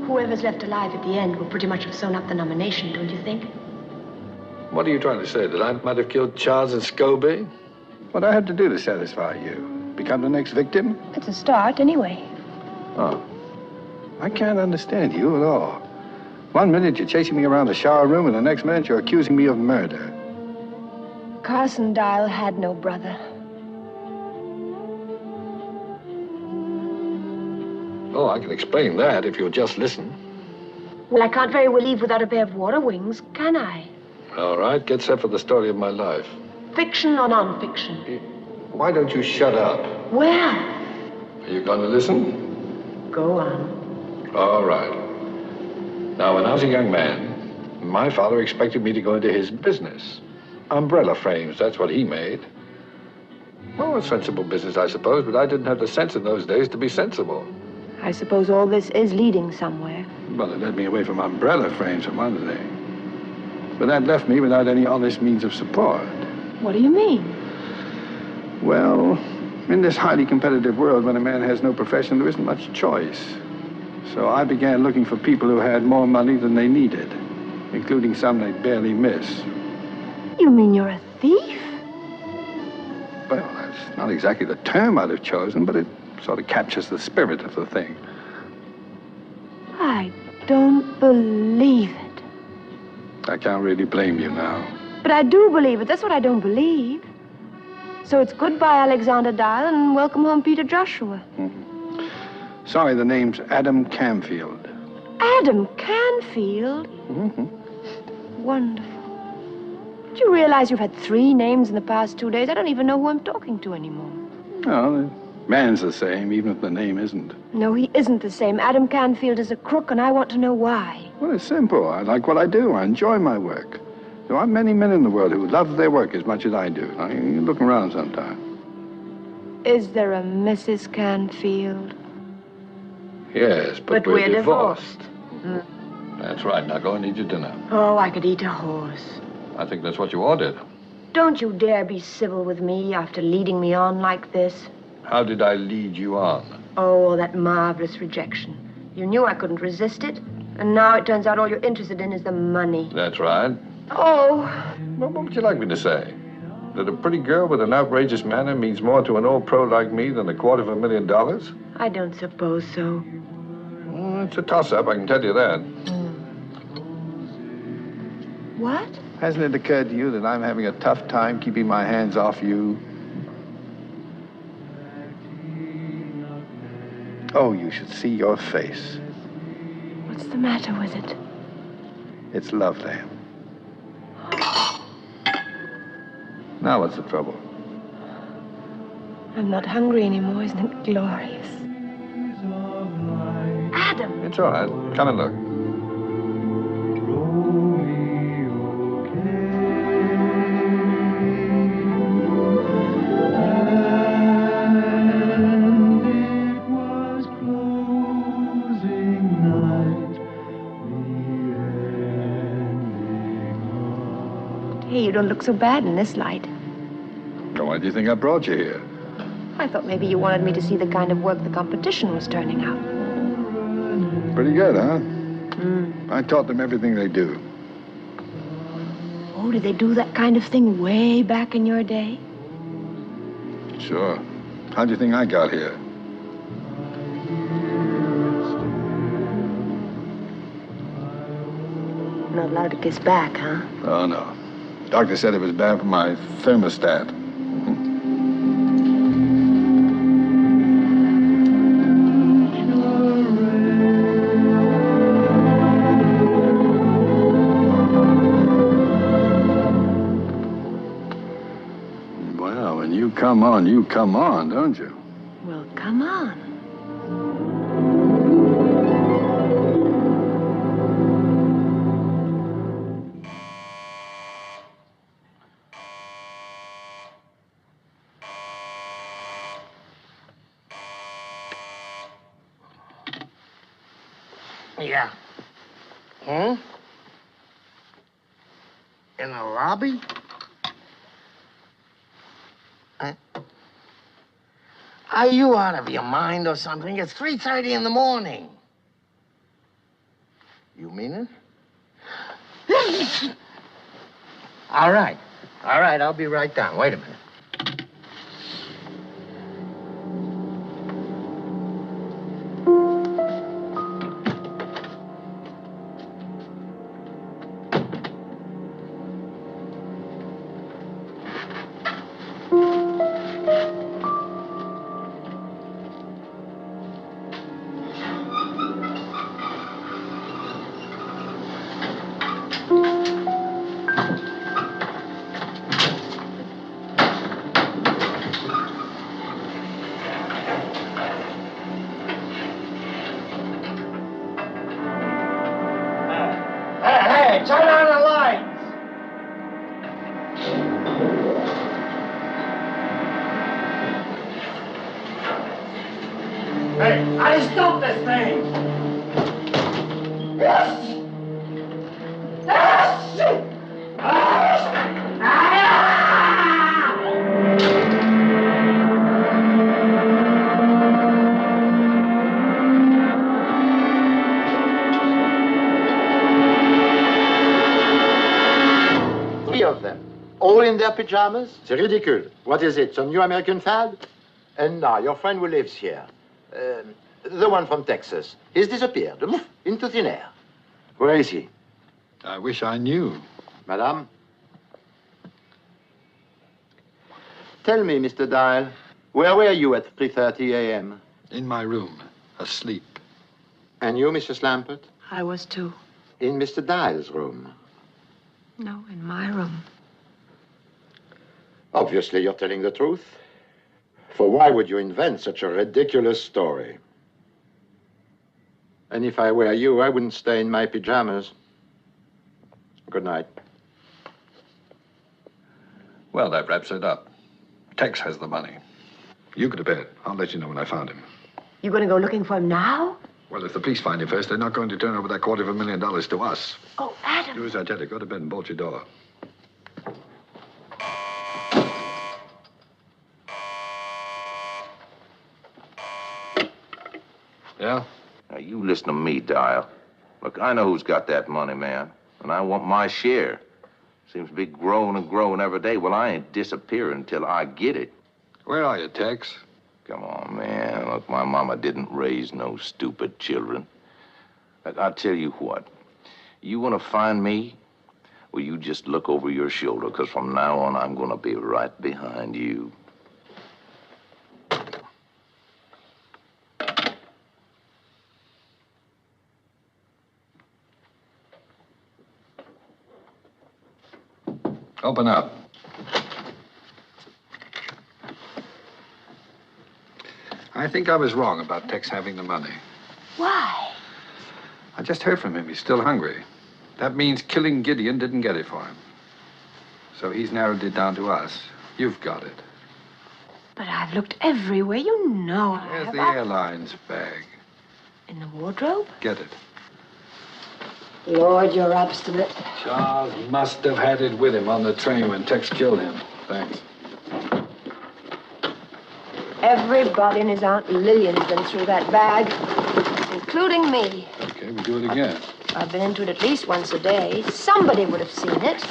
Whoever's left alive at the end will pretty much have sewn up the nomination, don't you think? What are you trying to say? That I might have killed Charles and Scobie? What do I have to do to satisfy you? Become the next victim? It's a start, anyway. Oh. I can't understand you at all. One minute you're chasing me around the shower room, and the next minute you're accusing me of murder. Carson Dial had no brother. Oh, I can explain that if you'll just listen. Well, I can't very well leave without a pair of water wings, can I? All right, get set for the story of my life. Fiction or non-fiction? Why don't you shut up? Well, Are you going to listen? go on. All right. Now, when I was a young man, my father expected me to go into his business. Umbrella frames, that's what he made. Well, a sensible business, I suppose, but I didn't have the sense in those days to be sensible. I suppose all this is leading somewhere. Well, it led me away from umbrella frames, for one thing. But that left me without any honest means of support. What do you mean? Well, in this highly competitive world, when a man has no profession, there isn't much choice. So I began looking for people who had more money than they needed, including some they'd barely miss. You mean you're a thief? Well, that's not exactly the term I'd have chosen, but it sort of captures the spirit of the thing. I don't believe it. I can't really blame you now. But I do believe it. That's what I don't believe. So it's goodbye, Alexander Dial, and welcome home, Peter Joshua. Sorry, the name's Adam Camfield. Adam Canfield? Wonderful. Do you realize you've had 3 names in the past 2 days? I don't even know who I'm talking to anymore. No, the man's the same, even if the name isn't. No, he isn't the same. Adam Canfield is a crook, and I want to know why. Well, it's simple. I like what I do. I enjoy my work. There aren't many men in the world who love their work as much as I do. Now, you look around sometime. Is there a Mrs. Canfield? Yes, but we're divorced. That's right. Now go and eat your dinner. Oh, I could eat a horse. I think that's what you ordered. Don't you dare be civil with me after leading me on like this. How did I lead you on? Oh, that marvelous rejection. You knew I couldn't resist it, and now it turns out all you're interested in is the money. That's right. Oh. Well, what would you like me to say? That a pretty girl with an outrageous manner means more to an old pro like me than $250,000? I don't suppose so. Well, it's a toss-up, I can tell you that. What? Hasn't it occurred to you that I'm having a tough time keeping my hands off you? Oh, you should see your face. What's the matter with it? It's lovely. Now what's the trouble? I'm not hungry anymore. Isn't it glorious? Adam! It's all right. Come and look. Hey, you don't look so bad in this light. Why do you think I brought you here? I thought maybe you wanted me to see the kind of work the competition was turning out. Pretty good, huh? I taught them everything they do. Oh, did they do that kind of thing way back in your day? Sure. How'd you think I got here? Not allowed to kiss back, huh? Oh, no. Doctor said it was bad for my thermostat. Well, when you come on, don't you? Well, come on. Yeah. In the lobby? Are you out of your mind or something? It's 3:30 in the morning. You mean it? All right, I'll be right down. Wait a minute. Hey, turn on the lights! Hey, I stop this thing! Yes! Yes! Three of them. All in their pajamas? C'est ridicule. What is it, some new American fad? And now, your friend who lives here, the one from Texas, he's disappeared, into thin air. Where is he? I wish I knew. Madame? Tell me, Mr. Dial, where were you at 3:30 a.m.? In my room, asleep. And you, Mrs. Lampert? I was too. In Mr. Dial's room? No, in my room. Obviously, you're telling the truth. For why would you invent such a ridiculous story? And if I were you, I wouldn't stay in my pajamas. Good night. Well, that wraps it up. Tex has the money. You go to bed. I'll let you know when I found him. You gonna go looking for him now? Well, if the police find him first, they're not going to turn over that $250,000 to us. Oh, Adam. Do as I tell you. Go to bed and bolt your door. Yeah? Now, you listen to me, Dial. Look, I know who's got that money, man. And I want my share. Seems to be growing and growing every day. Well, I ain't disappearing until I get it. Where are you, Tex? Come on, man. Look, my mama didn't raise no stupid children. Look, I'll tell you what. You want to find me? Well, you just look over your shoulder, because from now on, I'm going to be right behind you. Open up. I think I was wrong about Tex having the money. Why? I just heard from him. He's still hungry. That means killing Gideon didn't get it for him. So he's narrowed it down to us. You've got it. But I've looked everywhere. You know I There's have. the airline's bag. In the wardrobe? Get it. Lord, you're obstinate. Charles must have had it with him on the train when Tex killed him. Thanks. Everybody and his Aunt Lillian's been through that bag, including me. Okay, we do it again. I've been into it at least once a day. Somebody would have seen it.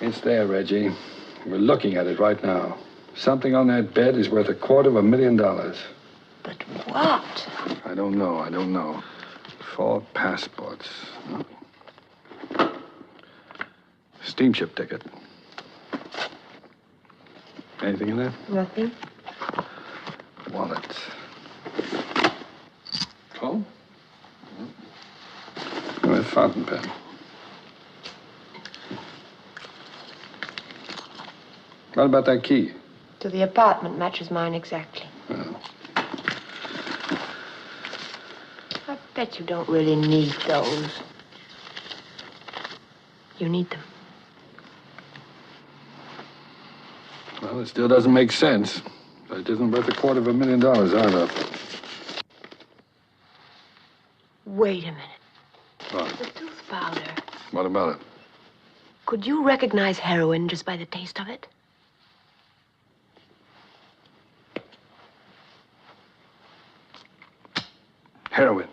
It's there, Reggie. We're looking at it right now. Something on that bed is worth $250,000. But what? I don't know. 4 passports. Steamship ticket. Anything in there? Nothing. Wallet. Oh? A fountain pen. What about that key? To the apartment matches mine exactly. Oh. I bet you don't really need those. You need them. Well, it still doesn't make sense. But it isn't worth $250,000 either. Wait a minute. What? The tooth powder. What about it? Could you recognize heroin just by the taste of it? Heroin.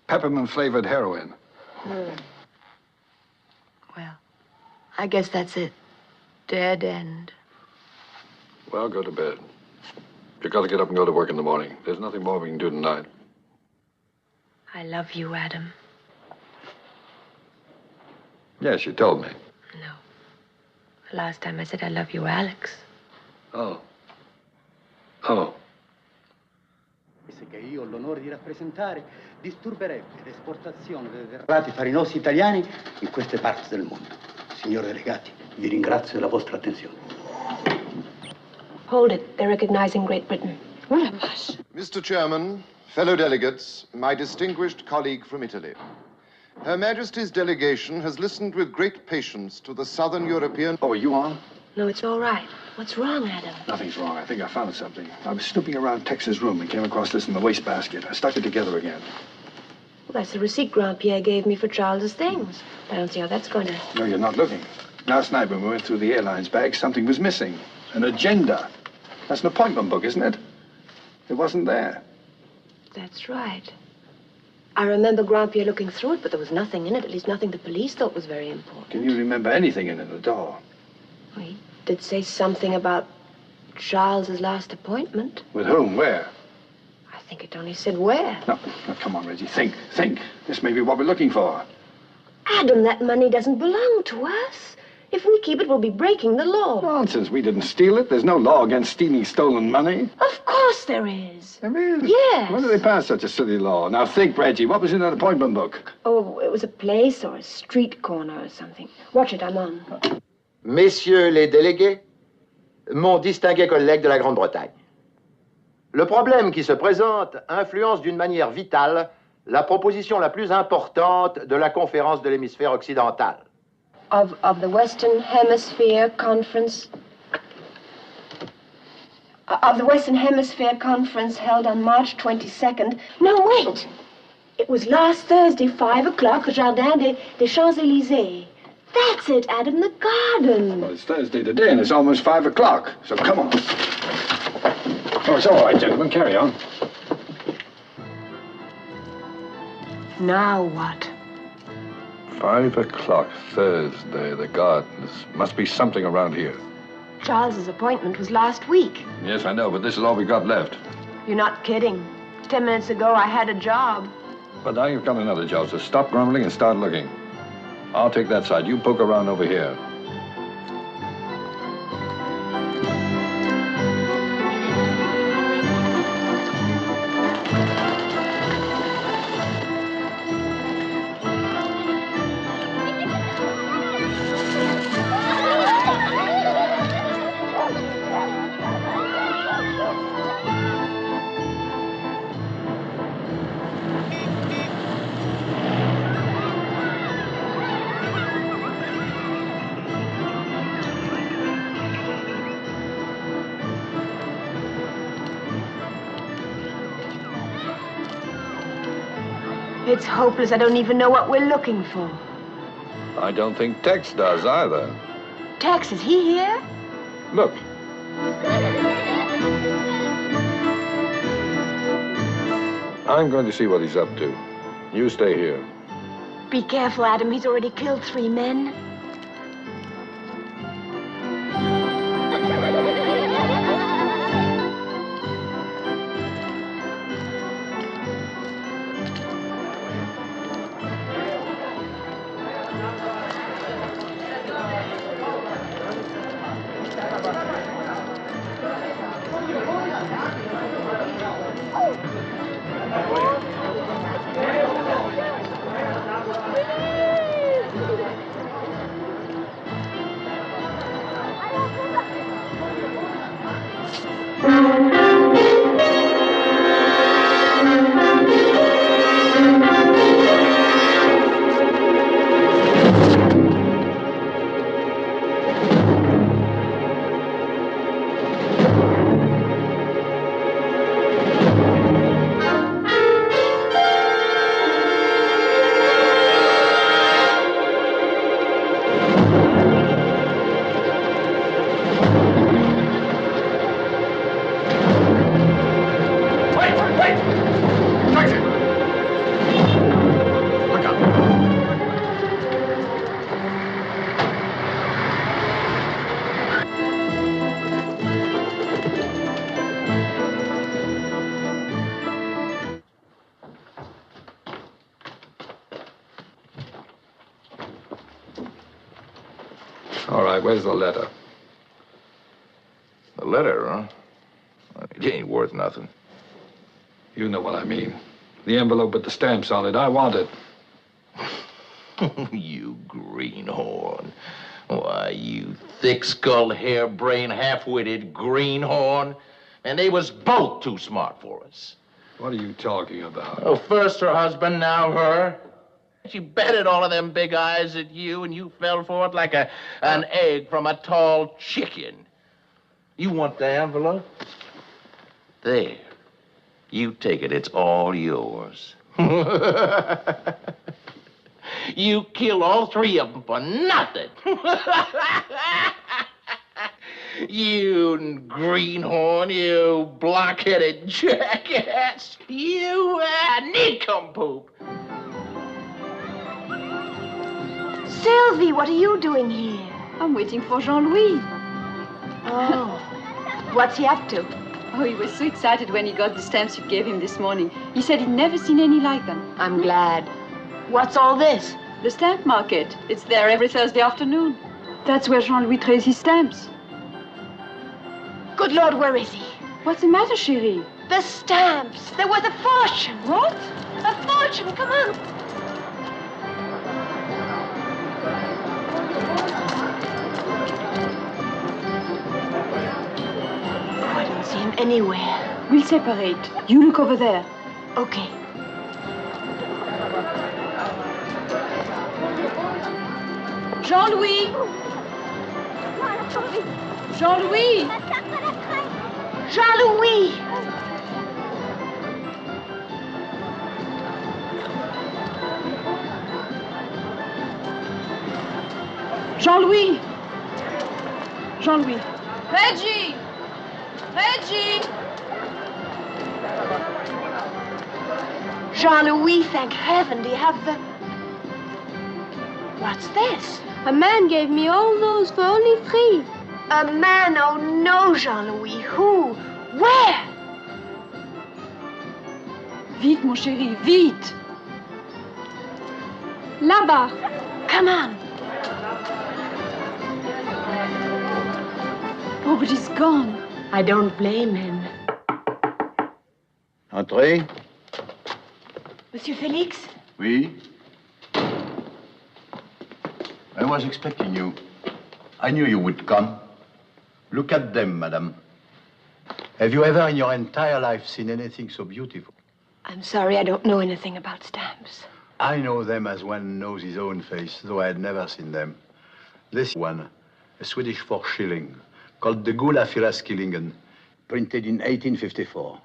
Peppermint-flavored heroin. Well, I guess that's it. Dead end. Well, go to bed. You've got to get up and go to work in the morning. There's nothing more we can do tonight. I love you, Adam. Yes, you told me. No. The last time I said I love you, Alex. Oh. Che io ho l'onore di rappresentare disturberebbe l'esportazione dei derrati farinosi italiani in queste parti del mondo. Signori delegati, vi ringrazio della vostra attenzione. Hold it. They're recognizing Great Britain. What a mush. Mr. Chairman, fellow delegates, my distinguished colleague from Italy. Her Majesty's delegation has listened with great patience to the Southern European... Oh, are you on? No, it's all right. What's wrong, Adam? Nothing's wrong. I think I found something. I was snooping around Tex's room and came across this in the wastebasket. I stuck it together again. Well, that's the receipt Grand-Pierre gave me for Charles's things. I don't see how that's going to... No, you're not looking. Last night when we went through the airline's bag, something was missing. An agenda. That's an appointment book, isn't it? It wasn't there. That's right. I remember Grandpierre looking through it, but there was nothing in it, at least nothing the police thought was very important. Can you remember anything in it at all? He did say something about Charles's last appointment. With whom? Where? I think it only said where. No, come on, Reggie. Think. This may be what we're looking for. Adam, that money doesn't belong to us. If we keep it, we'll be breaking the law. Nonsense. We didn't steal it. There's no law against stealing stolen money. Of course there is. There is? Yes. When did they pass such a silly law? Now think, Reggie. What was in that appointment book? Oh, it was a place or a street corner or something. Watch it, I'm on. Messieurs les délégués, mon distingué collègue de la Grande-Bretagne. Le problème qui se présente influence d'une manière vitale la proposition la plus importante de la conférence de l'hémisphère occidental. Of the Western Hemisphere Conference. Of the Western Hemisphere Conference held on March 22nd. No, wait! It was last Thursday, 5 o'clock, Jardin des Champs-Élysées. That's it, Adam, the garden. Well, it's Thursday today, and it's almost 5 o'clock, so come on. Oh, it's all right, gentlemen. Carry on. Now what? 5 o'clock, Thursday, the gardens. Must be something around here. Charles's appointment was last week. Yes, I know, but this is all we got left. You're not kidding. 10 minutes ago, I had a job. But now you've got another job, so stop grumbling and start looking. I'll take that side. You poke around over here. It's hopeless. I don't even know what we're looking for. I don't think Tex does either. Tex, is he here? Look. I'm going to see what he's up to. You stay here. Be careful, Adam. He's already killed 3 men. All right, where's the letter? The letter, huh? It ain't worth nothing. You know what I mean. The envelope with the stamps on it. I want it. You greenhorn. Why, you thick-skulled, harebrained, half-witted greenhorn. And they was both too smart for us. What are you talking about? Oh, first her husband, now her. She betted all of them big eyes at you, and you fell for it like an egg from a tall chicken. You want the envelope? There. You take it. It's all yours. You killed all 3 of them for nothing. You greenhorn, you block-headed jackass. You nincompoop. Sylvie, what are you doing here? I'm waiting for Jean-Louis. Oh. What's he up to? Oh, he was so excited when he got the stamps you gave him this morning. He said he'd never seen any like them. I'm glad. What's all this? The stamp market. It's there every Thursday afternoon. That's where Jean-Louis trades his stamps. Good Lord, where is he? What's the matter, chérie? The stamps. They're worth a fortune. What? A fortune. Come on. I don't see him anywhere. We'll separate. You look over there. Okay. Jean-Louis! Jean-Louis! Jean-Louis! Jean-Louis! Jean-Louis! Reggie! Reggie! Jean-Louis, thank heaven. Do you have the... What's this? A man gave me all those for only $3. A man? Oh, no, Jean-Louis. Who? Where? Vite, mon chéri, vite! Là-bas. Come on. Oh, but he's gone. I don't blame him. Entrez. Monsieur Félix? Oui? I was expecting you. I knew you would come. Look at them, madame. Have you ever in your entire life seen anything so beautiful? I'm sorry, I don't know anything about stamps. I know them as one knows his own face, though I had never seen them. This one, a Swedish 4 shilling, called the Gula Firaskillingen, printed in 1854.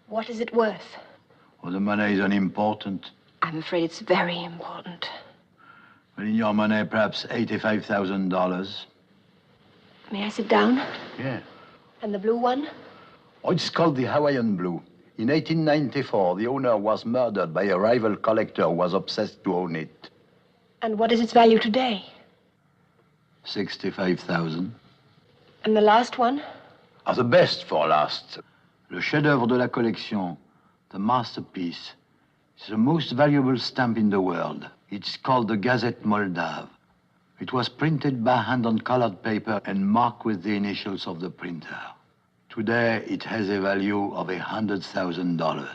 What is it worth? Well, the money is unimportant. I'm afraid it's very important. Well, in your money, perhaps $85,000. May I sit down? Yeah. And the blue one? Oh, it's called the Hawaiian Blue. In 1894, the owner was murdered by a rival collector who was obsessed to own it. And what is its value today? $65,000. And the last one? Ah, the best for last. Le chef-d'œuvre de la collection, the masterpiece. It's the most valuable stamp in the world. It's called the Gazette Moldave. It was printed by hand on colored paper and marked with the initials of the printer. Today, it has a value of $100,000.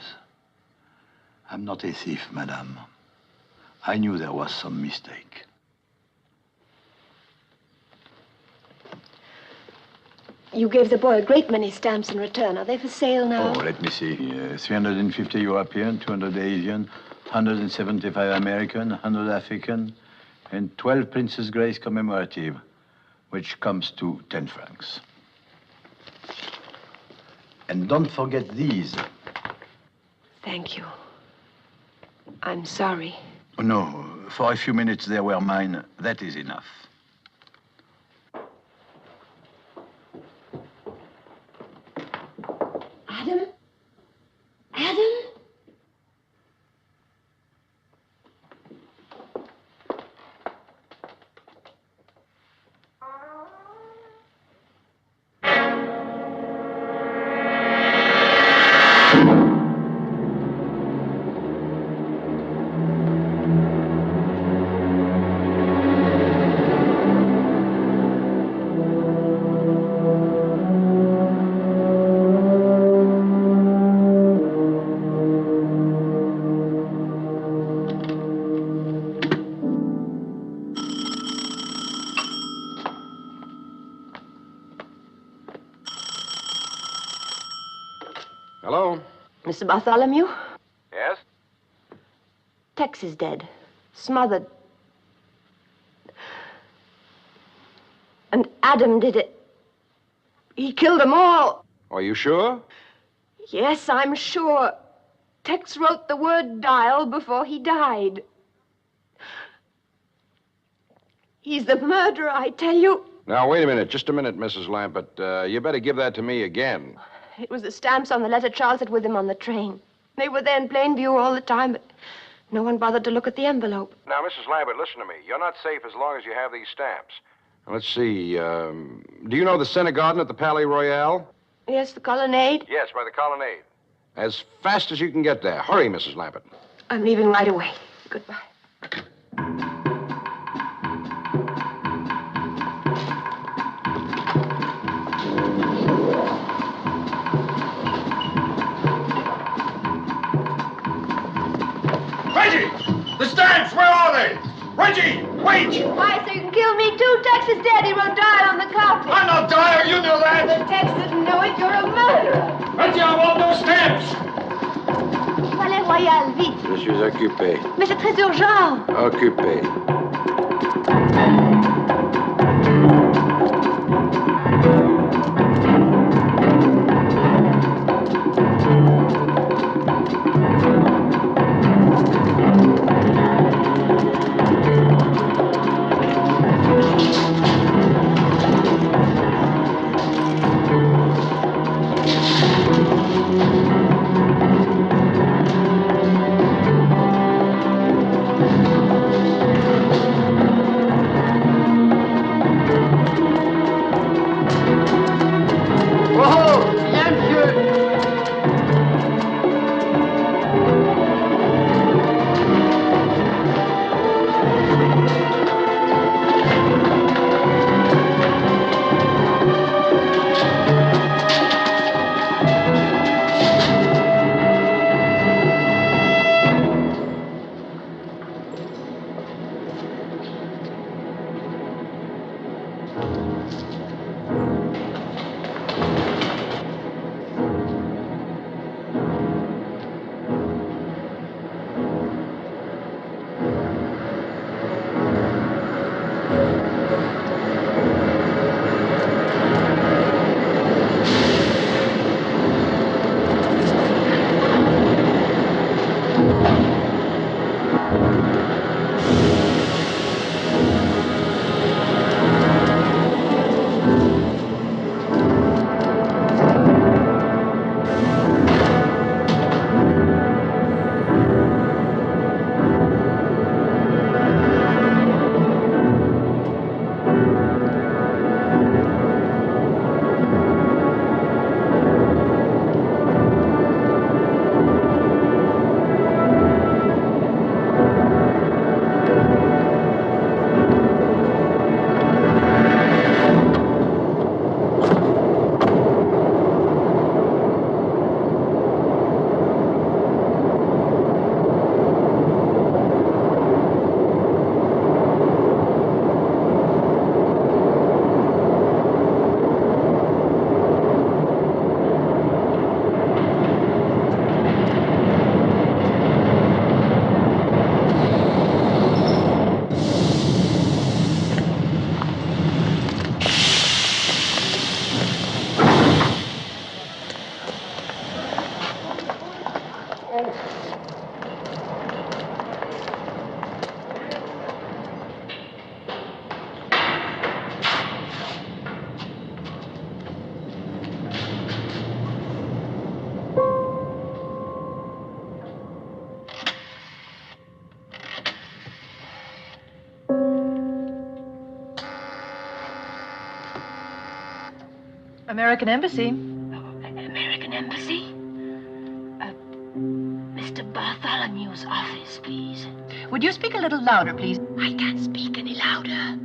I'm not a thief, madame. I knew there was some mistake. You gave the boy a great many stamps in return. Are they for sale now? Oh, let me see. 350 European, 200 Asian, 175 American, 100 African, and 12 Princess Grace commemorative, which comes to 10 francs. And don't forget these. Thank you. I'm sorry. Oh, no, for a few minutes they were mine. That is enough. Adam? Adam? Hello? Mr. Bartholomew? Yes? Tex is dead. Smothered. And Adam did it. He killed them all. Are you sure? Yes, I'm sure. Tex wrote the word dial before he died. He's the murderer, I tell you. Now, wait a minute. Just a minute, Mrs. Lambert. You better give that to me again. It was the stamps on the letter Charles had with him on the train. They were there in plain view all the time, but no one bothered to look at the envelope. Now, Mrs. Lambert, listen to me. You're not safe as long as you have these stamps. Let's see. Do you know the Center Garden at the Palais Royal? Yes, the colonnade. Yes, by the colonnade. As fast as you can get there. Hurry, Mrs. Lambert. I'm leaving right away. Goodbye. Reggie! The stamps, where are they? Reggie, wait! Why, so you can kill me too? Texas Daddy wrote die on the carpet. I'm not dire, you know that. The Tex didn't know it. You're a murderer. Reggie, I want those stamps. Palais Royal, vite. Je suis occupé. Mais c'est très urgent. Occupé. American Embassy. American Embassy? Mr. Bartholomew's office, please. Would you speak a little louder, please? I can't speak any louder.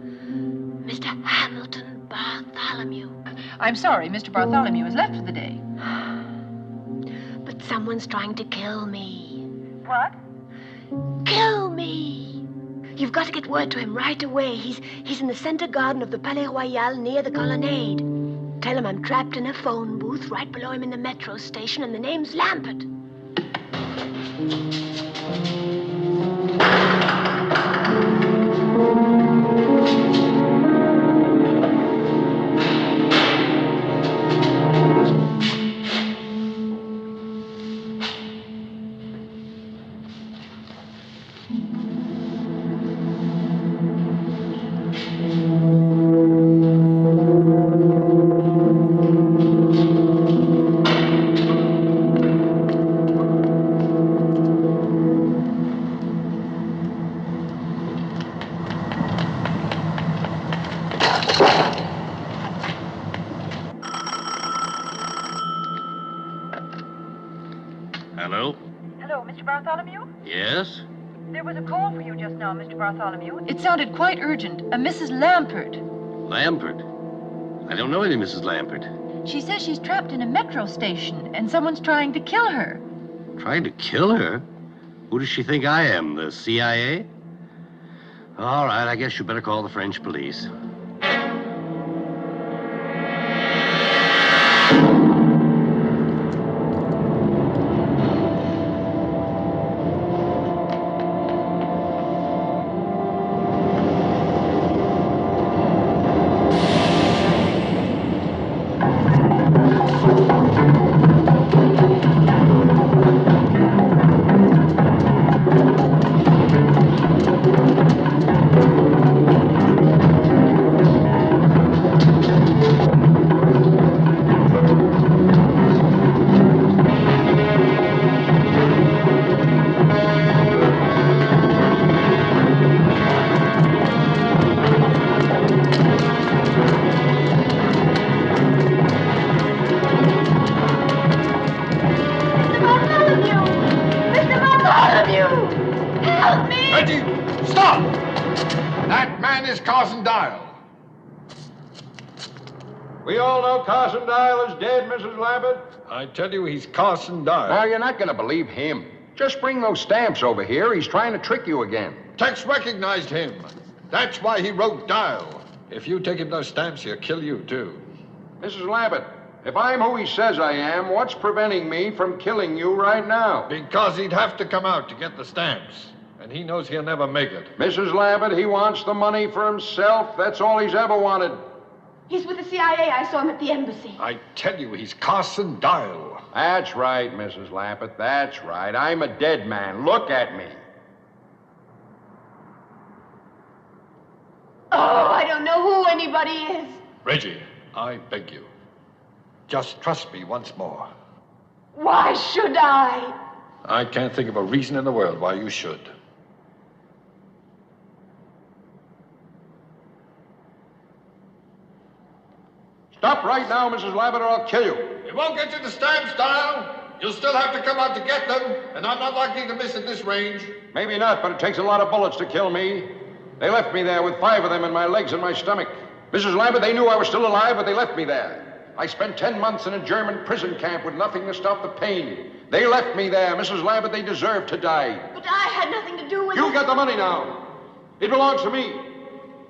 Mr. Hamilton Bartholomew. I'm sorry, Mr. Bartholomew has left for the day. But someone's trying to kill me. What? Kill me! You've got to get word to him right away. He's in the center garden of the Palais Royal near the colonnade. Tell him I'm trapped in a phone booth right below him in the metro station, and the name's Lambert. Yes? There was a call for you just now, Mr. Bartholomew. It sounded quite urgent. A Mrs. Lampert. Lampert? I don't know any Mrs. Lampert. She says she's trapped in a metro station and someone's trying to kill her. Trying to kill her? Who does she think I am, the CIA? All right, I guess you better call the French police. I tell you, he's Carson Dyer. Now, you're not going to believe him. Just bring those stamps over here. He's trying to trick you again. Tex recognized him. That's why he wrote Dial. If you take him those stamps, he'll kill you, too. Mrs. Lambert, if I'm who he says I am, what's preventing me from killing you right now? Because he'd have to come out to get the stamps. And he knows he'll never make it. Mrs. Lambert, he wants the money for himself. That's all he's ever wanted. He's with the CIA. I saw him at the embassy. I tell you, he's Carson Dial. That's right, Mrs. Lambert. That's right. I'm a dead man. Look at me. Oh, I don't know who anybody is. Reggie, I beg you. Just trust me once more. Why should I? I can't think of a reason in the world why you should. Stop right now, Mrs. Lambert, or I'll kill you. It won't get you the stamps, Dial. You'll still have to come out to get them, and I'm not likely to miss at this range. Maybe not, but it takes a lot of bullets to kill me. They left me there with 5 of them in my legs and my stomach. Mrs. Lambert, they knew I was still alive, but they left me there. I spent 10 months in a German prison camp with nothing to stop the pain. They left me there. Mrs. Lambert, they deserved to die. But I had nothing to do with it. You got the money now. It belongs to me.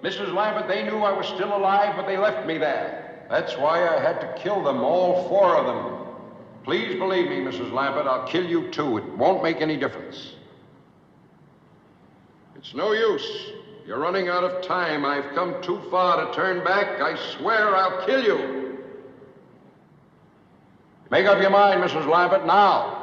Mrs. Lambert, they knew I was still alive, but they left me there. That's why I had to kill them, all 4 of them. Please believe me, Mrs. Lambert, I'll kill you too. It won't make any difference. It's no use. You're running out of time. I've come too far to turn back. I swear I'll kill you. Make up your mind, Mrs. Lambert, now.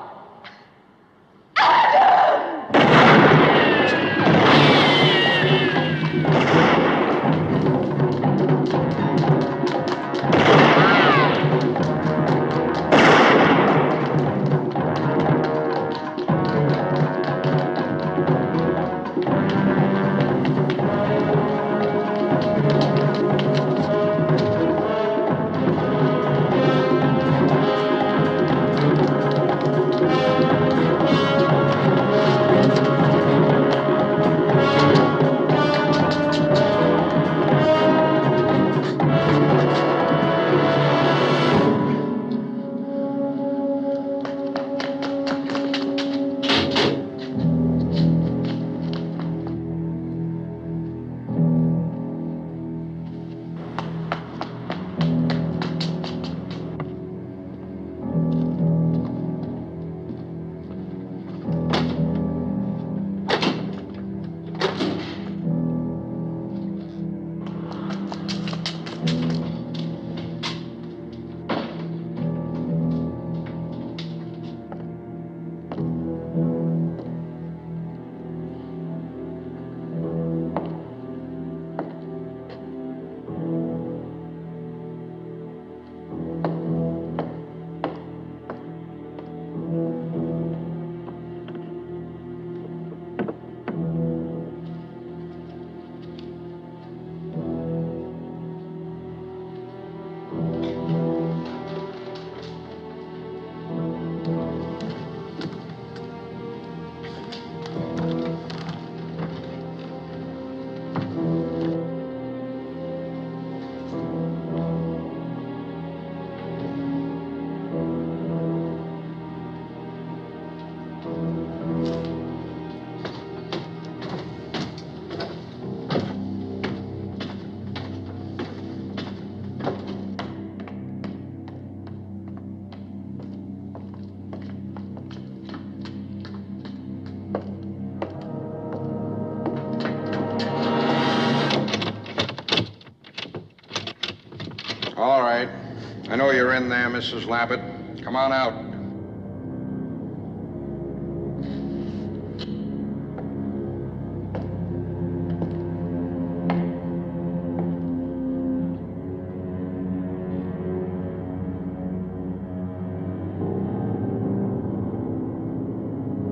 know you're in there, Mrs. Lappet. Come on out.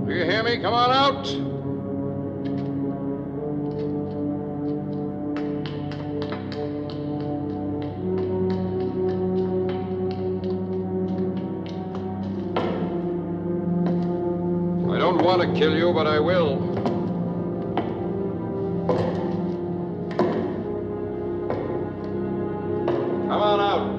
Do you hear me? Come on out. I don't want to kill you, but I will. Come on out.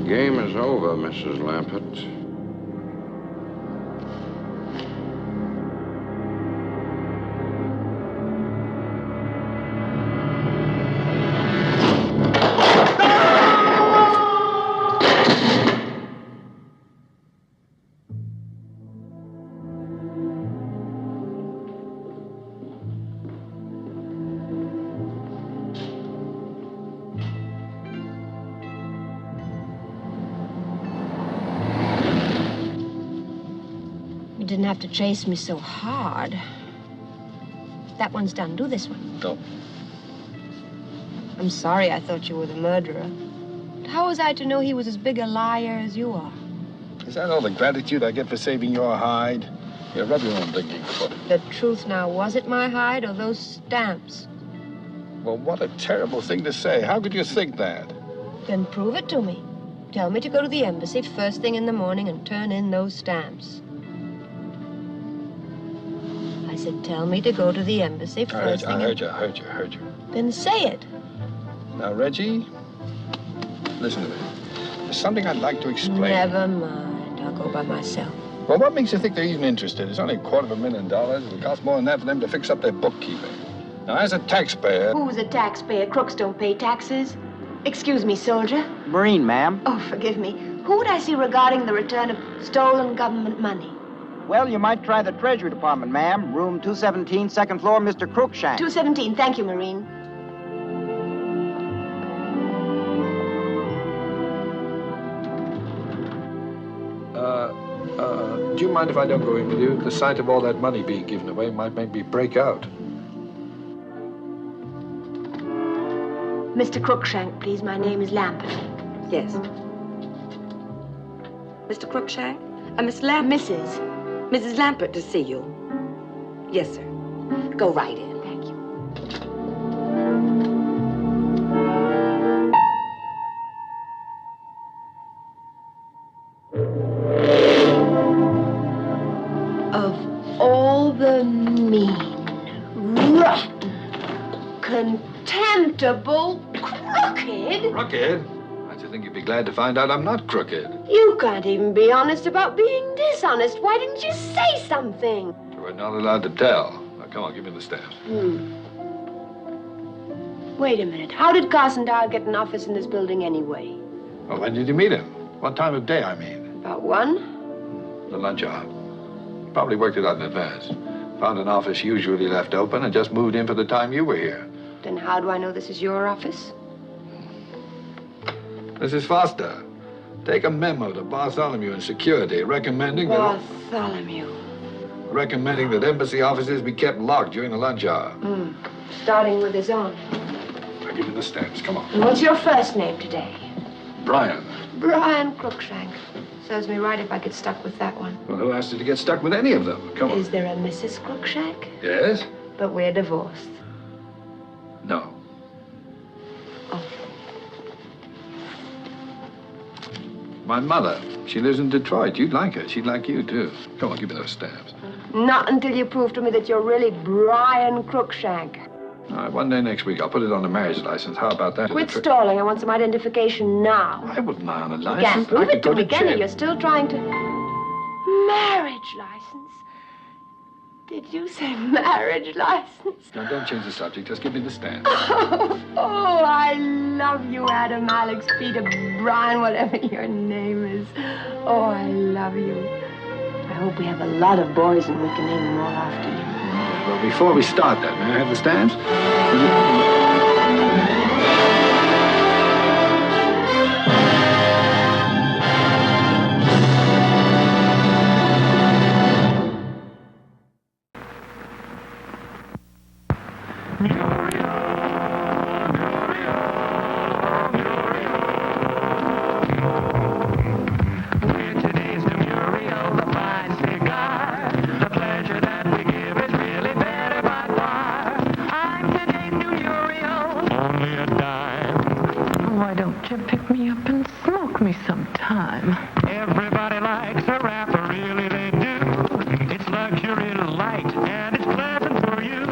Game is over, Mrs. Lappet. You didn't have to chase me so hard. That one's done. Do this one. No. I'm sorry I thought you were the murderer. How was I to know he was as big a liar as you are? Is that all the gratitude I get for saving your hide? Here, rub your own thinking foot. The truth now, was it my hide or those stamps? Well, what a terrible thing to say. How could you think that? Then prove it to me. Tell me to go to the embassy first thing in the morning and turn in those stamps. I said, tell me to go to the embassy first thing. I heard you. Then say it. Now, Reggie, listen to me. There's something I'd like to explain. Never mind. I'll go by myself. Well, what makes you think they're even interested? It's only $250,000. It would cost more than that for them to fix up their bookkeeping. Now, as a taxpayer... Who's a taxpayer? Crooks don't pay taxes. Excuse me, soldier. Marine, ma'am. Oh, forgive me. Who would I see regarding the return of stolen government money? Well, you might try the Treasury Department, ma'am. Room 217, second floor, Mr. Crookshank. 217. Thank you, Marine. Do you mind if I don't go in with you? The sight of all that money being given away might make me break out. Mr. Crookshank, please. My name is Lampert. Yes. Mr. Crookshank? Miss Lampert. Mrs. Lampert to see you. Yes, sir. Go right in. Thank you. Of all the mean, rotten, contemptible, crooked... Crooked? I should think you'd be glad to find out I'm not crooked. You can't even be honest about being dishonest. Why didn't you say something? You were not allowed to tell. Now, come on, give me the stamps. Wait a minute. How did Carson Dow get an office in this building anyway? Well, when did you meet him? What time of day, I mean? About 1? The lunch hour. Probably worked it out in advance. Found an office usually left open and just moved in for the time you were here. Then how do I know this is your office? Mrs. Foster, take a memo to Bartholomew and security recommending Bartholomew. that embassy offices be kept locked during the lunch hour. Starting with his own. I'll give you the stamps. Come on. And what's your first name today? Brian. Brian Crookshank. Serves me right if I get stuck with that one. Well, who asked you to get stuck with any of them? Come on. Is there a Mrs. Crookshank? Yes? But we're divorced. My mother. She lives in Detroit. You'd like her. She'd like you, too. Come on, give me those stamps. Not until you prove to me that you're really Brian Crookshank. All right, one day next week, I'll put it on the marriage license. How about that? Quit stalling. I want some identification now. I wouldn't lie on a You license. can't prove I it to could go me, to can you? jail. You're still trying to... Marriage license? Did you say marriage license? Now, don't change the subject. Just give me the stamp. Oh, I love you, Adam, Alex, Peter, Brian, whatever your name is. Oh, I love you. I hope we have a lot of boys and we can name them all after you. Well, before we start that, may I have the stamps? Why don't you pick me up and smoke me sometime? Everybody likes a rapper, really they do. It's luxury light, and it's pleasant for you.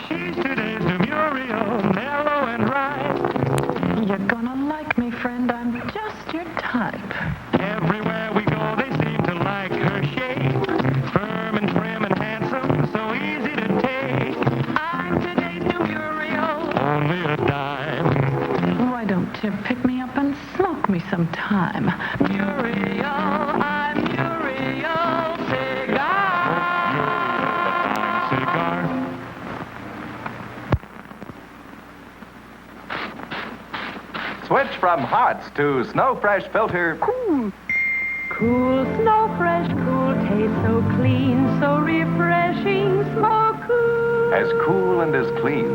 She's today's new Muriel, mellow and right. You're gonna like me, friend. I'm just your type. Everywhere we go, they seem to like her shape. Firm and trim and handsome, so easy to take. I'm today's new Muriel, only a dime. Why don't you pick me up and smoke me sometime? Muriel, I'm Muriel, cigar. Switch from Hearts to Snow Fresh Filter. Cool. Cool, Snow Fresh, cool, tastes so clean, so refreshing, smoke cool. As cool and as clean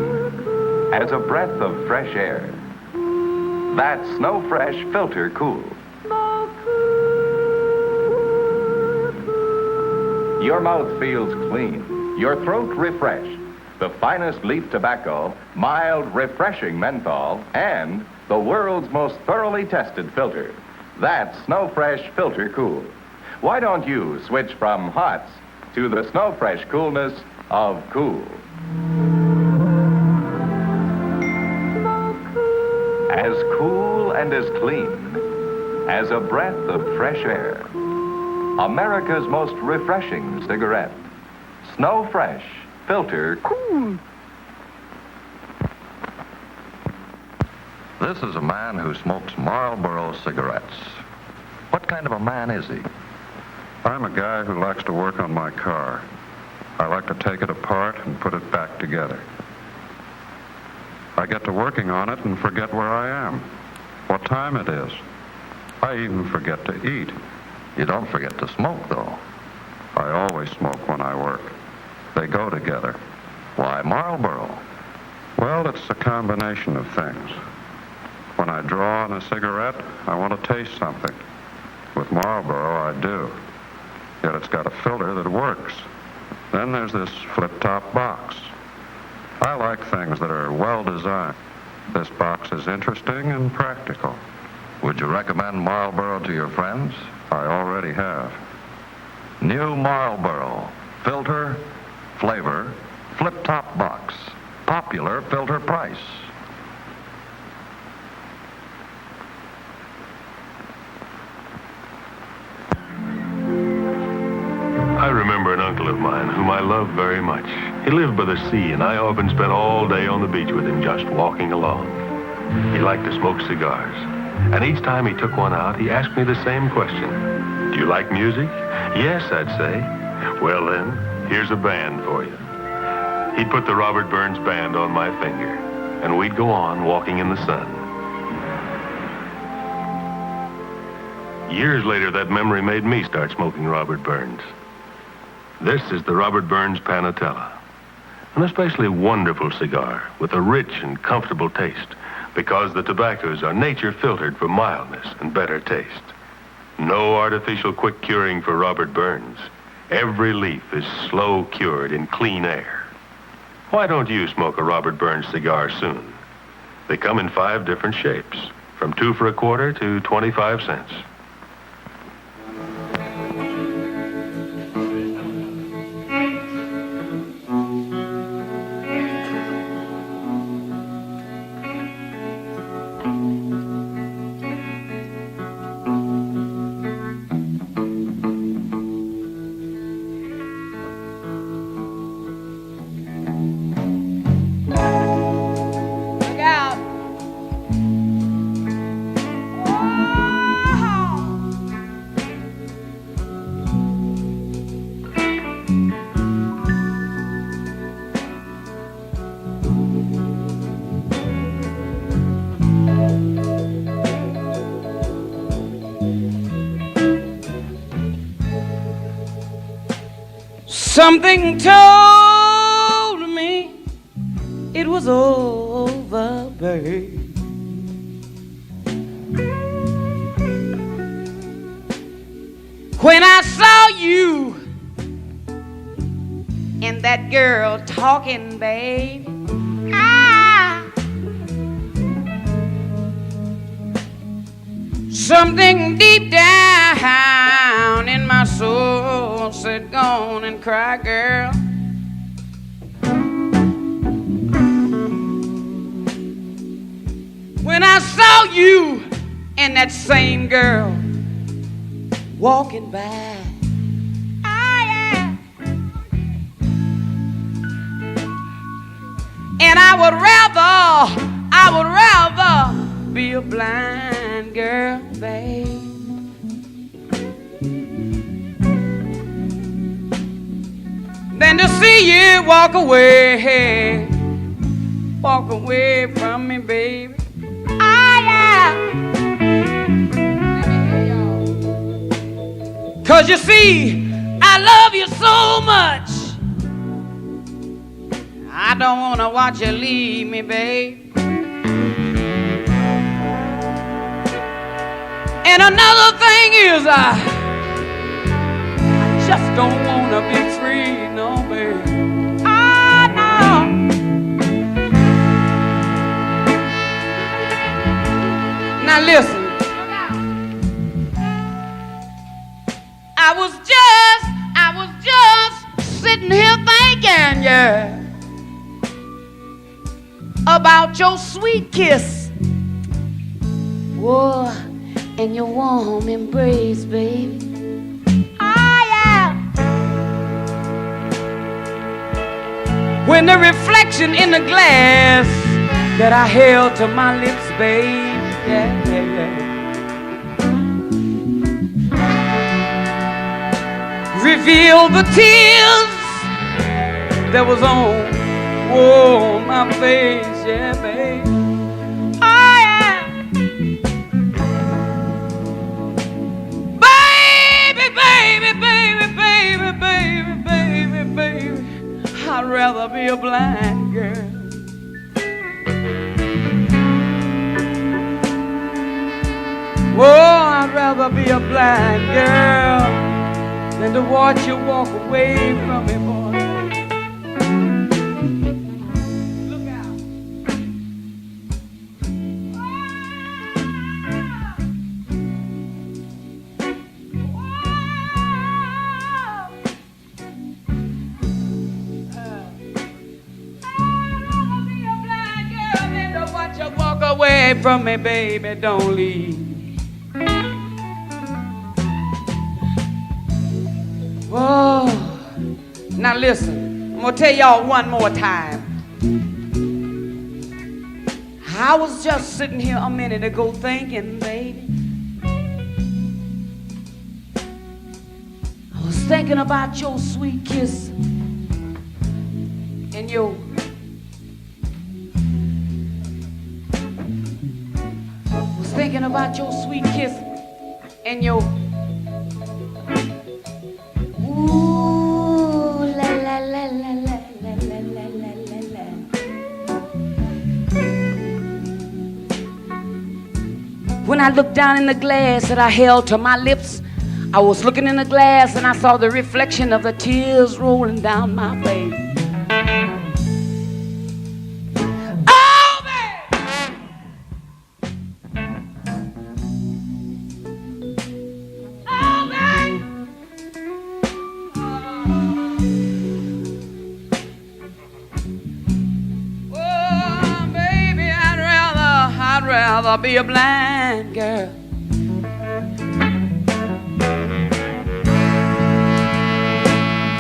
as a breath of fresh air. That's Snow Fresh Filter Cool. Your mouth feels clean, your throat refreshed. The finest leaf tobacco, mild, refreshing menthol, and the world's most thoroughly tested filter. That's Snow Fresh Filter Cool. Why don't you switch from Hots to the Snow Fresh coolness of Cool? As cool and as clean as a breath of fresh air. America's most refreshing cigarette. Snow Fresh Filter Cool. This is a man who smokes Marlboro cigarettes. What kind of a man is he? I'm a guy who likes to work on my car. I like to take it apart and put it back together. I get to working on it and forget where I am, what time it is. I even forget to eat. You don't forget to smoke, though. I always smoke when I work. They go together. Why Marlboro? Well, it's a combination of things. When I draw on a cigarette, I want to taste something. With Marlboro, I do. Yet it's got a filter that works. Then there's this flip-top box. I like things that are well designed. This box is interesting and practical. Would you recommend Marlboro to your friends? I already have. New Marlboro. Filter, flavor, flip-top box. Popular filter price. I remember an uncle of mine whom I loved very much. He lived by the sea, and I often spent all day on the beach with him just walking along. He liked to smoke cigars, and each time he took one out, he asked me the same question. Do you like music? Yes, I'd say. Well then, here's a band for you. He'd put the Robert Burns band on my finger, and we'd go on walking in the sun. Years later, that memory made me start smoking Robert Burns. This is the Robert Burns Panatella, an especially wonderful cigar with a rich and comfortable taste because the tobaccos are nature filtered for mildness and better taste. No artificial quick curing for Robert Burns. Every leaf is slow cured in clean air. Why don't you smoke a Robert Burns cigar soon? They come in 5 different shapes, from 2 for $0.25 to 25 cents. Something told me it was over, babe. When I saw you and that girl talking, babe, something deep down in my soul said, go on and cry, girl. When I saw you and that same girl walking by, and I would rather be a blind girl, babe, than to see you walk away from me, baby. Cause you see, I love you so much, I don't wanna watch you leave me, babe. And another thing is, I just don't wanna be free, no, babe. No. Now listen. I was just sitting here thinking, yeah, about your sweet kiss, whoa, and your warm embrace, baby. When the reflection in the glass that I held to my lips, babe, yeah. Revealed the tears that was on, whoa, my face, yeah, babe. Baby, I'd rather be a blind girl. Whoa, I'd rather be a blind girl than to watch you walk away from me, boy. Look out. Walk away from me, baby, don't leave. Whoa. Now listen, I'm gonna tell y'all one more time. I was just sitting here a minute ago thinking, baby. I was thinking about your sweet kiss and your thinking about your sweet kiss and your ooh la la la la la la la la la la. When I looked down in the glass that I held to my lips, I was looking in the glass and I saw the reflection of the tears rolling down my face. I'll be a blind girl.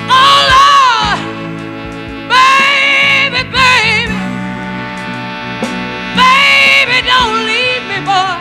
Oh Lord, baby, baby, baby, don't leave me, boy.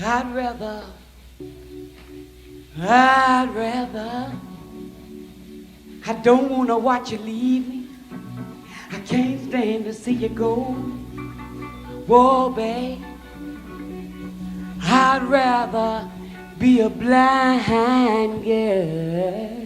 I'd rather. I don't want to watch you leave me. I can't stand to see you go. Whoa, babe. I'd rather be a blind girl.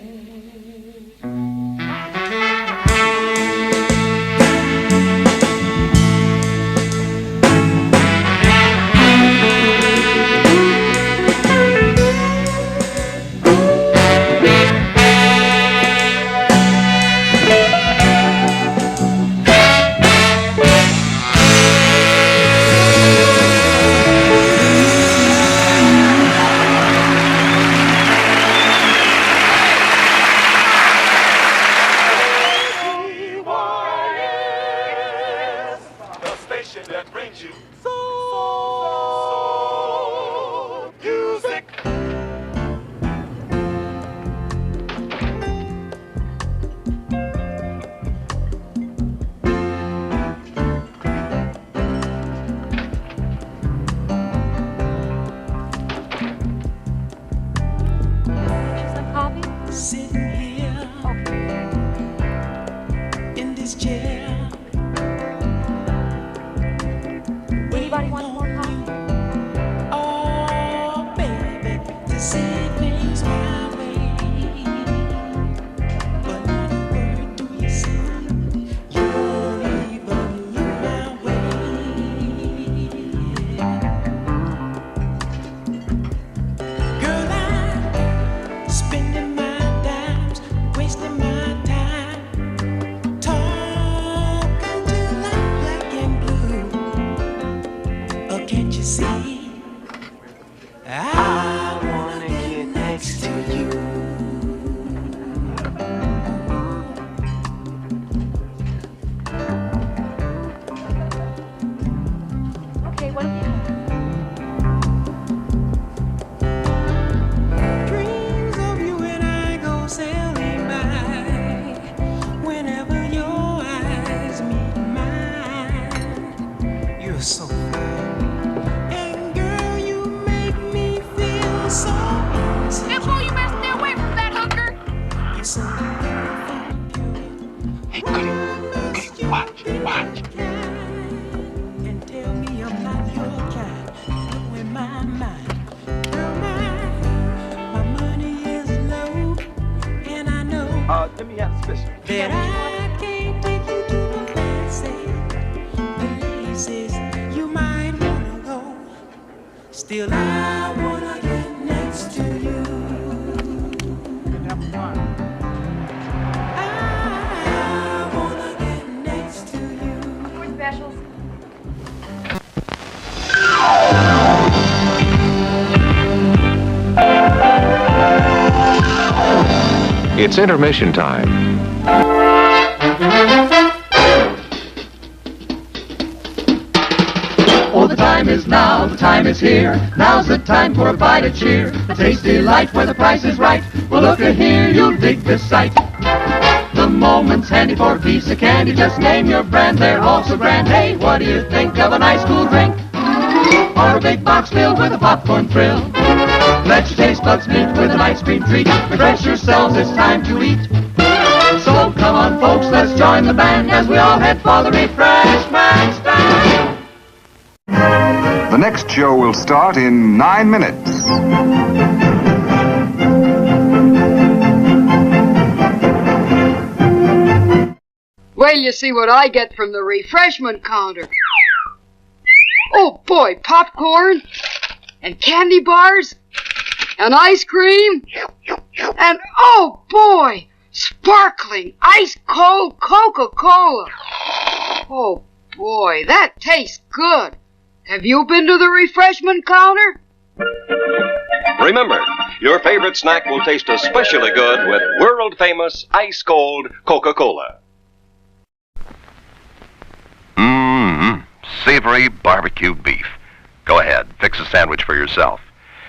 Let me have a special. That I can't take you to the fancy places you might wanna go. Still, I wanna get next to you. I wanna get next to you. More specials. It's intermission time. Oh, the time is now, the time is here. Now's the time for a bite of cheer. A tasty light where the price is right. Well, look at here, you'll dig this sight. The moment's handy for a piece of candy. Just name your brand, they're all so grand. Hey, what do you think of a nice cool drink? Or a big box filled with a popcorn thrill? Let your taste buds meet with an ice cream treat. Refresh yourselves, it's time to eat. So come on, folks, let's join the band as we all head for the refreshment stand. The next show will start in 9 minutes. Wait till you see what I get from the refreshment counter. Oh boy, popcorn and candy bars and ice cream and oh boy, sparkling ice cold Coca-Cola. Oh boy, that tastes good. Have you been to the refreshment counter? Remember, your favorite snack will taste especially good with world-famous ice-cold Coca-Cola. Savory barbecue beef. Go ahead, fix a sandwich for yourself.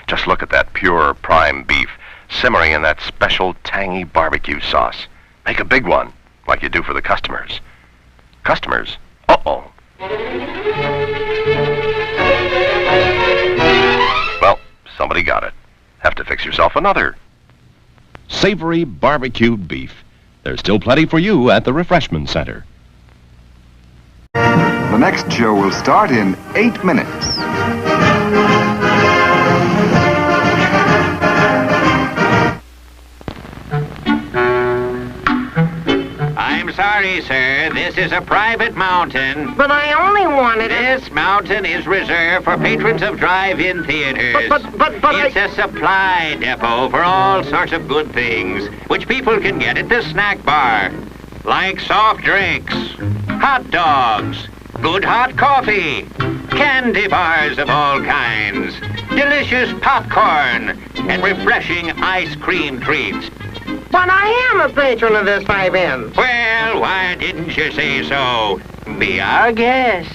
Just look at that pure prime beef simmering in that special tangy barbecue sauce. Make a big one, like you do for the customers. Customers? Uh-oh. yourself another. Savory barbecued beef. There's still plenty for you at the Refreshment Center. The next show will start in 8 minutes. I'm sorry, sir. This is a private mountain. But I only wanted it. This mountain is reserved for patrons of drive-in theaters. But it's a supply depot for all sorts of good things, which people can get at the snack bar. Like soft drinks, hot dogs, good hot coffee, candy bars of all kinds, delicious popcorn, and refreshing ice cream treats. But I am a patron of this drive-in. Well, why didn't you say so? Be our guest.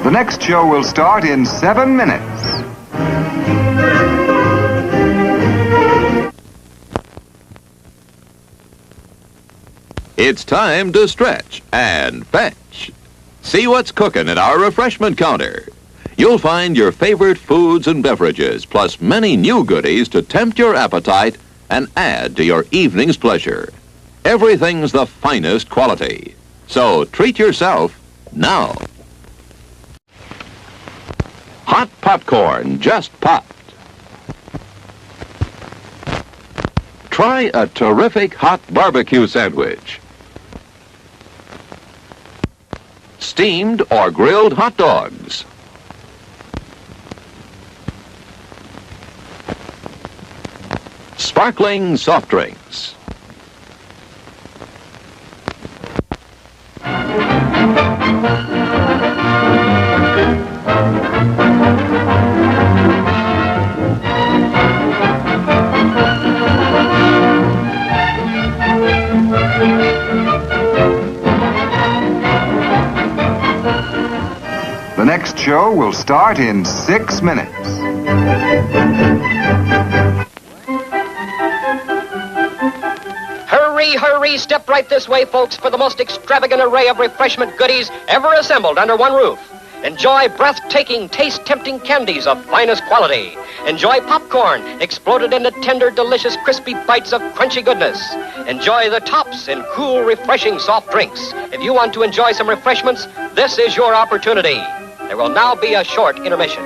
The next show will start in 7 minutes. It's time to stretch and fetch. See what's cooking at our refreshment counter. You'll find your favorite foods and beverages, plus many new goodies to tempt your appetite and add to your evening's pleasure. Everything's the finest quality. So treat yourself now. Hot popcorn just popped. Try a terrific hot barbecue sandwich. Steamed or grilled hot dogs. Sparkling soft drinks. The next show will start in 6 minutes. Hurry, hurry, step right this way, folks, for the most extravagant array of refreshment goodies ever assembled under one roof. Enjoy breathtaking, taste-tempting candies of finest quality. Enjoy popcorn, exploded into tender, delicious, crispy bites of crunchy goodness. Enjoy the tops in cool, refreshing soft drinks. If you want to enjoy some refreshments, this is your opportunity. There will now be a short intermission.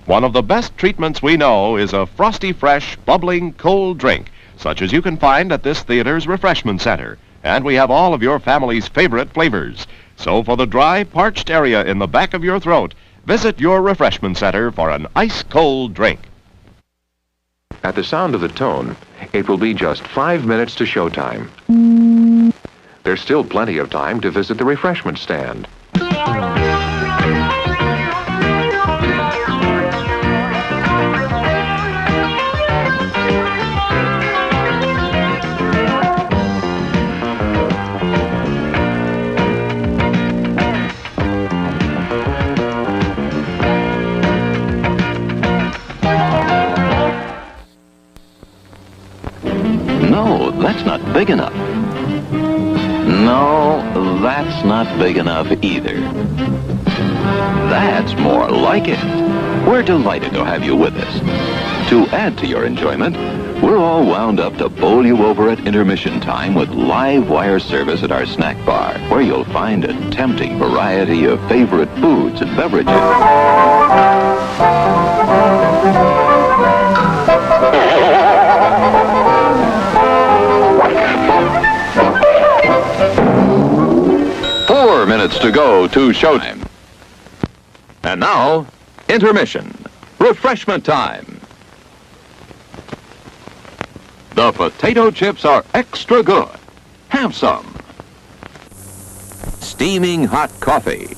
One of the best treatments we know is a frosty, fresh, bubbling, cold drink, such as you can find at this theater's refreshment center. And we have all of your family's favorite flavors. So for the dry, parched area in the back of your throat, visit your refreshment center for an ice-cold drink. At the sound of the tone, it will be just 5 minutes to showtime. There's still plenty of time to visit the refreshment stand. No, that's not big enough. No, that's not big enough either. That's more like it. We're delighted to have you with us. To add to your enjoyment, we're all wound up to bowl you over at intermission time with live wire service at our snack bar, where you'll find a tempting variety of favorite foods and beverages. 4 minutes to go to showtime. And now, intermission. Refreshment time. The potato chips are extra good. Have some. Steaming hot coffee.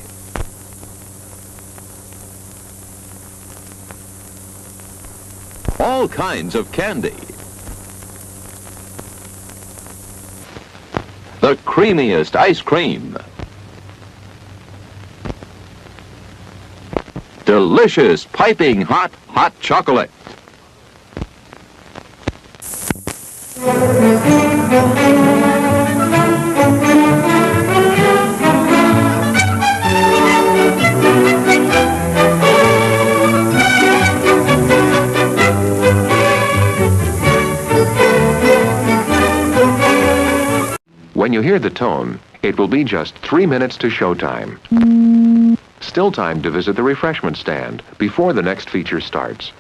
all kinds of candy, the creamiest ice cream, delicious piping hot chocolate. When you hear the tone, it will be just 3 minutes to showtime. Still time to visit the refreshment stand before the next feature starts.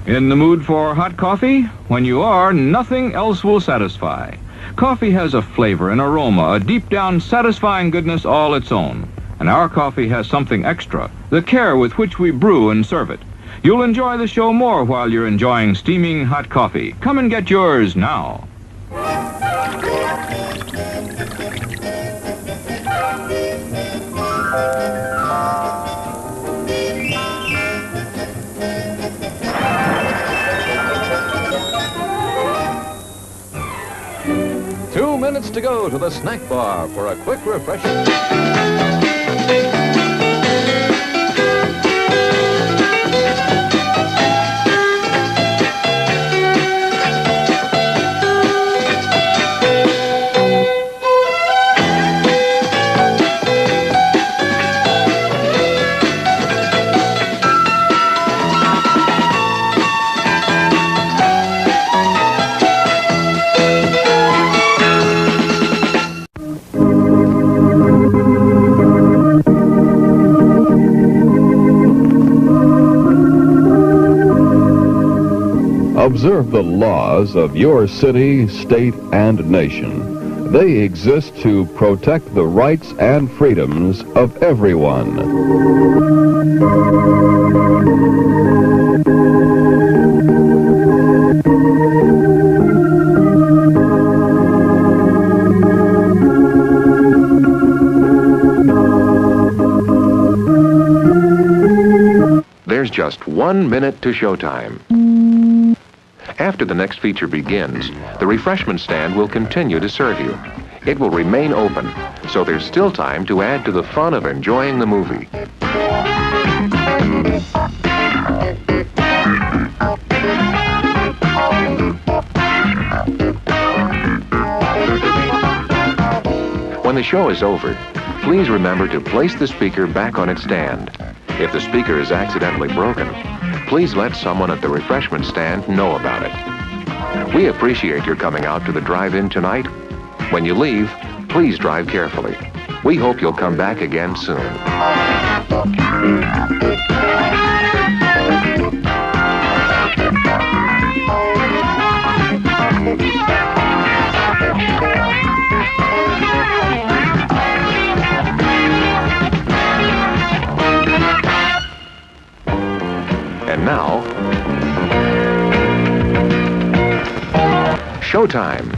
In the mood for hot coffee? When you are, nothing else will satisfy. Coffee has a flavor, an aroma, a deep-down satisfying goodness all its own. And our coffee has something extra, the care with which we brew and serve it. You'll enjoy the show more while you're enjoying steaming hot coffee. Come and get yours now. 2 minutes to go to the snack bar for a quick refreshment. Observe the laws of your city, state, and nation. They exist to protect the rights and freedoms of everyone. There's just 1 minute to showtime. After the next feature begins, the refreshment stand will continue to serve you. It will remain open, so there's still time to add to the fun of enjoying the movie. When the show is over, please remember to place the speaker back on its stand. If the speaker is accidentally broken, please let someone at the refreshment stand know about it. We appreciate your coming out to the drive-in tonight. When you leave, please drive carefully. We hope you'll come back again soon. And now, showtime.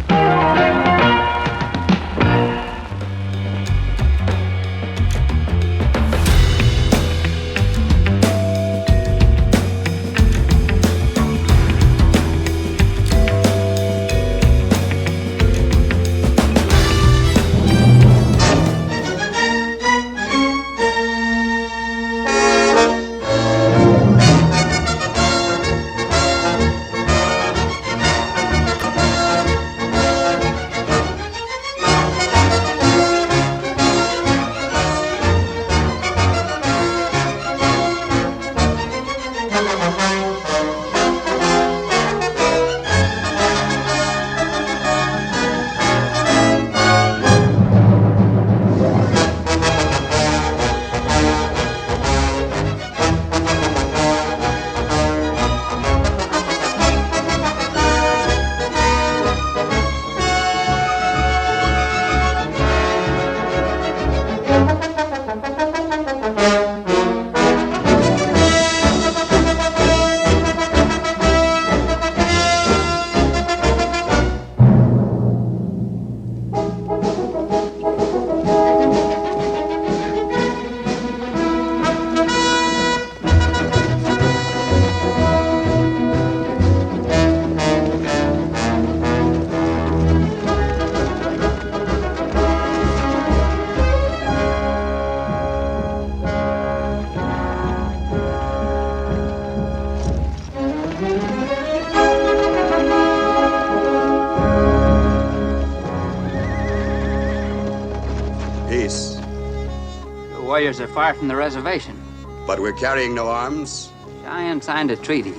Peace. The warriors are far from the reservation. But we're carrying no arms. Cheyenne signed a treaty.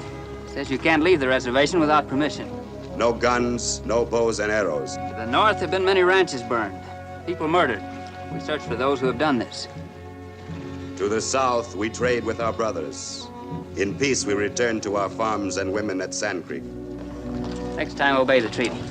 Says you can't leave the reservation without permission. No guns, no bows and arrows. To the north have been many ranches burned, people murdered. We search for those who have done this. To the south, we trade with our brothers. In peace, we return to our farms and women at Sand Creek. Next time, obey the treaty.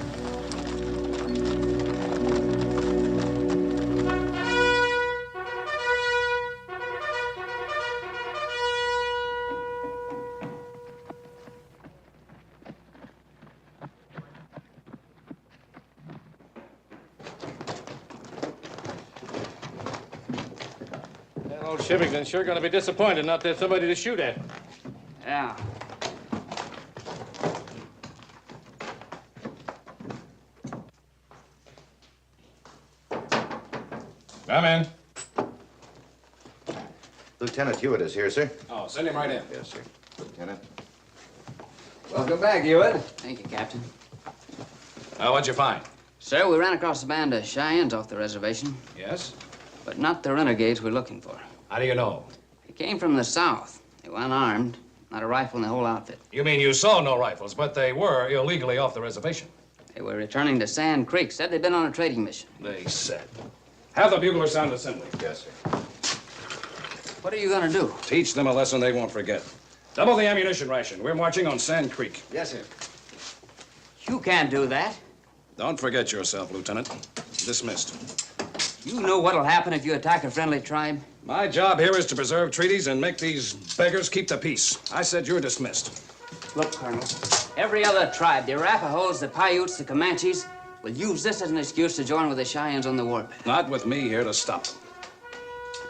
Old Shivington's sure going to be disappointed not to have somebody to shoot at. Yeah. Come in. Lieutenant Hewitt is here, sir. Oh, send him right in. Yes, sir. Lieutenant. Welcome back, Hewitt. Thank you, Captain. What'd you find? Sir, we ran across a band of Cheyennes off the reservation. Yes? But not the renegades we're looking for. How do you know? They came from the south. They were unarmed. Not a rifle in the whole outfit. You mean you saw no rifles, but they were illegally off the reservation? They were returning to Sand Creek. Said they'd been on a trading mission. They said. Have the bugler sound assembly. Yes, sir. What are you gonna do? Teach them a lesson they won't forget. Double the ammunition ration. We're marching on Sand Creek. Yes, sir. You can't do that. Don't forget yourself, Lieutenant. Dismissed. You know what'll happen if you attack a friendly tribe? My job here is to preserve treaties and make these beggars keep the peace. I said you're dismissed. Look, Colonel, every other tribe, the Arapahoes, the Paiutes, the Comanches, will use this as an excuse to join with the Cheyennes on the warpath. Not with me here to stop them.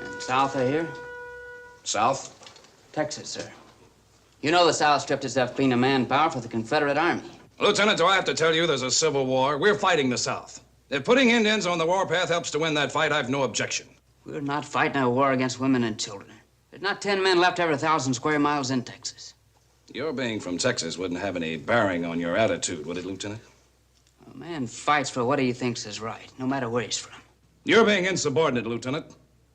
And south of here? South? Texas, sir. You know the South stripped itself clean of manpower for the Confederate Army. Lieutenant, do I have to tell you there's a civil war? We're fighting the South. If putting Indians on the warpath helps to win that fight, I've no objection. We're not fighting a war against women and children. There's not 10 men left every 1,000 square miles in Texas. Your being from Texas wouldn't have any bearing on your attitude, would it, Lieutenant? A man fights for what he thinks is right, no matter where he's from. You're being insubordinate, Lieutenant.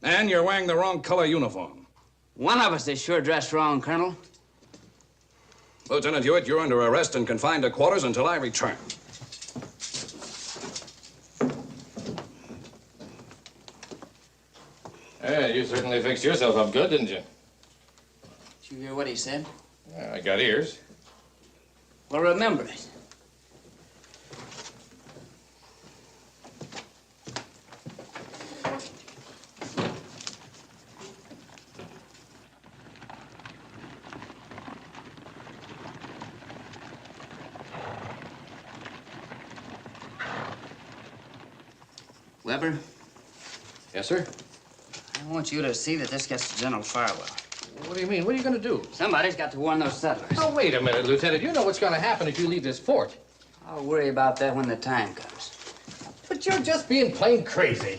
And you're wearing the wrong color uniform. One of us is sure dressed wrong, Colonel. Lieutenant Hewitt, you're under arrest and confined to quarters until I return. Yeah, you certainly fixed yourself up good, didn't you? Did you hear what he said? Yeah, I got ears. Well, remember it. Weber? Yes, sir? I want you to see that this gets to General Farwell. What do you mean? What are you going to do? Somebody's got to warn those settlers. Oh, wait a minute, Lieutenant. You know what's going to happen if you leave this fort. I'll worry about that when the time comes. But you're just being plain crazy.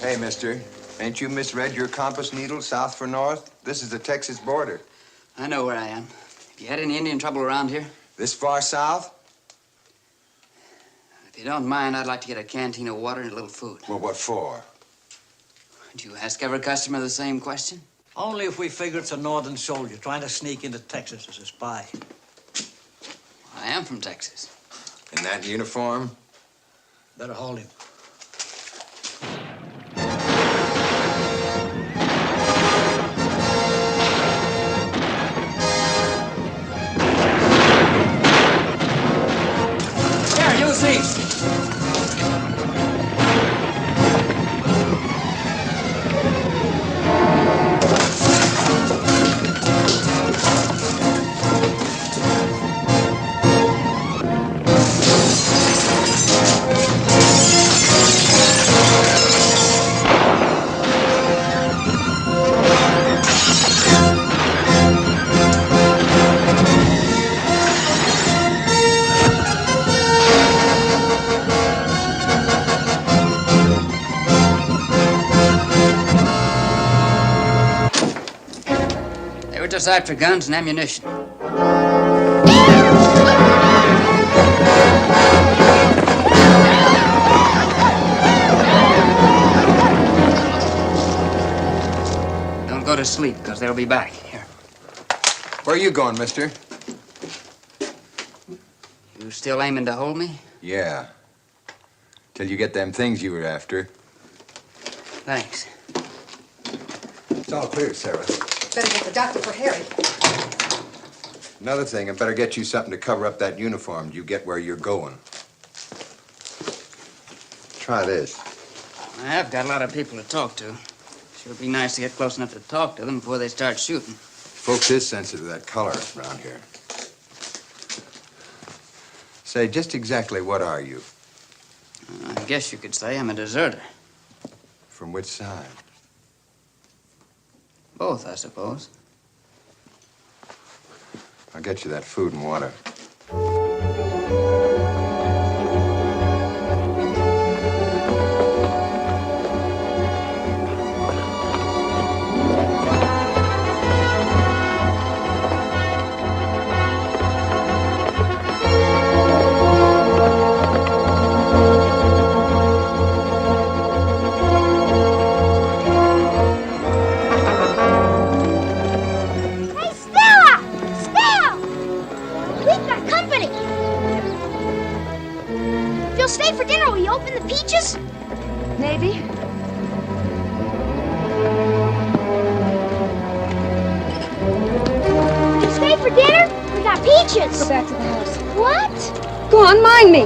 Hey, mister. Ain't you misread your compass needle south for north? This is the Texas border. I know where I am. Have you had any Indian trouble around here? This far south? If you don't mind, I'd like to get a canteen of water and a little food. Well, what for? Do you ask every customer the same question? Only if we figure it's a northern soldier trying to sneak into Texas as a spy. I am from Texas. In that uniform? Better hold him. Here, use these. Just after guns and ammunition. Don't go to sleep, because they'll be back. Here. Where are you going, mister? You still aiming to hold me? Yeah. Till you get them things you were after. Thanks. It's all clear, Sarah. Better get the doctor for Harry. Another thing, I better get you something to cover up that uniform. You get where you're going. Try this. I've got a lot of people to talk to. Sure be nice to get close enough to talk to them before they start shooting. Folks is sensitive to that color around here. Say, just exactly what are you? I guess you could say I'm a deserter. From which side? Both, I suppose. I'll get you that food and water. Stay for dinner. Will you open the peaches? Maybe. Stay for dinner? We got peaches. Go back to the house. What? Go on, mind me.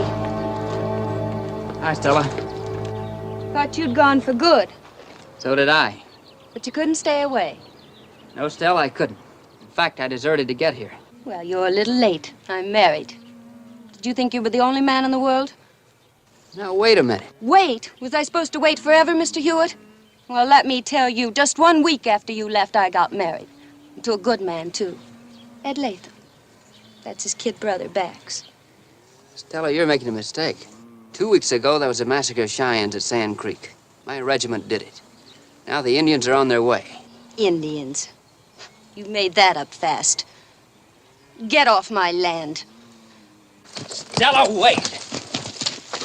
Hi, Stella. Thought you'd gone for good. So did I. But you couldn't stay away. No, Stella, I couldn't. In fact, I deserted to get here. Well, you're a little late. I'm married. Did you think you were the only man in the world? Now, wait a minute. Wait? Was I supposed to wait forever, Mr. Hewitt? Well, let me tell you, just 1 week after you left, I got married. To a good man, too. Ed Latham. That's his kid brother, Bax. Stella, you're making a mistake. 2 weeks ago, there was a massacre of Cheyennes at Sand Creek. My regiment did it. Now the Indians are on their way. Indians. You made that up fast. Get off my land. Stella, wait!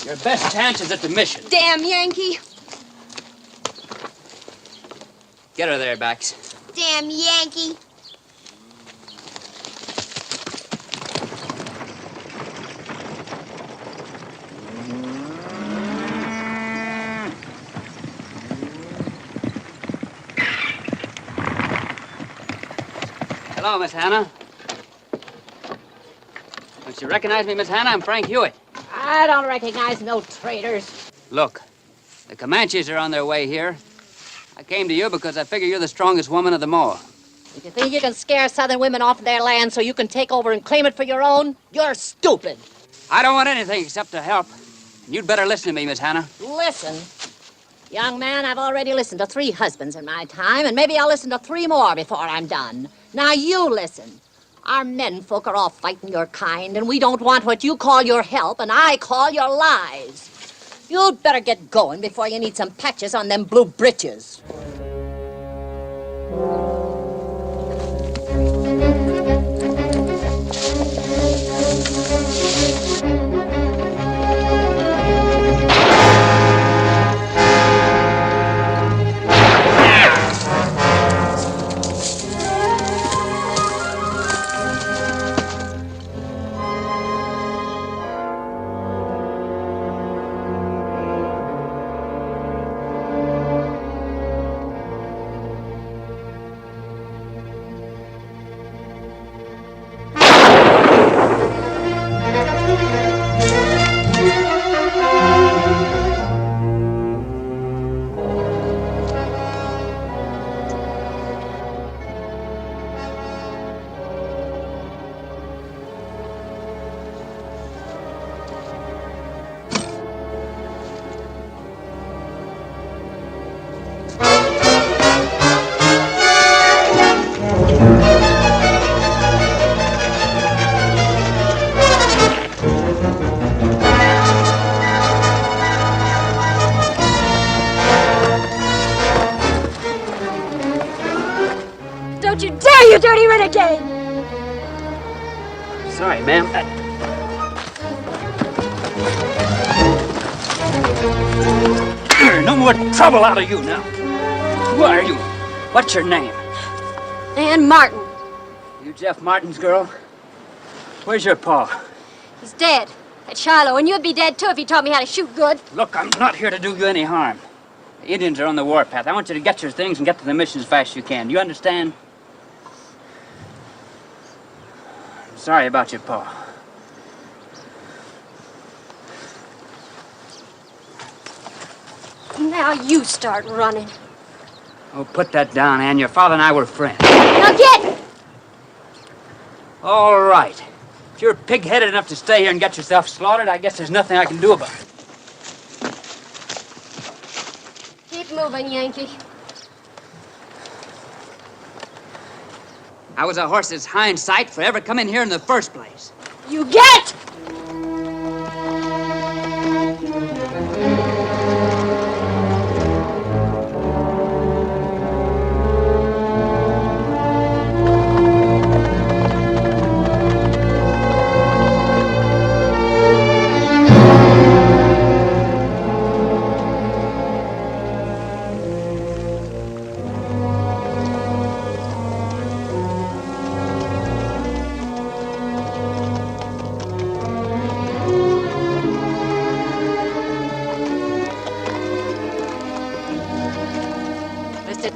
Your best chance is at the mission. Damn Yankee! Get her there, Bax. Damn Yankee! Hello, Miss Hannah. Don't you recognize me, Miss Hannah? I'm Frank Hewitt. I don't recognize no traitors. Look, the Comanches are on their way here. I came to you because I figure you're the strongest woman of them all. If you think you can scare Southern women off their land so you can take over and claim it for your own, you're stupid. I don't want anything except to help. You'd better listen to me, Miss Hannah. Listen. Young man, I've already listened to 3 husbands in my time, and maybe I'll listen to 3 more before I'm done. Now you listen. Our menfolk are all fighting your kind, and we don't want what you call your help, and I call your lies. You'd better get going before you need some patches on them blue britches. Don't you dare, you dirty renegade! Sorry, ma'am. No more trouble out of you now. Who are you? What's your name? Ann Martin. You Jeff Martin's girl? Where's your pa? He's dead. At Shiloh, and you'd be dead too if you taught me how to shoot good. Look, I'm not here to do you any harm. The Indians are on the warpath. I want you to get your things and get to the mission as fast as you can. Do you understand? I'm sorry about your pa. Now you start running. Oh, put that down, Ann. Your father and I were friends. Now get! All right. If you're pig-headed enough to stay here and get yourself slaughtered, I guess there's nothing I can do about it. Keep moving, Yankee. I was a horse's hind sight for ever coming here in the first place. You get!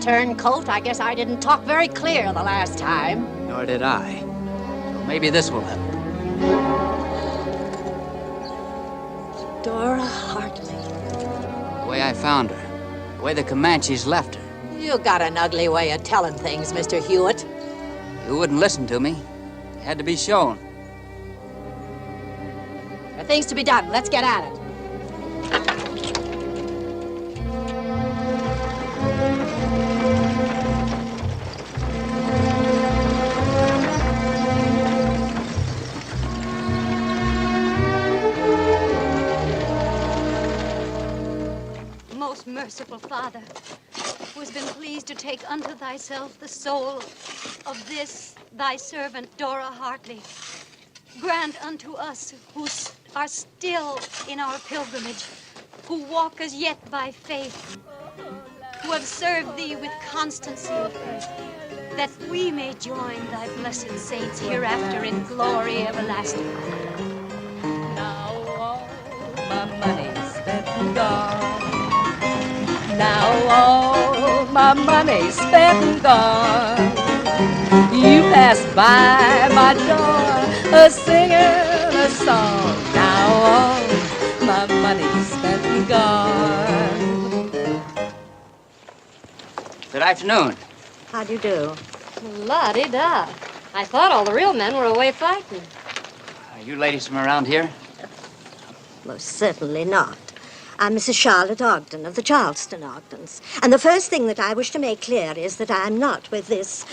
Turncoat, I guess I didn't talk very clear the last time. Nor did I. So maybe this will help. Dora Hartley. The way I found her. The way the Comanches left her. You got an ugly way of telling things, Mr. Hewitt. You wouldn't listen to me. You had to be shown. There are things to be done. Let's get at it. Merciful Father, who has been pleased to take unto thyself the soul of this thy servant Dora Hartley, grant unto us who are still in our pilgrimage, who walk as yet by faith, who have served thee with constancy, that we may join thy blessed saints hereafter in glory everlasting. Now all my money's spent and gone. Now all my money's spent and gone. You passed by my door, singing a song. Now all my money's spent and gone. Good afternoon. How do you do? La-di-da. I thought all the real men were away fighting. Are you ladies from around here? Most certainly not. I'm Mrs. Charlotte Ogden of the Charleston Ogdens. And the first thing that I wish to make clear is that I'm not with this...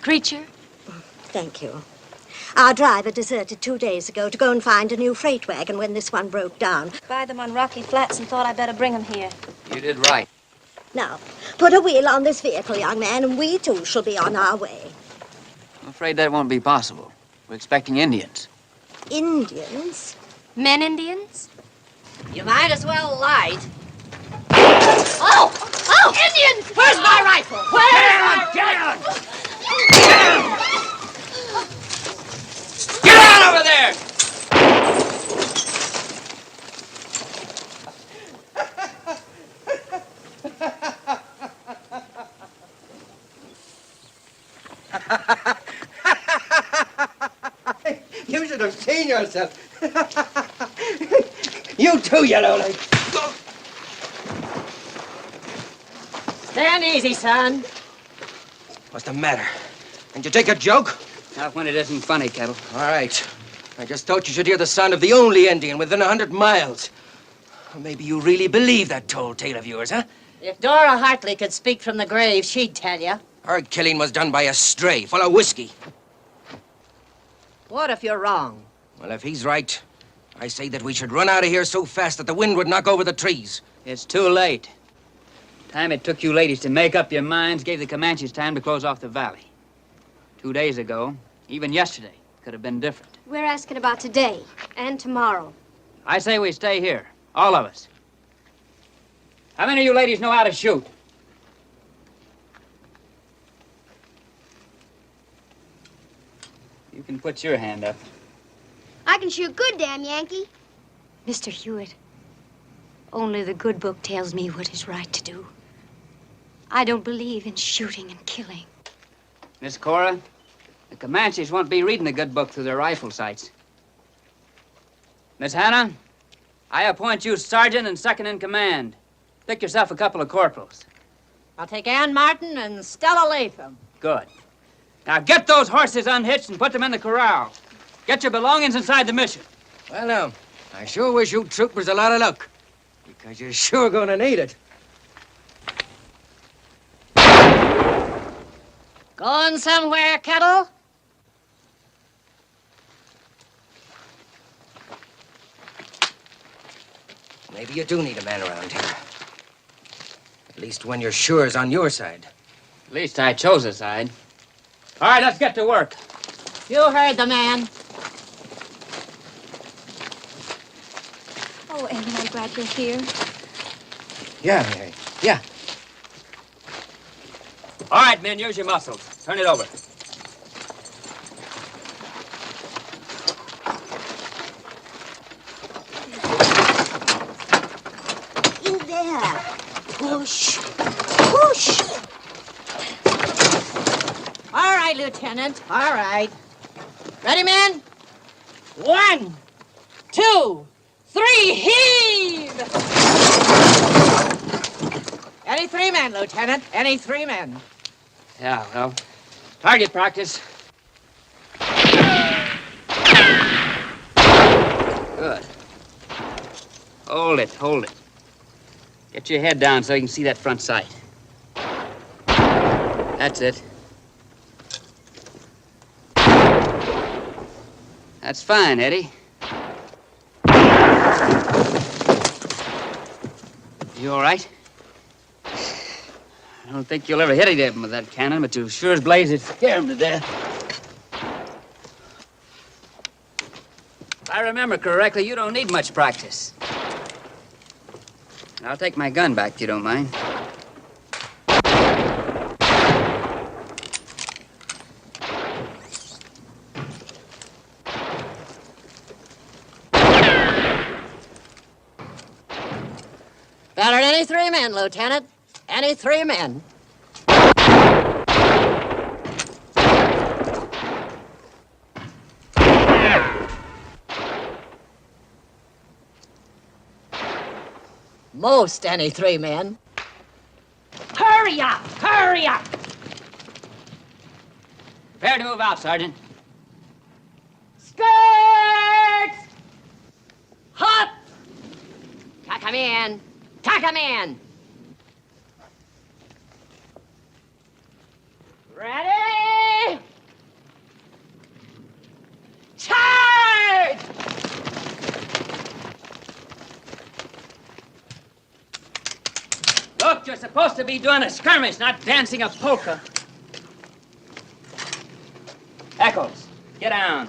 creature? Thank you. Our driver deserted 2 days ago to go and find a new freight wagon when this one broke down. Buy them on Rocky Flats and thought I'd better bring them here. You did right. Now, put a wheel on this vehicle, young man, and we too shall be on our way. I'm afraid that won't be possible. We're expecting Indians. Indians? Men Indians? You might as well light. Oh! Oh! Indians! Where's my rifle? Where's my rifle? Get out over there! You should have seen yourself. You too, Yellowleg. Stand easy, son. What's the matter? Did you take a joke? Not when it isn't funny, Kettle. All right. I just thought you should hear the sound of the only Indian within 100 miles. Or maybe you really believe that tall tale of yours, huh? If Dora Hartley could speak from the grave, she'd tell you. Her killing was done by a stray full of whiskey. What if you're wrong? Well, if he's right, I say that we should run out of here so fast that the wind would knock over the trees. It's too late. Time it took you ladies to make up your minds gave the Comanches time to close off the valley. 2 days ago, even yesterday, could have been different. We're asking about today and tomorrow. I say we stay here, all of us. How many of you ladies know how to shoot? You can put your hand up. I can shoot good, damn Yankee. Mr. Hewitt, only the good book tells me what is right to do. I don't believe in shooting and killing. Miss Cora, the Comanches won't be reading the good book through their rifle sights. Miss Hannah, I appoint you sergeant and second in command. Pick yourself a couple of corporals. I'll take Ann Martin and Stella Latham. Good. Now get those horses unhitched and put them in the corral. Get your belongings inside the mission. Well, now, I sure wish you troopers a lot of luck, because you're sure gonna need it. Going somewhere, Kettle? Maybe you do need a man around here. At least when you're sure is on your side. At least I chose a side. All right, let's get to work. You heard the man. Oh, Ellen, I'm glad you're here. Yeah, Mary. Yeah. All right, men, use your muscles. Turn it over. In there. Push. Push. All right, Lieutenant. All right. Ready, men? 1, 2, 3, heave! Any 3 men, Lieutenant. Any 3 men. Yeah, well, target practice. Good. Hold it, hold it. Get your head down so you can see that front sight. That's it. That's fine, Eddie. You all right? I don't think you'll ever hit him with that cannon, but you sure as blazes scare him to death. If I remember correctly, you don't need much practice. I'll take my gun back if you don't mind. Better than any 3 men, Lieutenant. Any 3 men. Most any 3 men. Hurry up! Hurry up! Prepare to move out, Sergeant. Skirts! Hop! Tuck 'em in. Tuck 'em in. Ready? Folks, you're supposed to be doing a skirmish, not dancing a polka. Eccles, get down.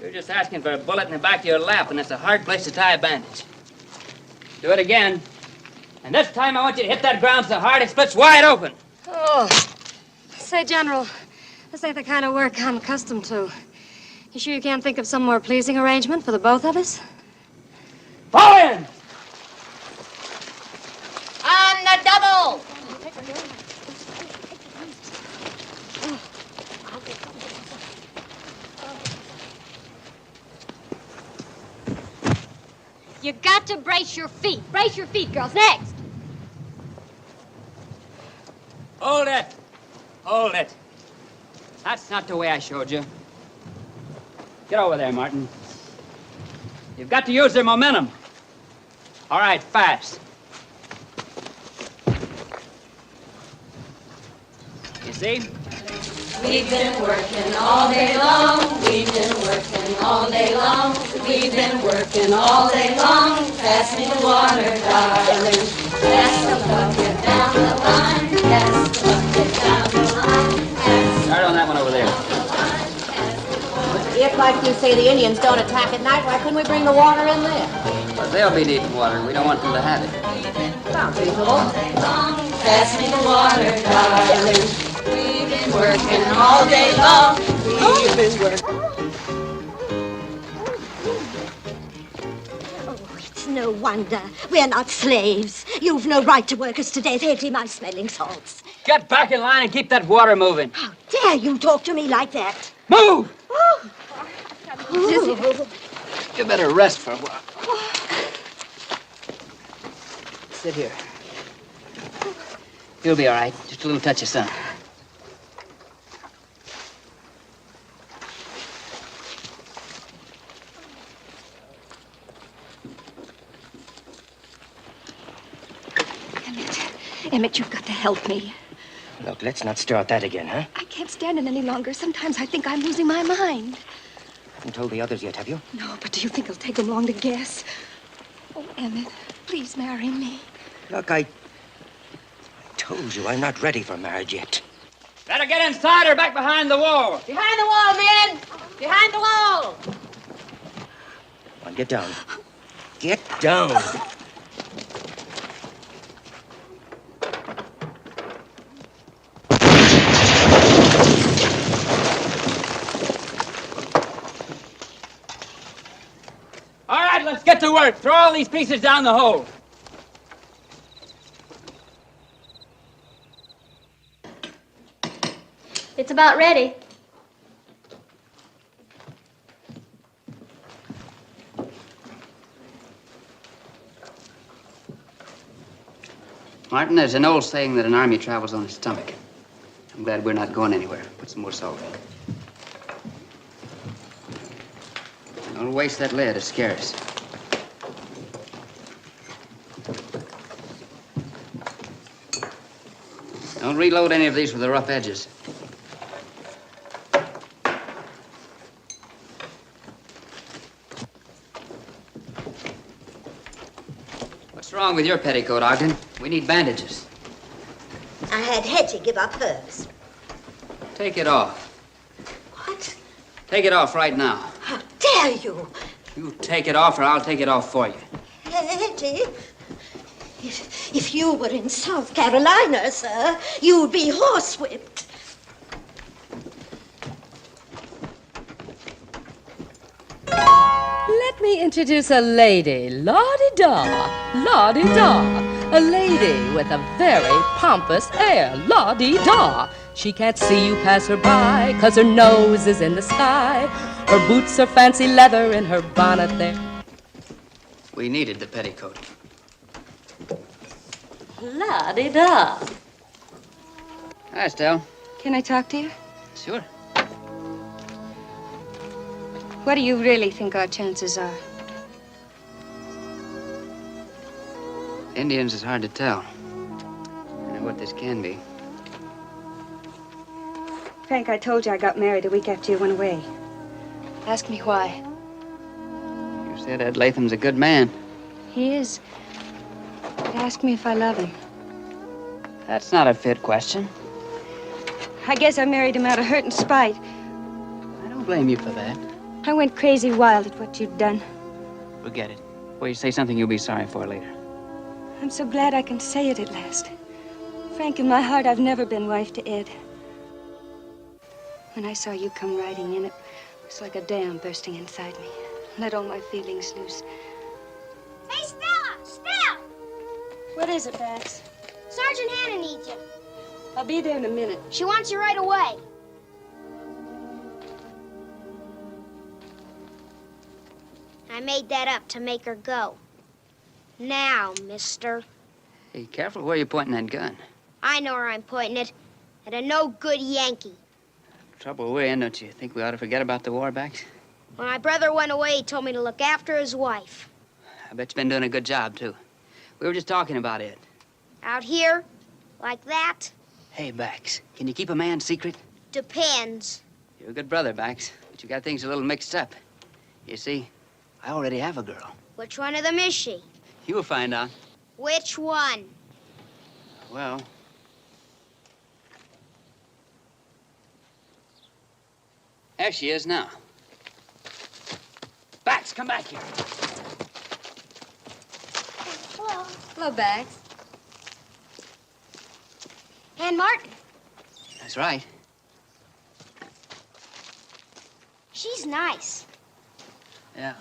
You're just asking for a bullet in the back of your lap, and it's a hard place to tie a bandage. Do it again. And this time I want you to hit that ground so hard it splits wide open. Oh. Say, General, this ain't the kind of work I'm accustomed to. You sure you can't think of some more pleasing arrangement for the both of us? Fall in! On the double! You got to brace your feet. Brace your feet, girls. Next. Hold it. Hold it. That's not the way I showed you. Get over there, Martin. You've got to use their momentum. All right, fast. You see? We've been working all day long. We've been working all day long. We've been working all day long. Pass me the water, darling. Pass the bucket down the line. Pass the bucket down the line. Start on that one over there. If, like you say, the Indians don't attack at night, why couldn't we bring the water in there? But they'll be needing water. We don't want them to have it. Sounds reasonable. Pass me the water, darling. We've been working all day long. We've been working. Oh, it's no wonder. We're not slaves. You've no right to work us to death, hating my smelling salts. Get back in line and keep that water moving. How dare you talk to me like that? Move! Oh. You better rest for a while. Sit here. You'll be all right. Just a little touch of sun. Emmett, you've got to help me. Look, let's not start that again, huh? I can't stand it any longer. Sometimes I think I'm losing my mind. Haven't told the others yet, have you? No, but do you think it'll take them long to guess? Oh, Emmett, please marry me. Look, I told you I'm not ready for marriage yet. Better get inside or back behind the wall. Behind the wall, men! Behind the wall! Come on, get down. Get down. All right, let's get to work. Throw all these pieces down the hole. It's about ready. Martin, there's an old saying that an army travels on its stomach. I'm glad we're not going anywhere. Put some more salt in. Don't waste that lead. It's scarce. Don't reload any of these with the rough edges. What's wrong with your petticoat, Ogden? We need bandages. I had Hetty give up hers. Take it off. What? Take it off right now. How dare you? You take it off or I'll take it off for you. Hetty, if you were in South Carolina, sir, you'd be horsewhipped. Let me introduce a lady. La-di-da, la-di-da. A lady with a very pompous air. La-di-da. She can't see you pass her by, 'cause her nose is in the sky. Her boots are fancy leather and her bonnet there. We needed the petticoat. La-di-da. Hi, Estelle. Can I talk to you? Sure. What do you really think our chances are? Indians is hard to tell. I know what this can be. Frank, I told you I got married a week after you went away. Ask me why. You said Ed Latham's a good man. He is. But ask me if I love him. That's not a fit question. I guess I married him out of hurt and spite. I don't blame you for that. I went crazy wild at what you'd done. Forget it. Well, you say something you'll be sorry for later. I'm so glad I can say it at last. Frank, in my heart, I've never been wife to Ed. When I saw you come riding in, it was like a dam bursting inside me. Let all my feelings loose. Hey, Stella! Stella! What is it, Bax? Sergeant Hannah needs you. I'll be there in a minute. She wants you right away. I made that up to make her go. Now, mister. Hey, careful where you're pointing that gun. I know where I'm pointing it. At a no-good Yankee. Trouble we're in, don't you think we ought to forget about the war, Bax? When my brother went away, he told me to look after his wife. I bet you've been doing a good job, too. We were just talking about it. Out here? Like that? Hey, Bax, can you keep a man's secret? Depends. You're a good brother, Bax, but you got things a little mixed up. You see, I already have a girl. Which one of them is she? You'll find out. Which one? Well... there she is now. Bax, come back here. Hello. Hello, Bax. Ann Martin. That's right. She's nice. Yeah.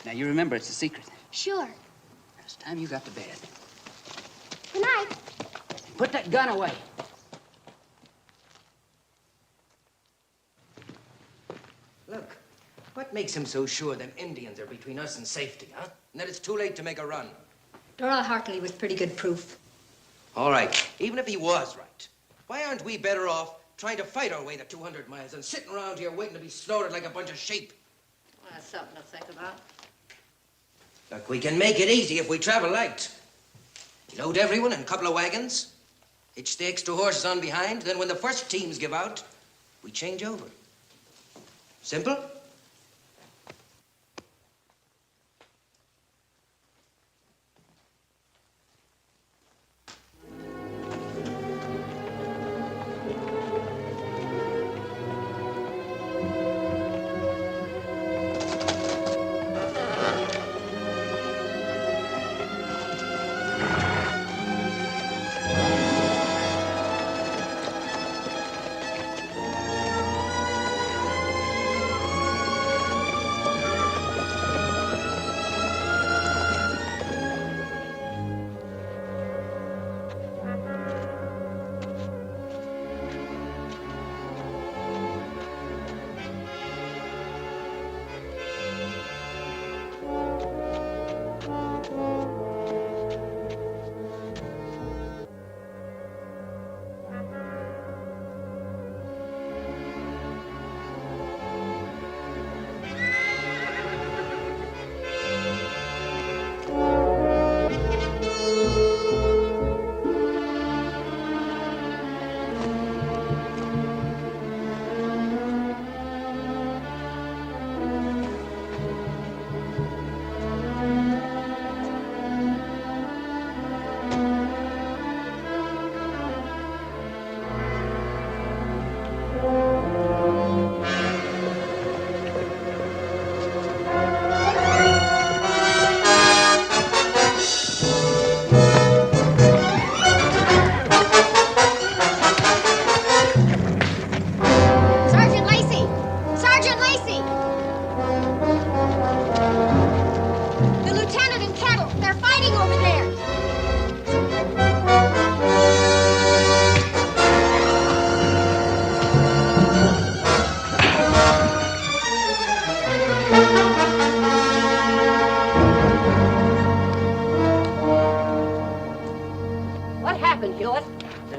Now, you remember, it's a secret. Sure. It's time you got to bed. Good night. Put that gun away. Look, what makes him so sure them Indians are between us and safety, huh? And that it's too late to make a run? Dora Hartley was pretty good proof. All right, even if he was right, why aren't we better off trying to fight our way the 200 miles than sitting around here waiting to be slaughtered like a bunch of sheep? Well, that's something to think about. Look, we can make it easy if we travel light. Load everyone in a couple of wagons, hitch the extra horses on behind, then when the first teams give out, we change over. Simple?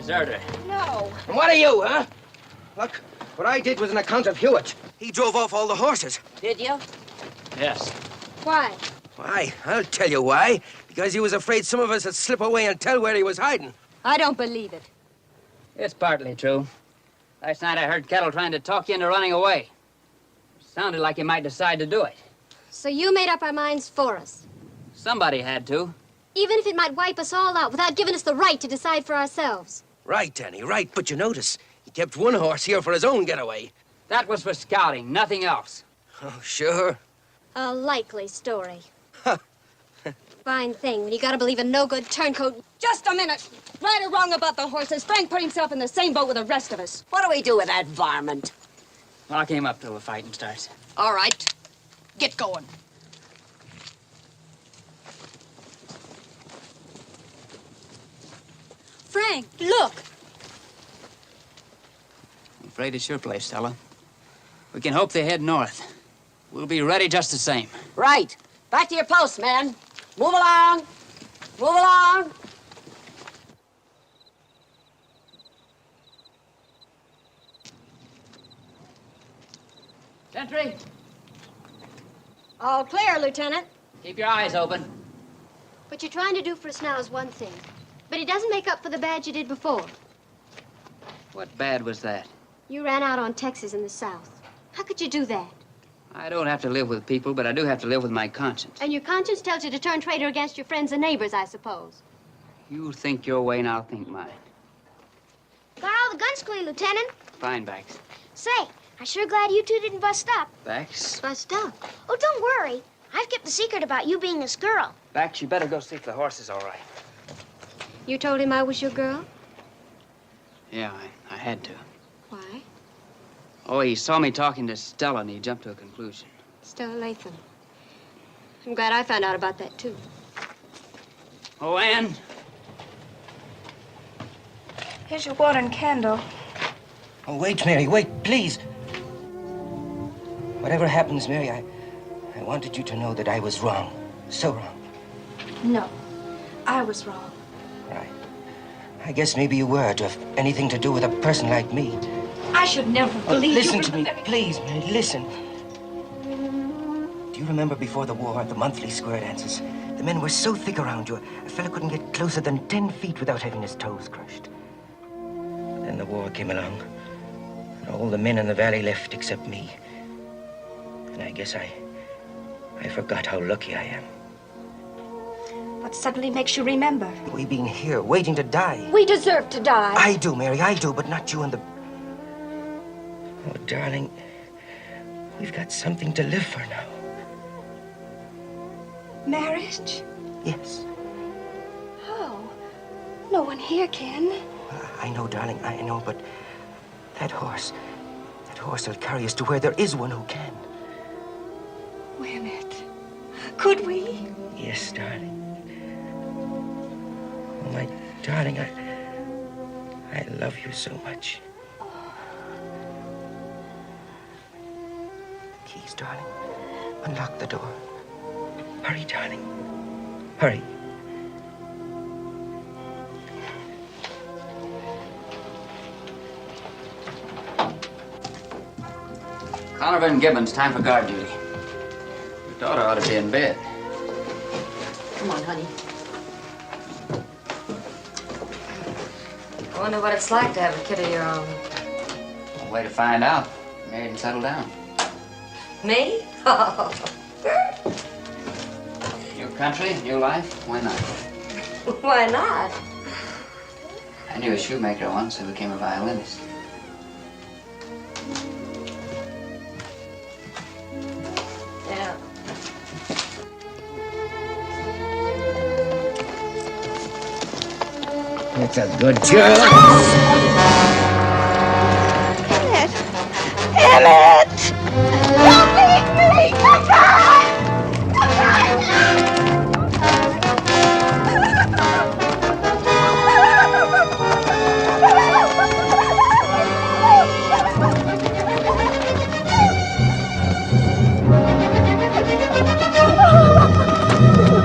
Deserter. No. And what are you, huh? Look, what I did was an account of Hewitt. He drove off all the horses. Did you? Yes. Why? Why? I'll tell you why. Because he was afraid some of us would slip away and tell where he was hiding. I don't believe it. It's partly true. Last night I heard Kettle trying to talk you into running away. Sounded like he might decide to do it. So you made up our minds for us. Somebody had to. Even if it might wipe us all out without giving us the right to decide for ourselves. Right, Annie, right. But you notice, he kept one horse here for his own getaway. That was for scouting, nothing else. Oh, sure. A likely story. Fine thing when you gotta believe a no-good turncoat. Just a minute. Right or wrong about the horses, Frank put himself in the same boat with the rest of us. What do we do with that varmint? Lock him up till the fighting starts. All right. Get going. Frank, look. I'm afraid it's your place, Stella. We can hope they head north. We'll be ready just the same. Right. Back to your post, man. Move along. Move along. Sentry, All clear, Lieutenant. keep your eyes open. What you're trying to do for us now is one thing, but it doesn't make up for the bad you did before. What bad was that? You ran out on Texas in the South. How could you do that? I don't have to live with people, but I do have to live with my conscience. And your conscience tells you to turn traitor against your friends and neighbors, I suppose. You think your way and I'll think mine. Got all the guns clear, Lieutenant. Fine, Bax. Say, I'm sure glad you two didn't bust up. Bax? Bust up? Oh, don't worry. I've kept the secret about you being this girl. Bax, you better go see if the horse is all right. You told him I was your girl? Yeah, I had to. Why? Oh, he saw me talking to Stella and he jumped to a conclusion. Stella Latham. I'm glad I found out about that, too. Oh, Ann. Here's your water and candle. Oh, wait, Mary, wait, please. Whatever happens, Mary, I wanted you to know that I was wrong. So wrong. No, I was wrong. Right. I guess maybe you were to have anything to do with a person like me. I should never believe Listen you. to me, please, Mary, listen. Do you remember before the war, the monthly square dances? The men were so thick around you, a fella couldn't get closer than 10 feet without having his toes crushed. Then the war came along, and all the men in the valley left except me. And I guess I forgot how lucky I am. What suddenly makes you remember? We being here, waiting to die. We deserve to die. I do, Mary, I do, but not you and the... Oh, darling, we've got something to live for now. Marriage? Yes. Oh, no one here can. I know, darling, I know, but that horse will carry us to where there is one who can. Win it. Could we? Yes, darling. Oh, my darling, I love you so much. Keys, darling. Unlock the door. Hurry, darling. Hurry. Conover and Gibbons, time for guard duty. Your daughter ought to be in bed. Come on, honey. I wonder what it's like to have a kid of your own. One way to find out. Married and settled down. Me? Oh. New country, new life, why not? Why not? I knew a shoemaker once who became a violinist. Yeah. That's a good girl. Emmett! Don't leave me! Come back!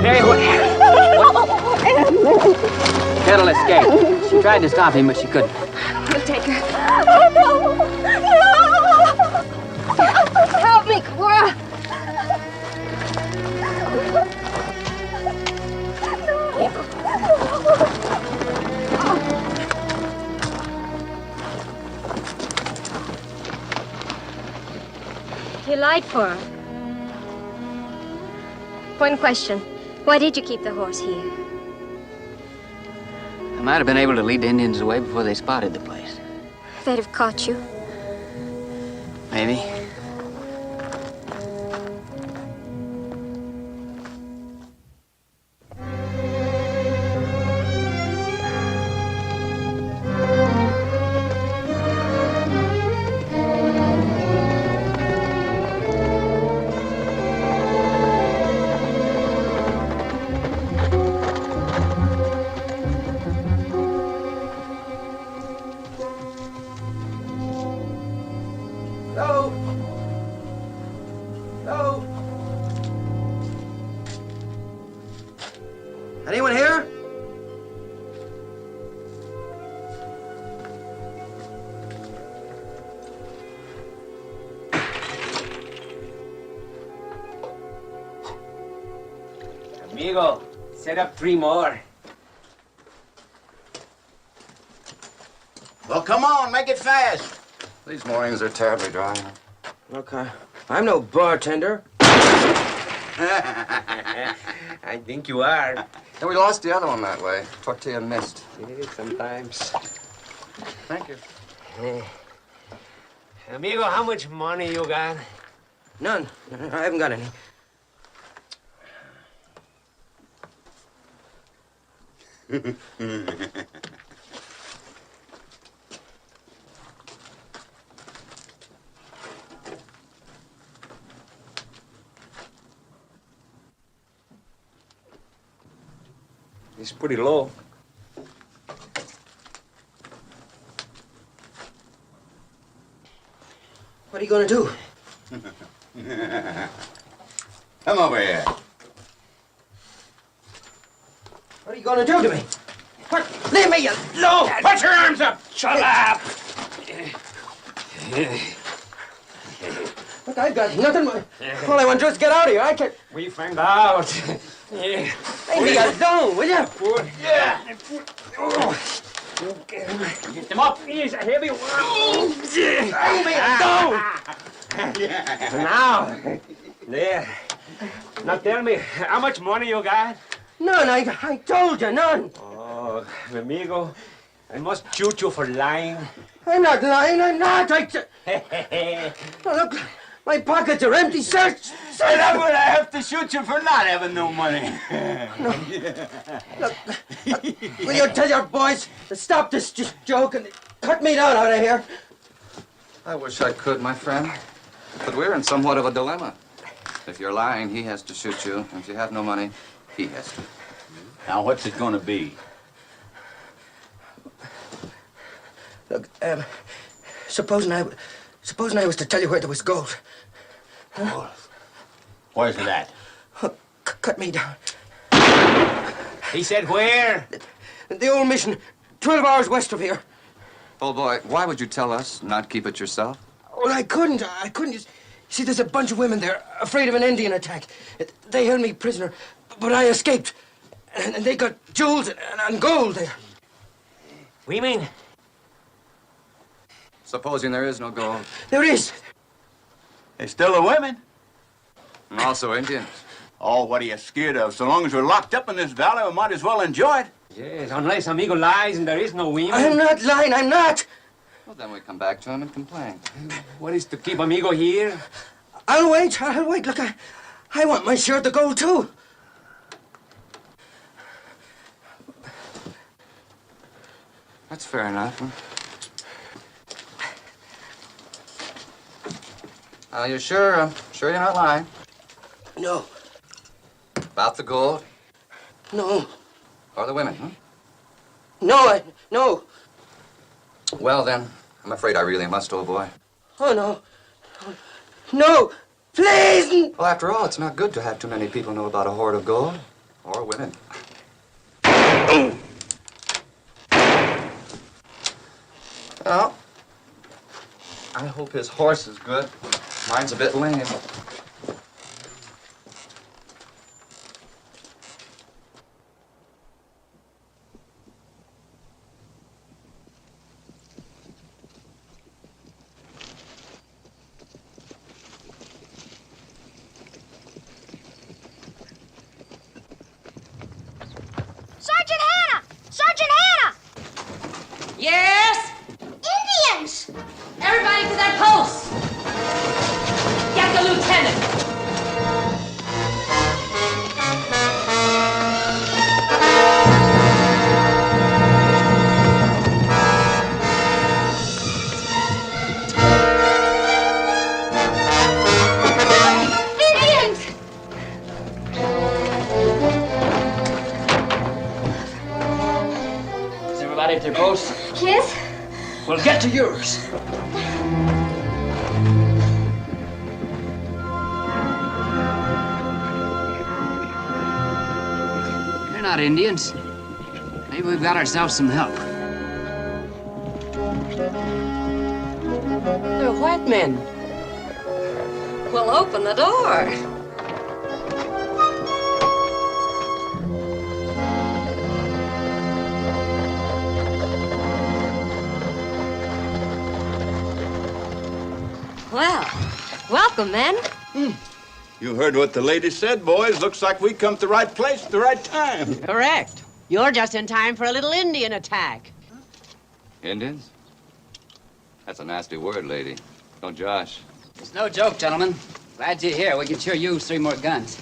Hey, what? Kettle escaped. She tried to stop him, but she couldn't. We'll take her. Oh, no! Help me, Cora. You lied for her. One question. Why did you keep the horse here? might have been able to lead the Indians away before they spotted the place. They'd have caught you. Maybe. Hello? Hello? Anyone here? Amigo, set up 3 more. Well, come on, make it fast. These mornings are terribly dry. Look, I'm no bartender. I think you are. And we lost the other one that way. Tortilla missed. Yeah, sometimes. Thank you. Amigo, how much money you got? None. I haven't got any. It's pretty low. What are you going to do? Come over here. What are you going to do to me? What? Leave me alone! Put your arms up! Shut up! Look, I've got nothing. All I want to do is get out of here. I can't. We find out. Yeah. Leave me alone, will you? Yeah. Get them up. He's a heavy one. Leave me alone! Now. There. Now tell me, how much money you got? None. I told you, none. Oh, amigo, I must shoot you for lying. I'm not lying. I'm not. Oh, look, my pockets are empty. Search. And I'm gonna have to shoot you for not having no money. Look, will you tell your boys to stop this joke and cut me down out of here? I wish I could, my friend. But we're in somewhat of a dilemma. If you're lying, he has to shoot you. And if you have no money, he has to. Now, what's it gonna be? Look, supposing I was to tell you where there was gold. Huh? Where's it at? Cut me down. He said where? The old mission, 12 hours west of here. Old boy, why would you tell us, not keep it yourself? Well, I couldn't. You see, there's a bunch of women there afraid of an Indian attack. They held me prisoner, but I escaped. And they got jewels and gold there. Women? Supposing there is no gold. There is. There's still the women. And also Indians. Oh, what are you scared of? So long as we're locked up in this valley, we might as well enjoy it. Yes, unless amigo lies and there is no women. I'm not lying. I'm not. Well, then we come back to him and complain. What is to keep amigo here? I'll wait. Look, I want my share of the gold, too. That's fair enough. Huh? You sure you're not lying? No. About the gold? No. Or the women, huh? No, no. Well, then, I'm afraid I really must, old boy. Oh, no. No, please! Well, after all, it's not good to have too many people know about a hoard of gold. Or women. Well, I hope his horse is good. Mine's a bit lame. Sergeant Hannah! Sergeant Hannah! everybody at their posts? Yes? We'll get to yours. They're not Indians. Maybe we've got ourselves some help. They're white men. We'll open the door. Well, welcome, men. You heard what the lady said, boys. Looks like we come to the right place at the right time. Correct. You're just in time for a little Indian attack. Indians? That's a nasty word, lady. Don't josh. It's no joke, gentlemen. Glad you're here. We can sure use 3 more guns.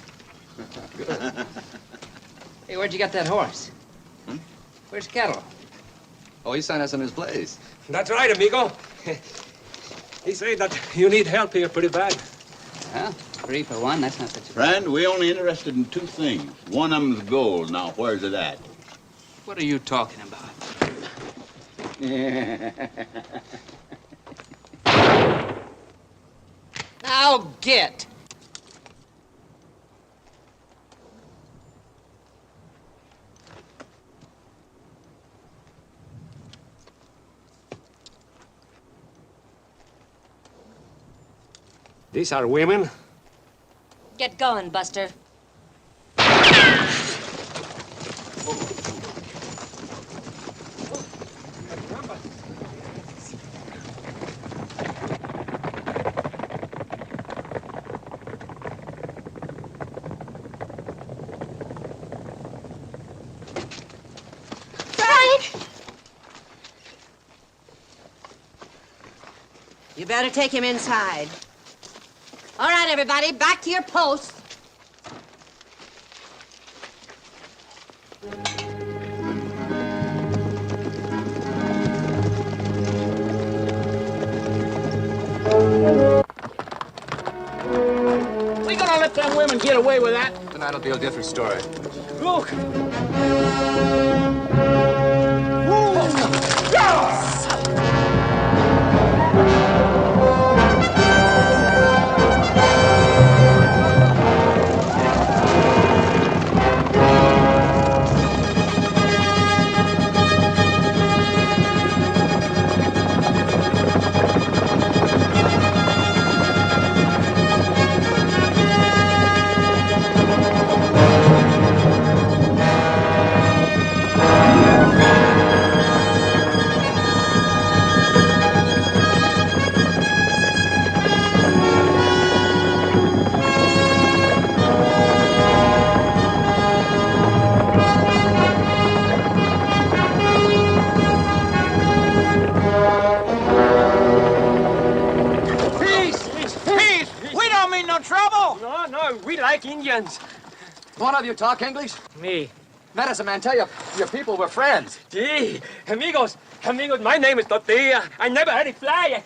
Hey, where'd you get that horse? Where's Kettle? Oh, he sent us in his place. That's right, amigo. He said that you need help here pretty bad. Well, 3 for 1, that's not such a... Friend, we only interested in 2 things. One of them's gold. Now, where's it at? What are you talking about? Now get. These are women. Get going, Buster. You better take him inside. All right, everybody, back to your posts. We gonna let them women get away with that? Tonight will be a different story. Look! Indians. One of you talk English? Me. Medicine man, tell your people we're friends. Gee, amigos, my name is Tortilla. I never had a fly.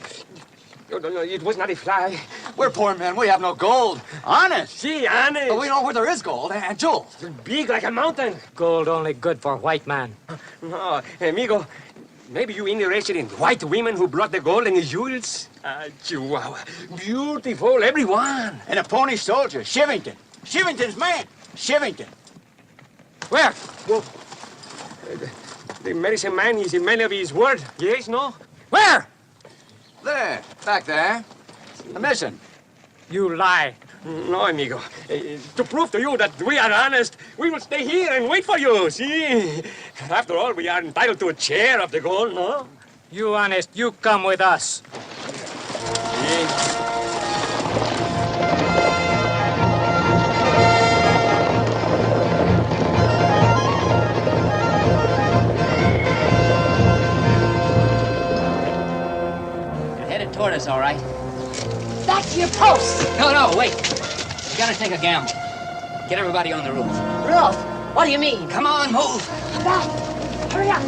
No, it was not a fly. We're poor men. We have no gold. Honest. Gee, honest. But we know where there is gold and jewels. Big like a mountain. Gold only good for white man. No, amigo, maybe you interested in white women who brought the gold and the jewels? Chihuahua. Beautiful, everyone. And a pony soldier, Shivington. Shivington's man. Shivington. Where? Well, the medicine man is in many of his words. Yes, no? Where? There. Back there. A mission. You lie. No, amigo. To prove to you that we are honest, we will stay here and wait for you, see? After all, we are entitled to a share of the gold, no? You honest, you come with us. You're headed toward us, all right. Back to your posts. No, wait. We gotta take a gamble. Get everybody on the roof. Roof? What do you mean? Come on, move. Come back. Hurry up.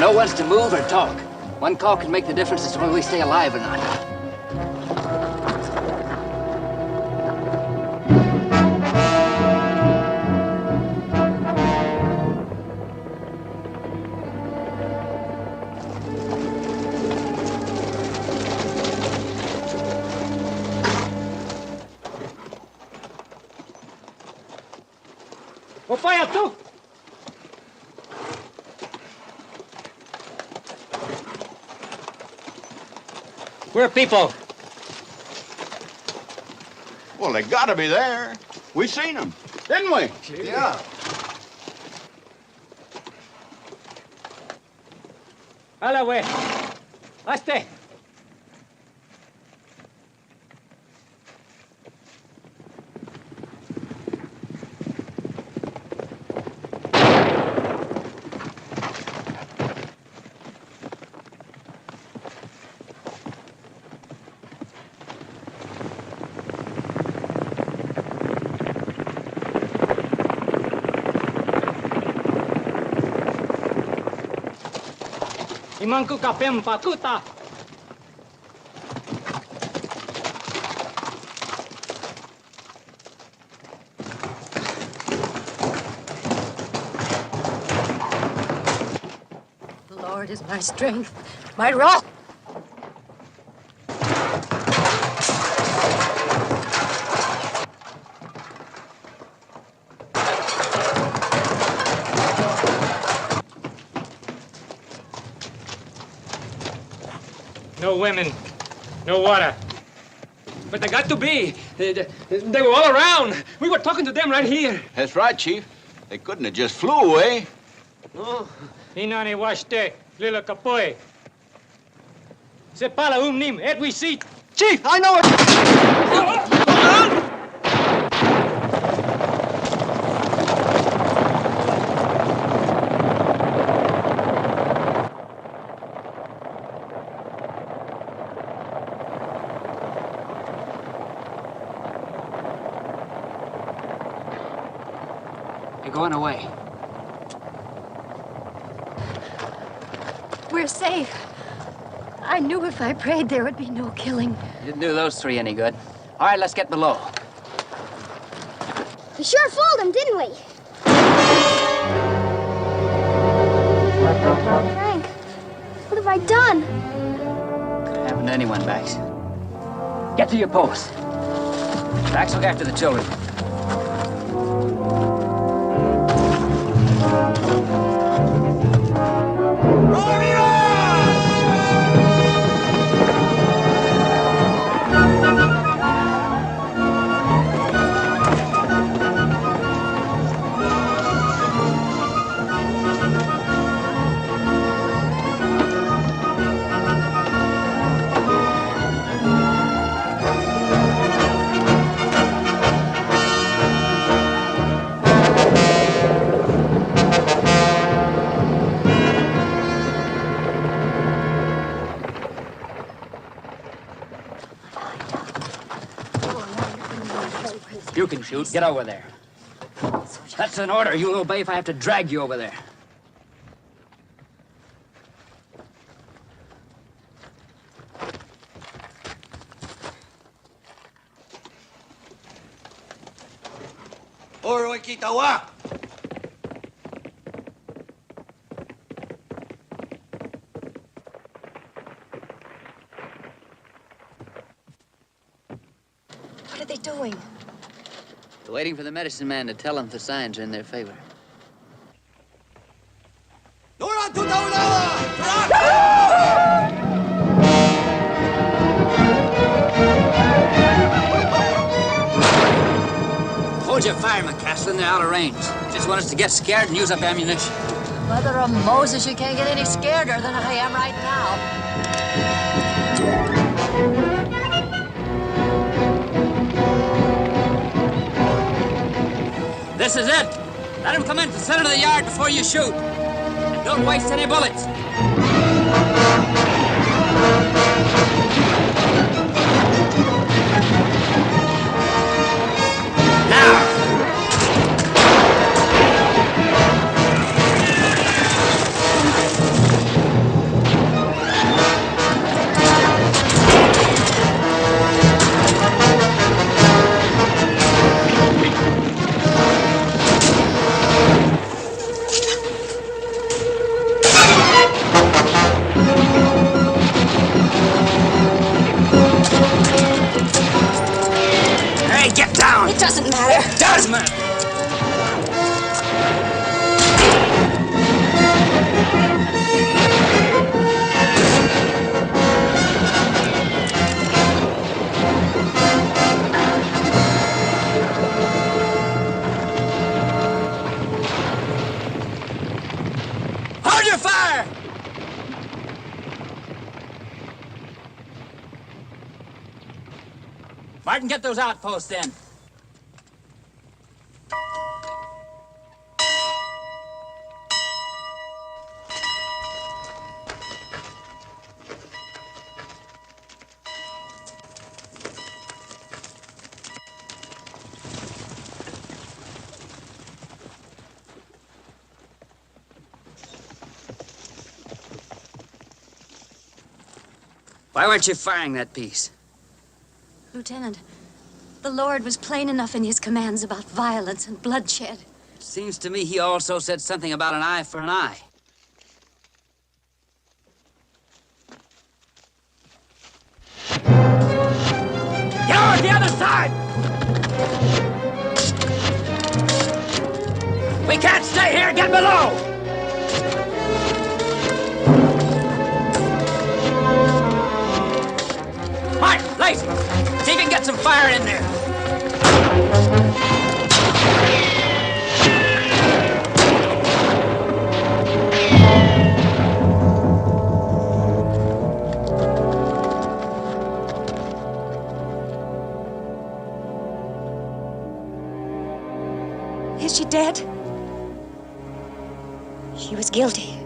no one's to move or talk. One call can make the difference as to whether we stay alive or not. Go fire too! Where are people? Well, they gotta be there. We seen them, didn't we? Yeah. A la way. Aste. Imangku kapem pakuta. The Lord is my strength, my rock. No women, no water. But they got to be. They were all around. We were talking to them right here. That's right, Chief. They couldn't have just flew away. No. Inani washte, lila kapoe. Se pala nim, et we see. Chief, I know it. You're going away. We're safe. I knew if I prayed there would be no killing. Didn't do those three any good. All right, let's get below. We sure fooled him, didn't we? Frank, what have I done? Could happen to anyone, Bax. Get to your post. Bax, look after the children. You can shoot. Get over there. That's an order. You'll obey if I have to drag you over there. Oro kitawa. What are they doing? They're waiting for the medicine man to tell them the signs are in their favor. Hold your fire, McCaslin. They're out of range. Just want us to get scared and use up ammunition. Mother of Moses, you can't get any scareder than I am right now. This is it. Let him come into the center of the yard before you shoot. And don't waste any bullets. Now! Hold your fire! Martin, get those outposts in. Why weren't you firing that piece? Lieutenant, the Lord was plain enough in his commands about violence and bloodshed. Seems to me he also said something about an eye for an eye. Get over to the other side! We can't stay here! Get below! Martin, Lacey, see if you can get some fire in there. Is she dead? She was guilty.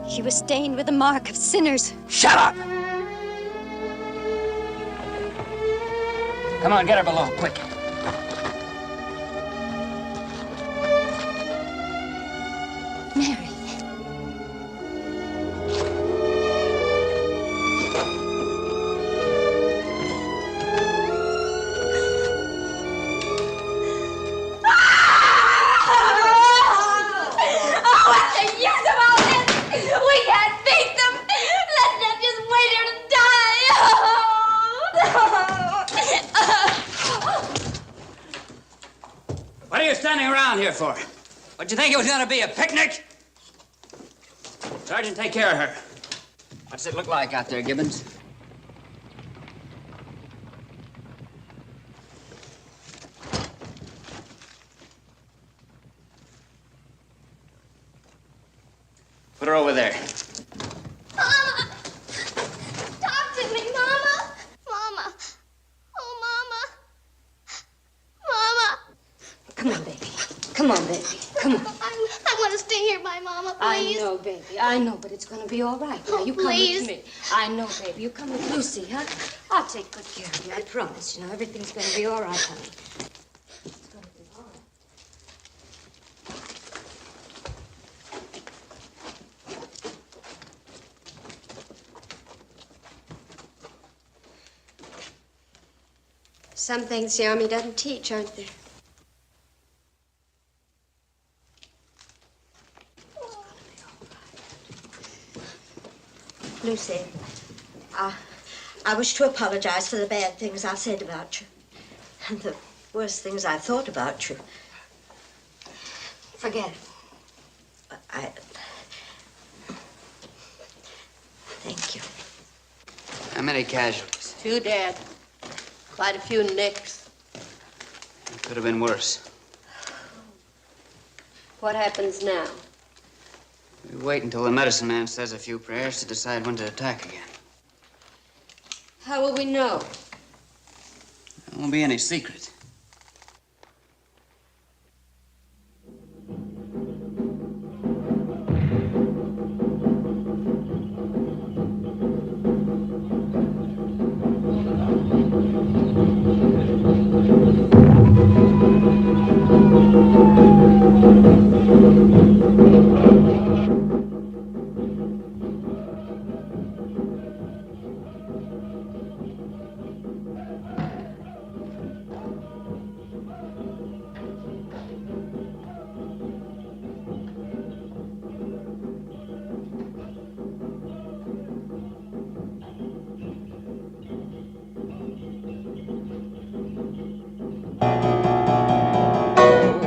She was stained with the mark of sinners. Shut up! Come on, get her below, quick. Mary. What are you standing around here for? What'd you think it was gonna be, a picnic? Sergeant, take care of her. What's it look like out there, Gibbons? Put her over there. Mama! Talk to me, Mama! Mama! Oh, Mama! Mama! Come on, baby. Come on, baby. Come on. I want to stay here by Mama, please. I know, baby. I know, but it's gonna be all right. Now, you come please. with me. I know, baby. You come with Lucy, huh? I'll take good care of you. I promise. You know, everything's gonna be all right, honey. It's gonna be all right. Some things the Army doesn't teach, aren't there? Lucy, I wish to apologize for the bad things I said about you. And the worst things I thought about you. Forget it. Thank you. How many casualties? 2 dead. Quite a few nicks. It could have been worse. What happens now? We wait until the medicine man says a few prayers to decide when to attack again. How will we know? There won't be any secret.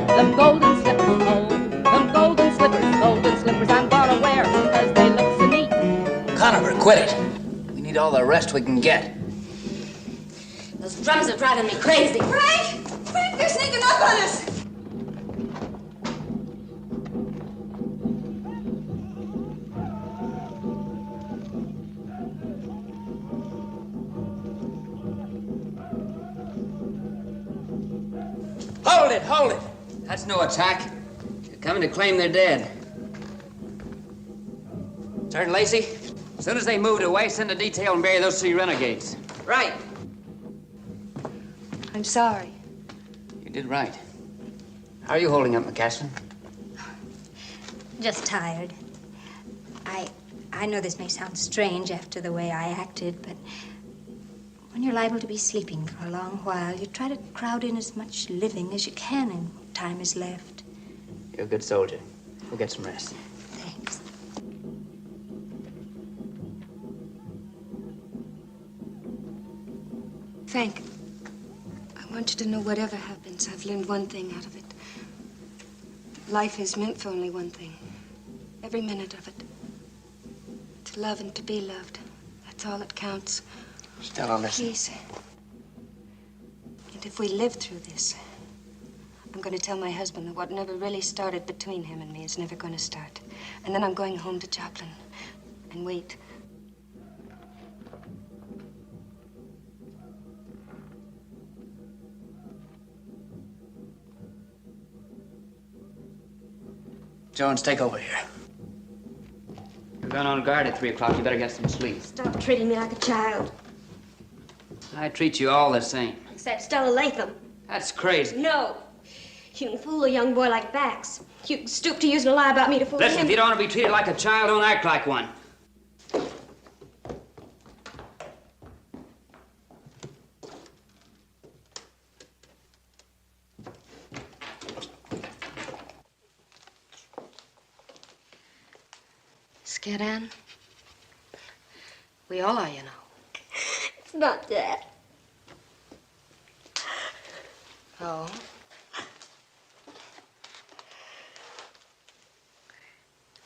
Them golden slippers, oh, them golden slippers I'm gonna wear because they look so neat. Conover, quit it. We need all the rest we can get. Those drums are driving me crazy. Frank! Frank, they're sneaking up on us! Hold it! That's no attack. They're coming to claim they're dead. Sergeant Lacey, as soon as they moved away, send a detail and bury those 3 renegades. Right. I'm sorry. You did right. How are you holding up, McCaslin? Just tired. I know this may sound strange after the way I acted, but when you're liable to be sleeping for a long while, you try to crowd in as much living as you can in what time is left. You're a good soldier. We'll get some rest. Thanks. Frank, I want you to know whatever happens, I've learned one thing out of it. Life is meant for only one thing. Every minute of it. To love and to be loved. That's all that counts. Stella, listen. Please. And if we live through this, I'm going to tell my husband that what never really started between him and me is never going to start. And then I'm going home to Joplin and wait. Jones, take over here. You're going on guard at 3 o'clock. You better get some sleep. Stop treating me like a child. I treat you all the same. Except Stella Latham. That's crazy. No. You can fool a young boy like Bax. You can stoop to using a lie about me to fool him. Listen, if you don't want to be treated like a child, don't act like one. Scared, Ann? We all are, you know. It's not that. Oh?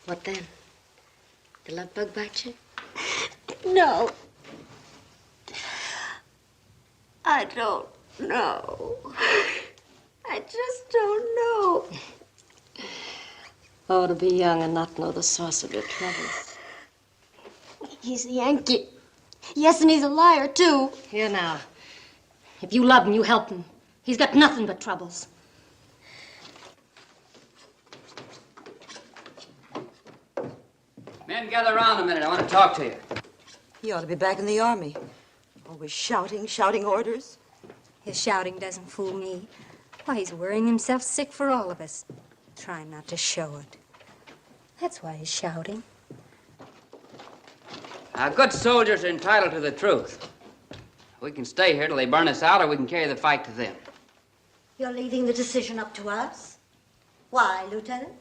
What then? The love bug bite you? No. I don't know. I just don't know. Oh, to be young and not know the source of your troubles. He's a Yankee. Yes, and he's a liar, too. Here now. If you love him, you help him. He's got nothing but troubles. Men, gather around a minute. I want to talk to you. He ought to be back in the army. Always shouting orders. His shouting doesn't fool me. Why, he's worrying himself sick for all of us. Trying not to show it. That's why he's shouting. Now, good soldiers are entitled to the truth. We can stay here till they burn us out, or we can carry the fight to them. You're leaving the decision up to us? Why, Lieutenant?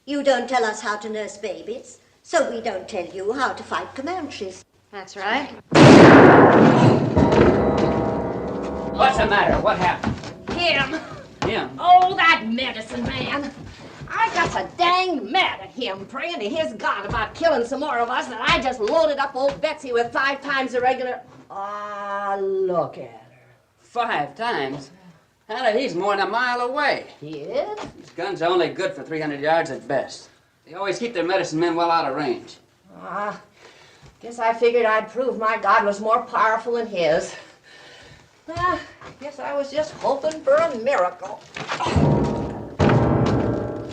You don't tell us how to nurse babies, so we don't tell you how to fight Comanches. That's right. What's the matter? What happened? Him. Him? Oh, that medicine man. I got so dang mad at him, praying to his God about killing some more of us, that I just loaded up old Betsy with 5 times the regular... Ah, look at her. 5 times? Hannah, he's more than a mile away. He is? His guns are only good for 300 yards at best. They always keep their medicine men well out of range. Ah, guess I figured I'd prove my God was more powerful than his. Ah, guess I was just hoping for a miracle.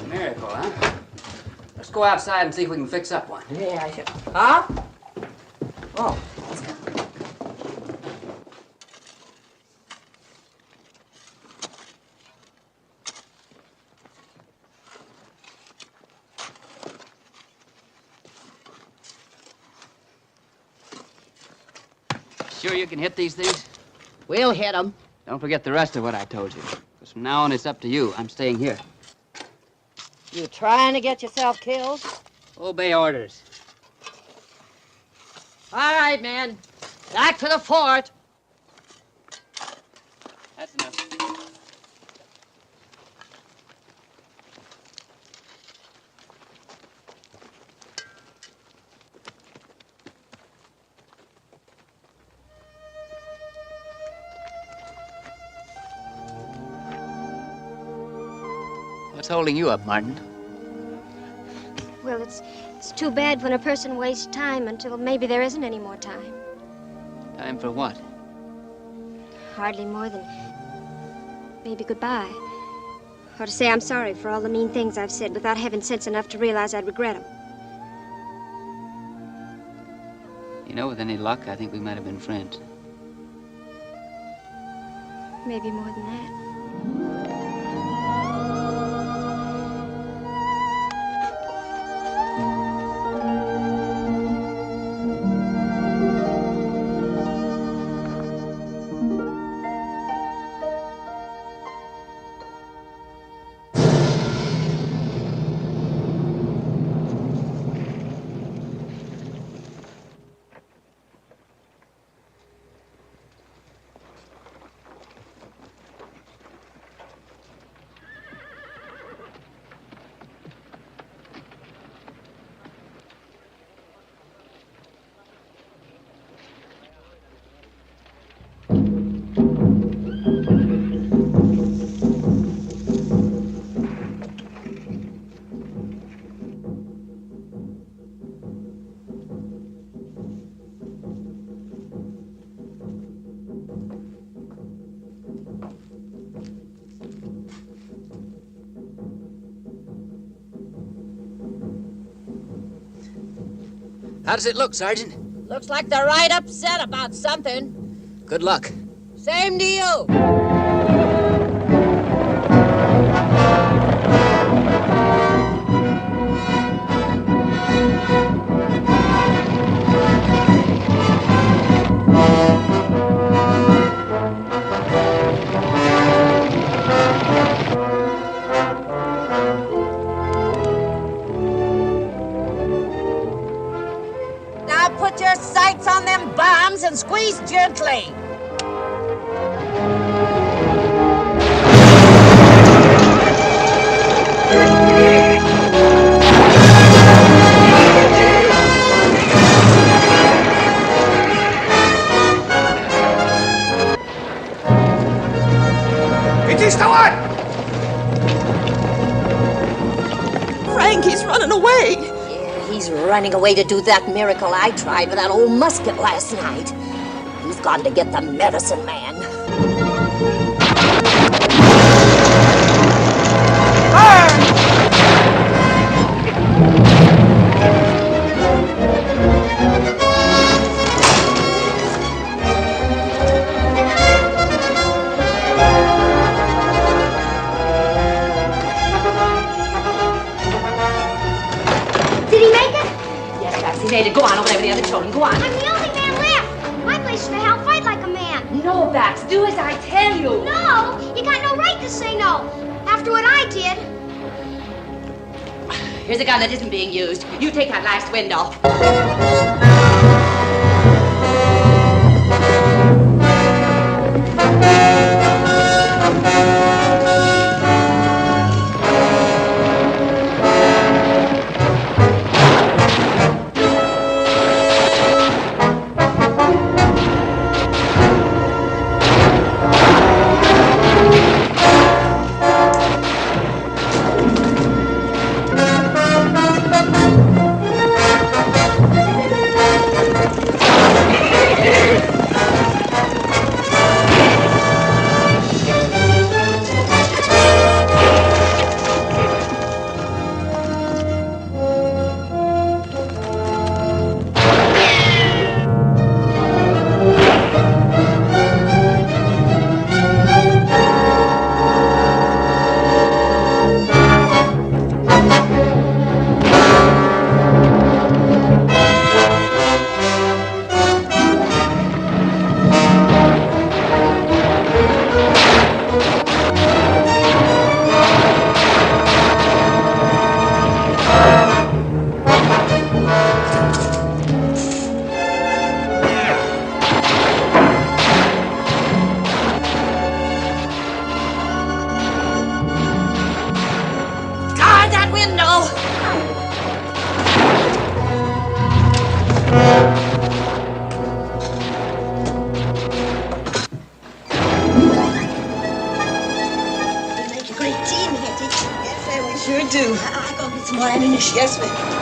Miracle, huh? Let's go outside and see if we can fix up one. Yeah, sure. Huh? Oh. Sure you can hit these things? We'll hit them. Don't forget the rest of what I told you. Because from now on, it's up to you. I'm staying here. You trying to get yourself killed? Obey orders. All right, men. Back to the fort. That's enough. What's holding you up, Martin? Well, it's too bad when a person wastes time until maybe there isn't any more time. Time for what? Hardly more than maybe goodbye. Or to say I'm sorry for all the mean things I've said without having sense enough to realize I'd regret them. You know, with any luck, I think we might have been friends. Maybe more than that. How does it look, Sergeant? Looks like they're right upset about something. Good luck. Same to you. Put your sights on them bombs and squeeze gently. It is the one! Frank, he's running away. He's running away to do that miracle I tried with that old musket last night. He's gone to get the medicine man. Go on over there with the other children. Go on. I'm the only man left. My place is to help fight like a man. No, Bax. Do as I tell you. No, you got no right to say no. After what I did. Here's a gun that isn't being used. You take that last window. more ammunition. Yes, ma'am.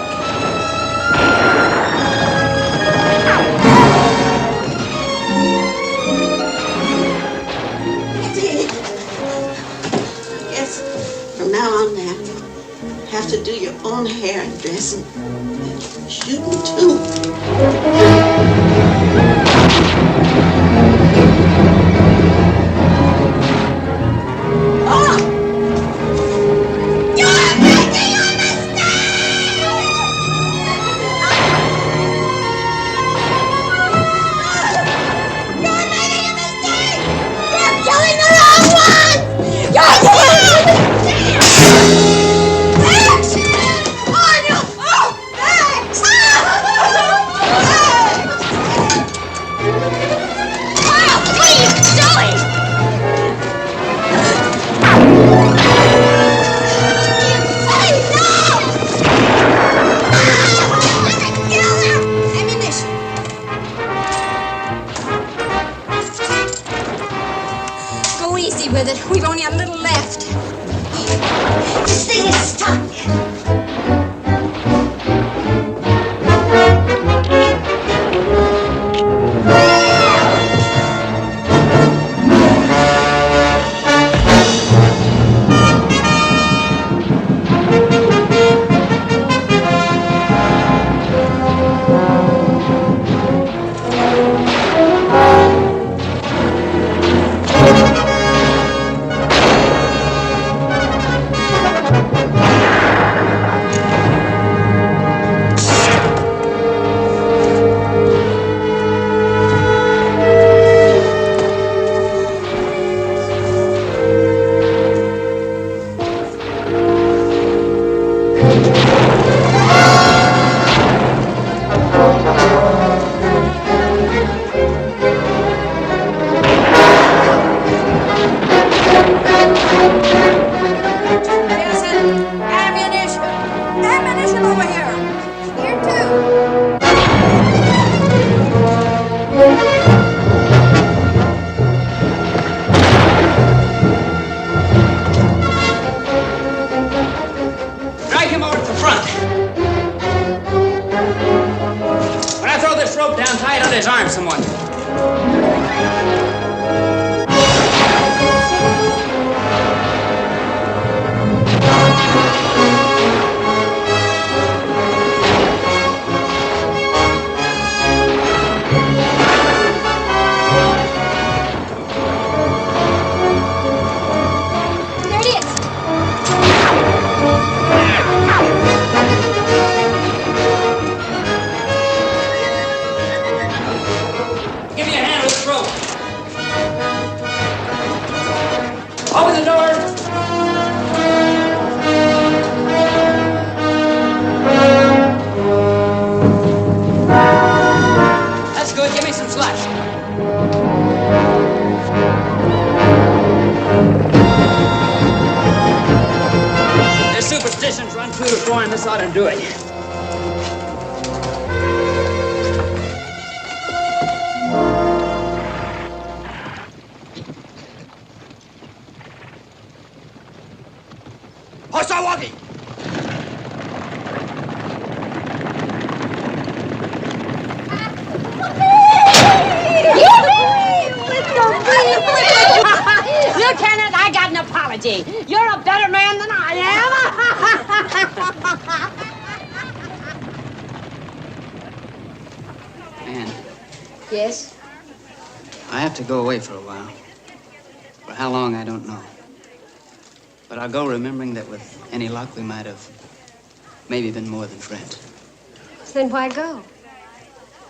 Listen. Shooting too. Go easy with it. We've only a little left. This thing is stuck. This ought to do it. Hosawagi! Lieutenant, I got an apology. You're a better man than I am. Ann, Yes? I have to go away for a while. For how long, I don't know. But I'll go remembering that with any luck, we might have maybe been more than friends. Then why go?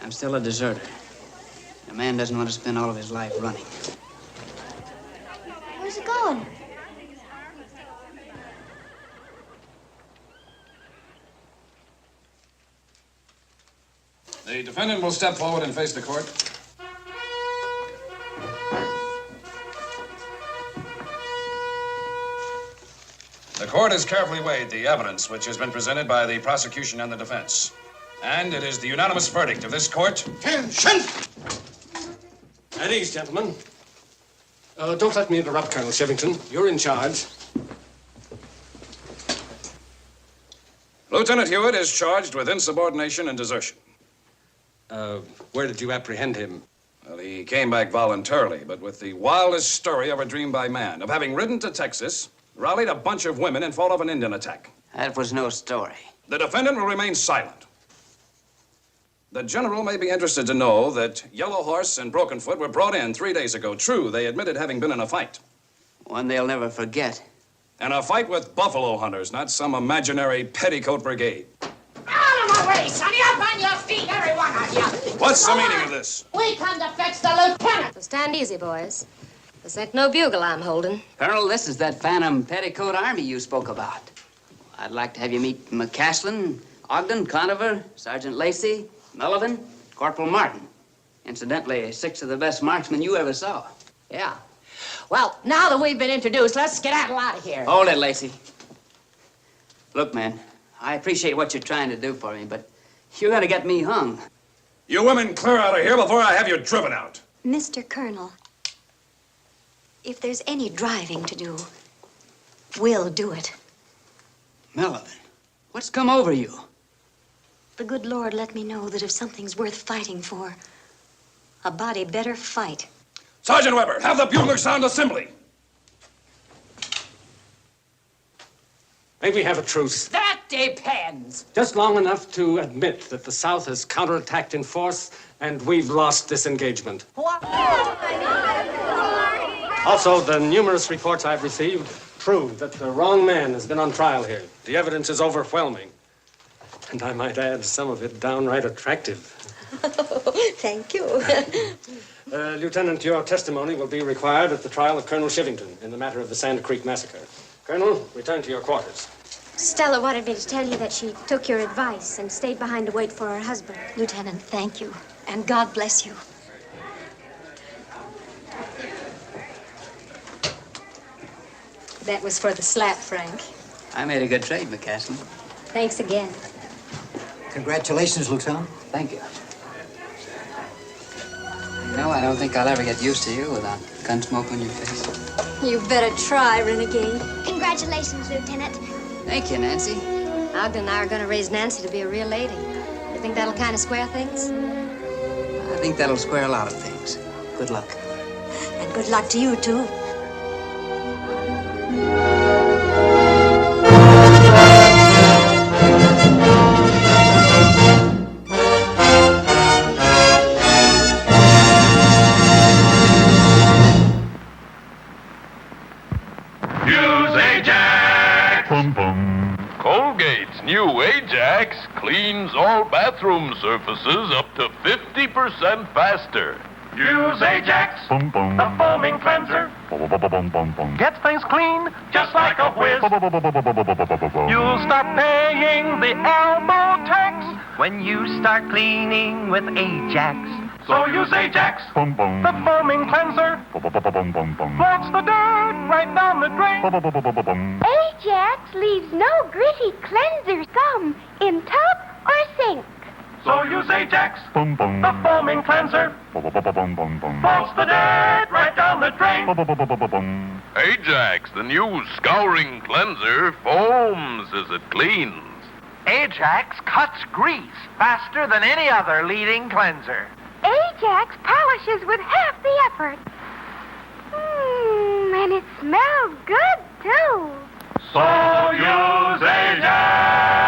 I'm still a deserter. A man doesn't want to spend all of his life running. Where's it going? The defendant will step forward and face the court. The court has carefully weighed the evidence which has been presented by the prosecution and the defense. And it is the unanimous verdict of this court. Attention! At ease, gentlemen. Don't let me interrupt, Colonel Shevington. You're in charge. Lieutenant Hewitt is charged with insubordination and desertion. Where did you apprehend him? Well, he came back voluntarily, but with the wildest story ever dreamed by man, of having ridden to Texas, rallied a bunch of women, and fought off an Indian attack. That was no story. The defendant will remain silent. The general may be interested to know that Yellow Horse and Broken Foot were brought in 3 days ago. True, they admitted having been in a fight. One they'll never forget. And a fight with buffalo hunters, not some imaginary petticoat brigade. Out of my way, sonny! Up on your feet, every one of you! What's the meaning of this? We come to fetch the lieutenant! So stand easy, boys. This ain't no bugle I'm holding. Colonel, this is that phantom petticoat army you spoke about. I'd like to have you meet McCaslin, Ogden, Conover, Sergeant Lacey, Melvin, Corporal Martin. Incidentally, 6 of the best marksmen you ever saw. Yeah. Well, now that we've been introduced, let's skedaddle out of here. Hold it, Lacey. Look, man, I appreciate what you're trying to do for me, but you're gonna get me hung. You women clear out of here before I have you driven out. Mr. Colonel, if there's any driving to do, we'll do it. Melvin, what's come over you? The good Lord let me know that if something's worth fighting for, a body better fight. Sergeant Weber, have the bugler sound assembly. May we have a truce? That depends. Just long enough to admit that the South has counterattacked in force and we've lost this engagement. What? Also, the numerous reports I've received prove that the wrong man has been on trial here. The evidence is overwhelming. And I might add, some of it downright attractive. Thank you. Lieutenant, your testimony will be required at the trial of Colonel Shivington in the matter of the Sand Creek massacre. Colonel, return to your quarters. Stella wanted me to tell you that she took your advice and stayed behind to wait for her husband. Lieutenant, thank you. And God bless you. That was for the slap, Frank. I made a good trade, McCaslin. Thanks again. Congratulations, Lieutenant. Thank you. No, I don't think I'll ever get used to you without gun smoke on your face. You better try, renegade. Congratulations, Lieutenant. Thank you, Nancy. Ogden and I are going to raise Nancy to be a real lady. You think that'll kind of square things? I think that'll square a lot of things. Good luck. And good luck to you, too. Colgate's new Ajax cleans all bathroom surfaces up to 50% faster. Use Ajax, the foaming cleanser. Gets things clean just like a whiz. You'll stop paying the elbow tax when you start cleaning with Ajax. So use Ajax, the foaming cleanser. Floats the dirt right down the drain. Ajax leaves no gritty cleanser scum in tub or sink. So use Ajax, the foaming cleanser. Floats the dirt right down the drain. Ajax, the new scouring cleanser, foams as it cleans. Ajax cuts grease faster than any other leading cleanser. Ajax polishes with half the effort. And it smells good, too. So use Ajax.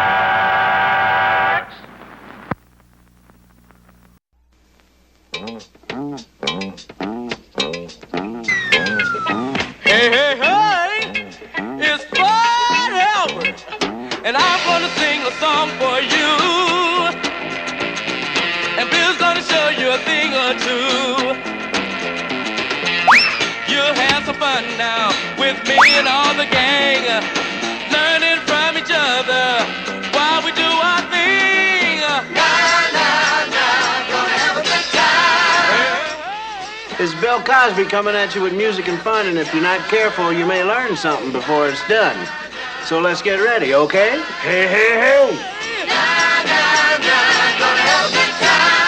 Hey, hey, hey! It's Fred Hepburn, and I'm gonna sing a song for you. And Bill's gonna show you a thing or two. You'll have some fun now with me and all the gang, learning from each other while we do our thing. Gonna have a good time. It's Bill Cosby coming at you with music and fun, and if you're not careful, you may learn something before it's done. So let's get ready, okay? Hey, hey, hey! Gonna have a good time.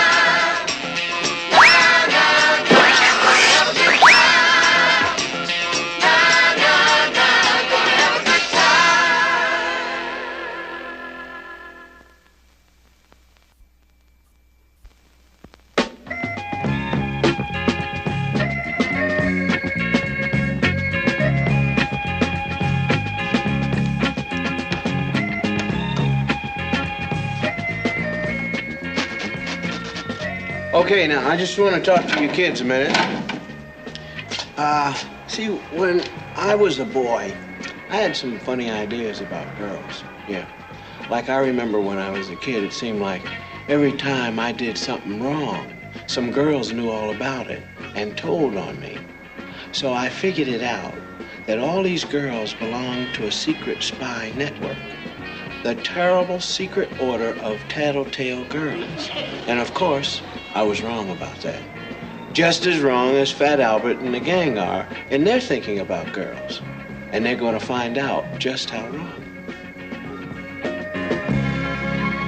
Okay, now, I just want to talk to you kids a minute. See, when I was a boy, I had some funny ideas about girls, yeah. Like, I remember when I was a kid, it seemed like every time I did something wrong, some girls knew all about it and told on me. So I figured it out that all these girls belonged to a secret spy network. The terrible secret order of tattletale girls. And of course, I was wrong about that. Just as wrong as Fat Albert and the gang are in their thinking about girls. And they're going to find out just how wrong.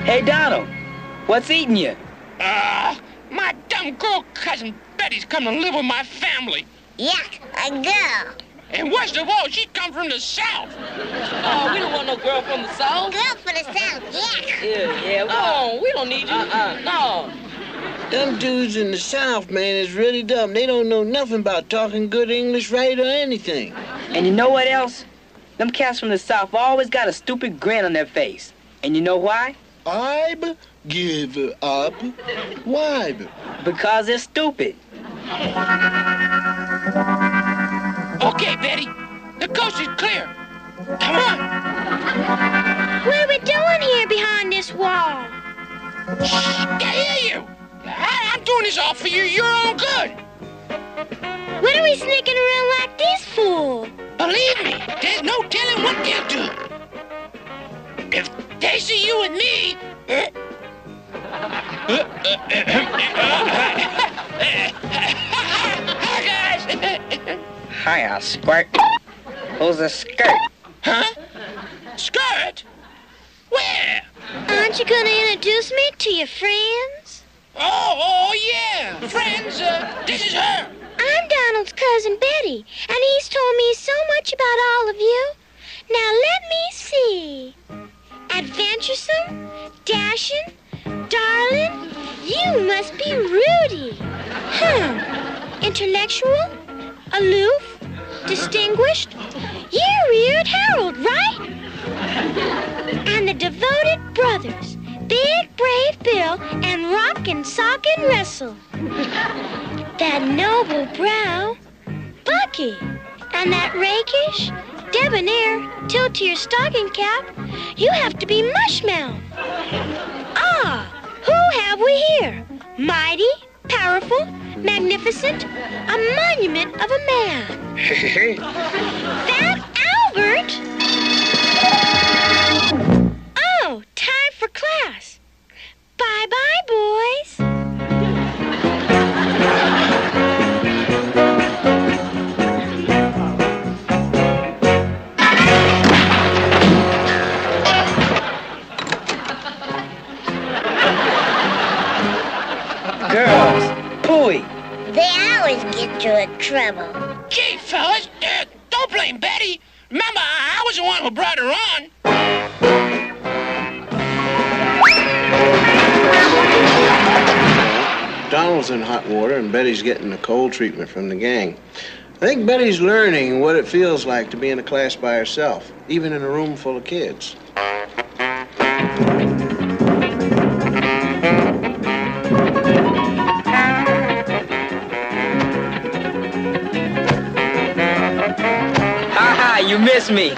Hey, Donald, what's eating you? My dumb girl cousin Betty's come to live with my family. Yuck, a girl. And worst of all, she come from the South. Oh, we don't want no girl from the South. Girl from the South, yuck. Yeah, no, we don't need you. No. Them dudes in the South, man, is really dumb. They don't know nothing about talking good English right or anything. And you know what else? Them cats from the South always got a stupid grin on their face. And you know why? I'b give up. Why? Because they're stupid. Okay, Betty, the coast is clear. Come on. What are we doing here behind this wall? Shh, I hear you. I'm doing this all for your own good. What are we sneaking around like this for? Believe me, there's no telling what they'll do. If they see you and me... Hi, guys. Hiya, Squirt. Who's the skirt? Huh? Skirt? Where? Aren't you going to introduce me to your friends? Oh, yeah. Friends, this is her. I'm Donald's cousin Betty, and he's told me so much about all of you. Now let me see. Adventuresome, dashing, darling, you must be Rudy. Intellectual, aloof, distinguished. You're Weird Harold, right? And the devoted brothers, Big Brave Bill and Rockin' Sockin' Russell. That noble brow, Bucky. And that rakish, debonair, tilt-to-your stocking cap, you have to be Mushmouth. Ah, who have we here? Mighty, powerful, magnificent, a monument of a man. Fat Albert? Oh, time for class. Bye-bye, boys. Girls, pooey. They always get you in trouble. Gee, fellas, don't blame Betty. Remember, I was the one who brought her on. Donald's in hot water and Betty's getting the cold treatment from the gang. I think Betty's learning what it feels like to be in a class by herself, even in a room full of kids. You miss me.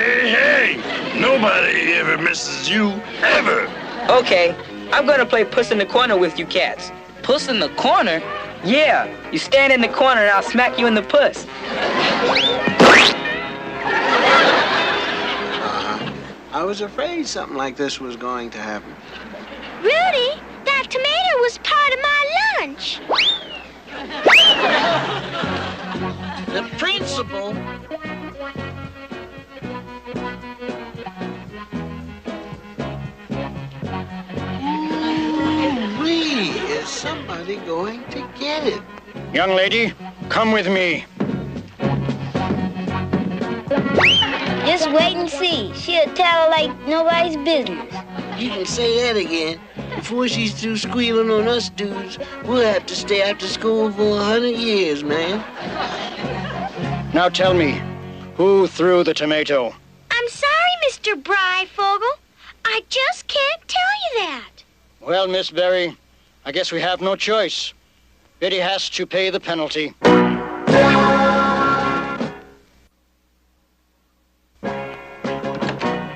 Hey, nobody ever misses you, ever. Okay, I'm gonna play Puss in the Corner with you cats. Puss in the Corner? Yeah, you stand in the corner and I'll smack you in the puss. I was afraid something like this was going to happen. Rudy, that tomato was part of my lunch. The principal. Is somebody going to get it? Young lady, come with me. Just wait and see. She'll tell her like nobody's business. You can say that again. Before she's through squealing on us dudes, we'll have to stay after school for 100 years, man. Now tell me, who threw the tomato? I'm sorry, Mr. Breyfogle. I just can't tell you that. Well, Miss Berry, I guess we have no choice. Betty has to pay the penalty.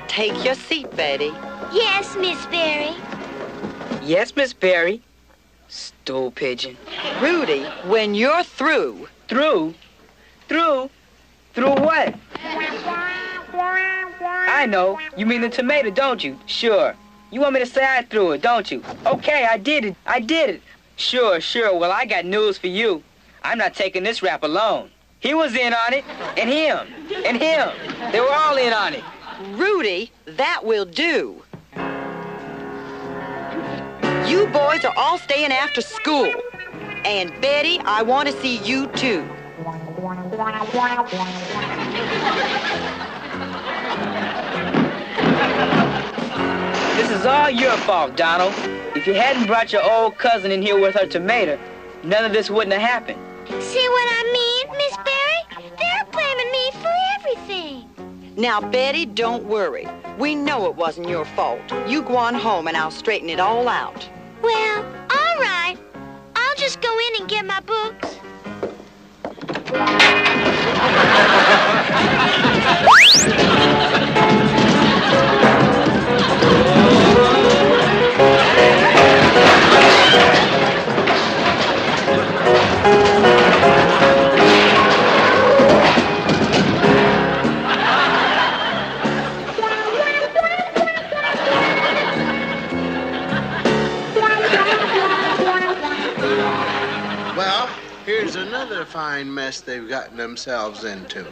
Take your seat, Betty. Yes, Miss Berry. Yes, Miss Berry. Stool pigeon. Rudy, when you're through. Through? Through? Through what? I know. You mean the tomato, don't you? Sure. You want me to say I threw it, don't you? Okay, I did it. I did it. Sure, sure. Well, I got news for you. I'm not taking this rap alone. He was in on it, and him, and him. They were all in on it. Rudy, that will do. You boys are all staying after school. And Betty, I want to see you too. This is all your fault, Donald. If you hadn't brought your old cousin in here with her tomato, none of this wouldn't have happened. See what I mean, Miss Berry? They're blaming me for everything. Now, Betty, don't worry. We know it wasn't your fault. You go on home and I'll straighten it all out. Well, all right. I'll just go in and get my books. Well, here's another fine mess they've gotten themselves into.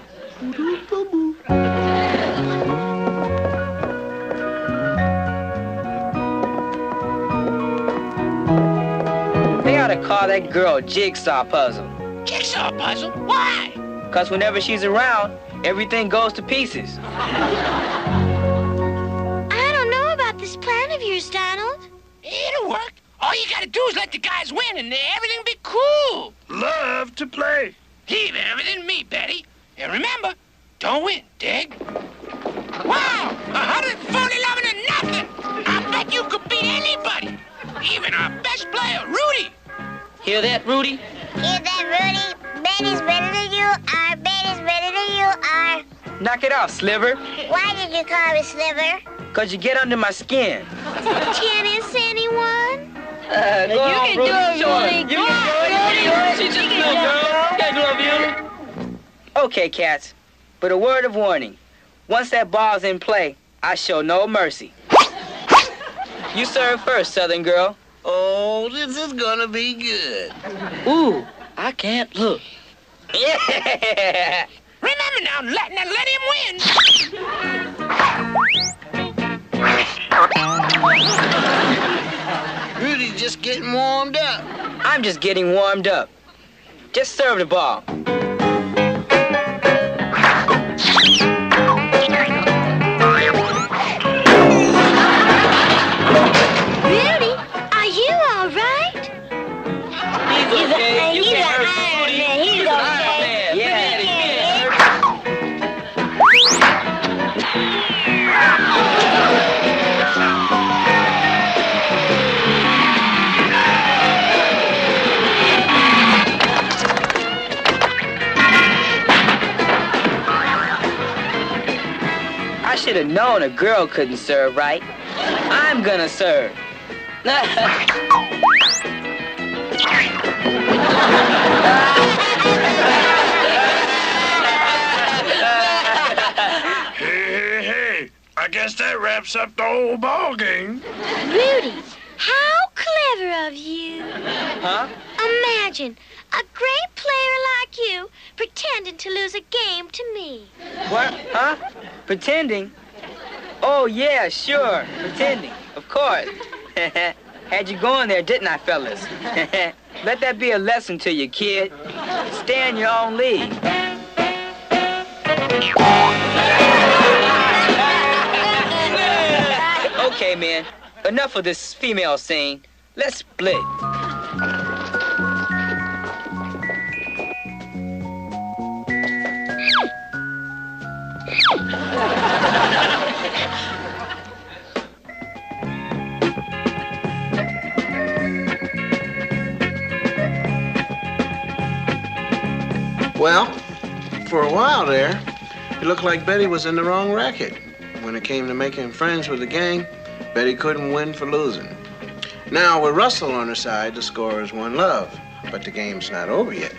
They ought to call that girl Jigsaw Puzzle. Jigsaw puzzle? Why? Because whenever she's around, everything goes to pieces. I don't know about this plan of yours, Donald. It'll work. All you gotta do is let the guys win and everything'll be cool. Love to play. Leave everything to me, Betty. And remember, don't win, dig? Wow! 140-11 to nothing! I bet you could beat anybody. Even our best player, Rudy. Hear that, Rudy? Hear that, Rudy? Betty's better than you are. Betty's better than you are. Knock it off, Sliver. Why did you call me Sliver? Because you get under my skin. Tennis, anyone? Go on, Rudy. Sure. You can do it. She's just a little girl. Can't love you. Okay, cats. But a word of warning. Once that ball's in play, I show no mercy. You serve first, Southern girl. Oh, this is gonna be good. Ooh, I can't look. Yeah! Remember now, let him win. Rudy's just getting warmed up. I'm just getting warmed up. Just serve the ball. Rudy, are you all right? He's okay. You can't hurt Rudy. He's okay. Yeah. I should have known a girl couldn't serve right. I'm gonna serve. Hey, I guess that wraps up the whole ball game. Rudy, how clever of you. Huh? Imagine a great player like you pretending to lose a game to me. What? Huh? Pretending? Oh, yeah, sure. Pretending. Of course. Had you going there, didn't I, fellas? Let that be a lesson to you, kid. Stay in your own league. Okay, man. Enough of this female scene. Let's split. Well, for a while there, it looked like Betty was in the wrong racket. When it came to making friends with the gang, Betty couldn't win for losing. Now, with Russell on her side, the score is 1-0, but the game's not over yet.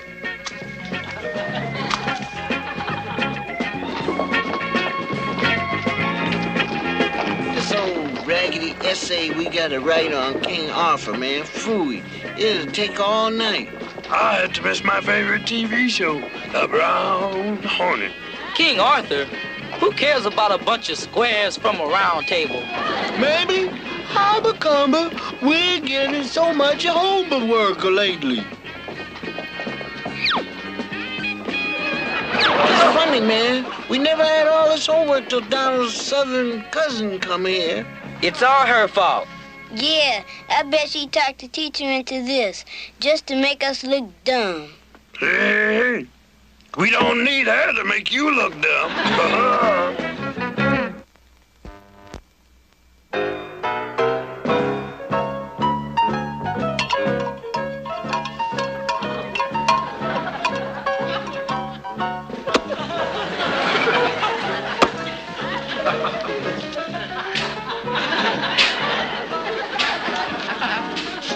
This old raggedy essay we gotta write on King Arthur, man, phooey. It'll take all night. I had to miss my favorite TV show, The Brown Hornet. King Arthur? Who cares about a bunch of squares from a round table? Maybe. Hobacumber, we're getting so much homework lately. It's funny, man. We never had all this homework till Donald's southern cousin come here. It's all her fault. Yeah, I bet she talked the teacher into this, just to make us look dumb. Hey, we don't need her to make you look dumb.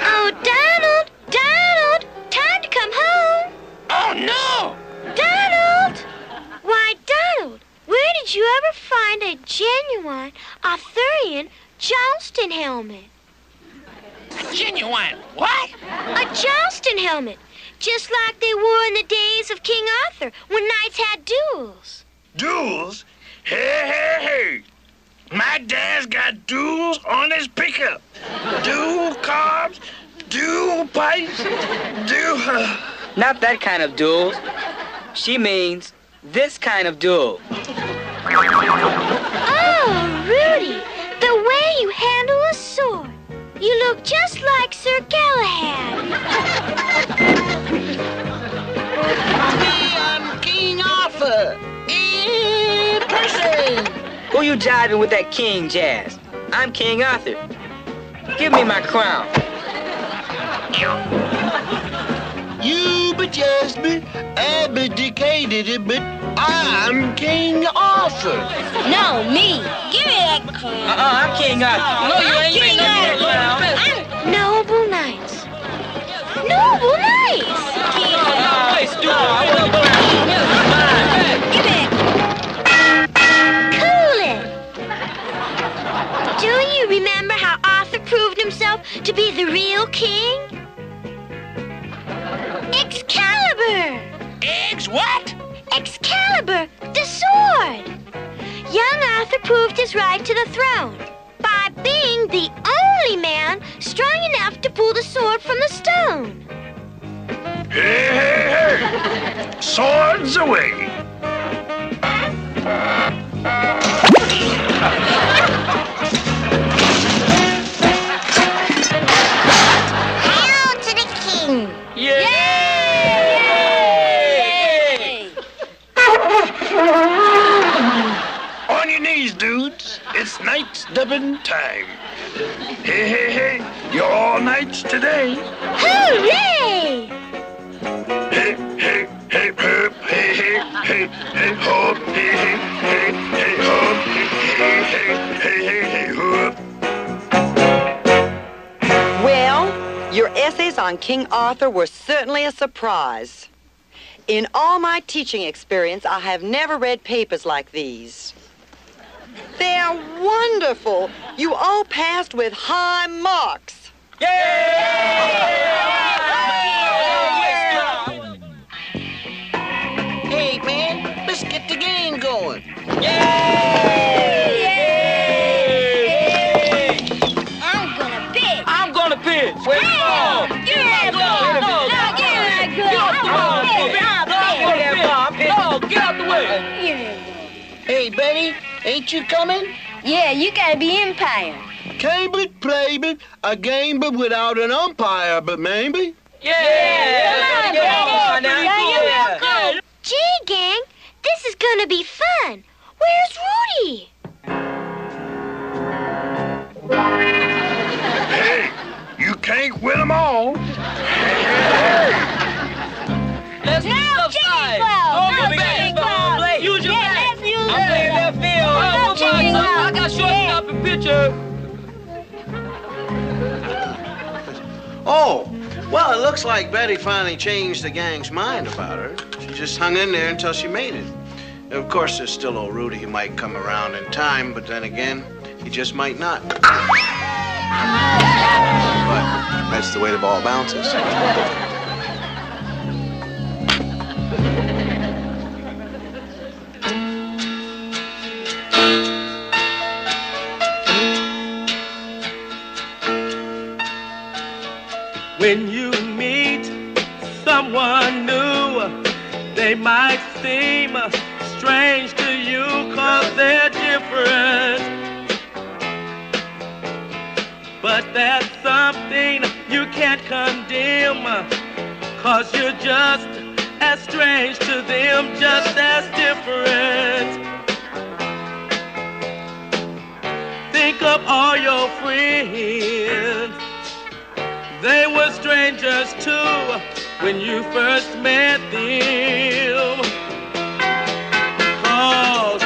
Oh, Donald! Donald! Time to come home! Oh, no! Donald! Why, Donald, where did you ever find a genuine Arthurian Johnston helmet? A genuine what? A Johnston helmet, just like they wore in the days of King Arthur when knights had duels. Duels? Hey. My dad's got duels on his pickup. Dual carbs, dual pipes, dual... Not that kind of duels. She means this kind of duel. Oh, Rudy, the way you handle a sword. You look just like Sir Galahad. I'm King Arthur. In person. Who you jiving with that king jazz? I'm King Arthur. Give me my crown. You but just be abdicated it, but I'm King Arthur. No, me. Give me that crown. I'm King Arthur. No, you ain't King no crown. I'm Noble Knights. Noble Knights. Wait, stupid. I want to Give me Cool it. Do you remember how Arthur proved himself to be the real king? Excalibur! What? Excalibur, the sword! Young Arthur proved his right to the throne by being the only man strong enough to pull the sword from the stone. Hey. Swords away. Hail to the king! Yay! On your knees, dudes. It's knights dubbing time. Hey. You're all knights today. Hooray! Hey, herp, hey, hop, hey, hop, hey, hop. Well, your essays on King Arthur were certainly a surprise. In all my teaching experience, I have never read papers like these. They're wonderful. You all passed with high marks. Hey, man, let's get the game going. I'm gonna pitch. Wait, no. Give me that ball. No, give me that ball. Get out the way. Hey, Betty, ain't you coming? Yeah, you gotta be umpire. Can't but play but a game but without an umpire, but maybe. Come on, Betty. Gee, gang, this is gonna be fun. Where's Rudy? Hey, you can't win them all. Let's Now, Jimmy Flow, I got shortstop and pitcher. Oh, well, it looks like Betty finally changed the gang's mind about her. She just hung in there until she made it. And of course, there's still old Rudy. He might come around in time, but then again, he just might not. But that's the way the ball bounces. When you meet someone new, they might seem strange to you 'cause they're different. But that's something you can't condemn, 'cause you're just as strange to them, just as different. Think of all your friends. They were strangers too when you first met them. 'Cause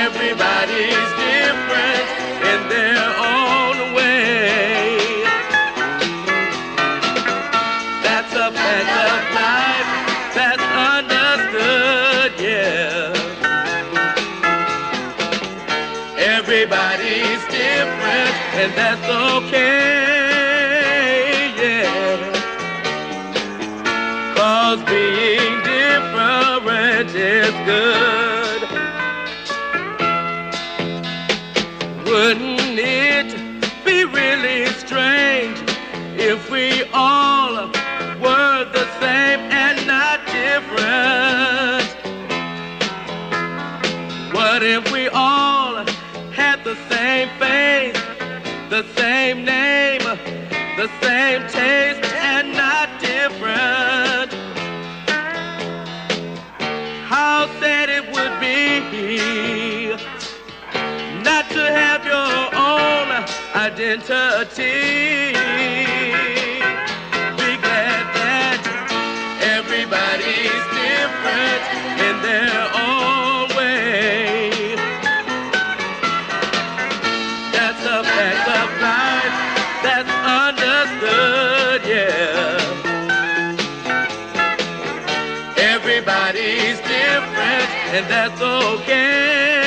everybody's different in their own way. That's a fact of life that's understood, yeah. Everybody's different and that's okay. Being different is good. Wouldn't it be really strange if we all were the same and not different? What if we all had the same face, the same name, the same taste and not different? How sad it would be not to have your own identity. Be glad that everybody's different in their own way. That's a fact of life that's understood, yeah. Everybody's different, and that's okay.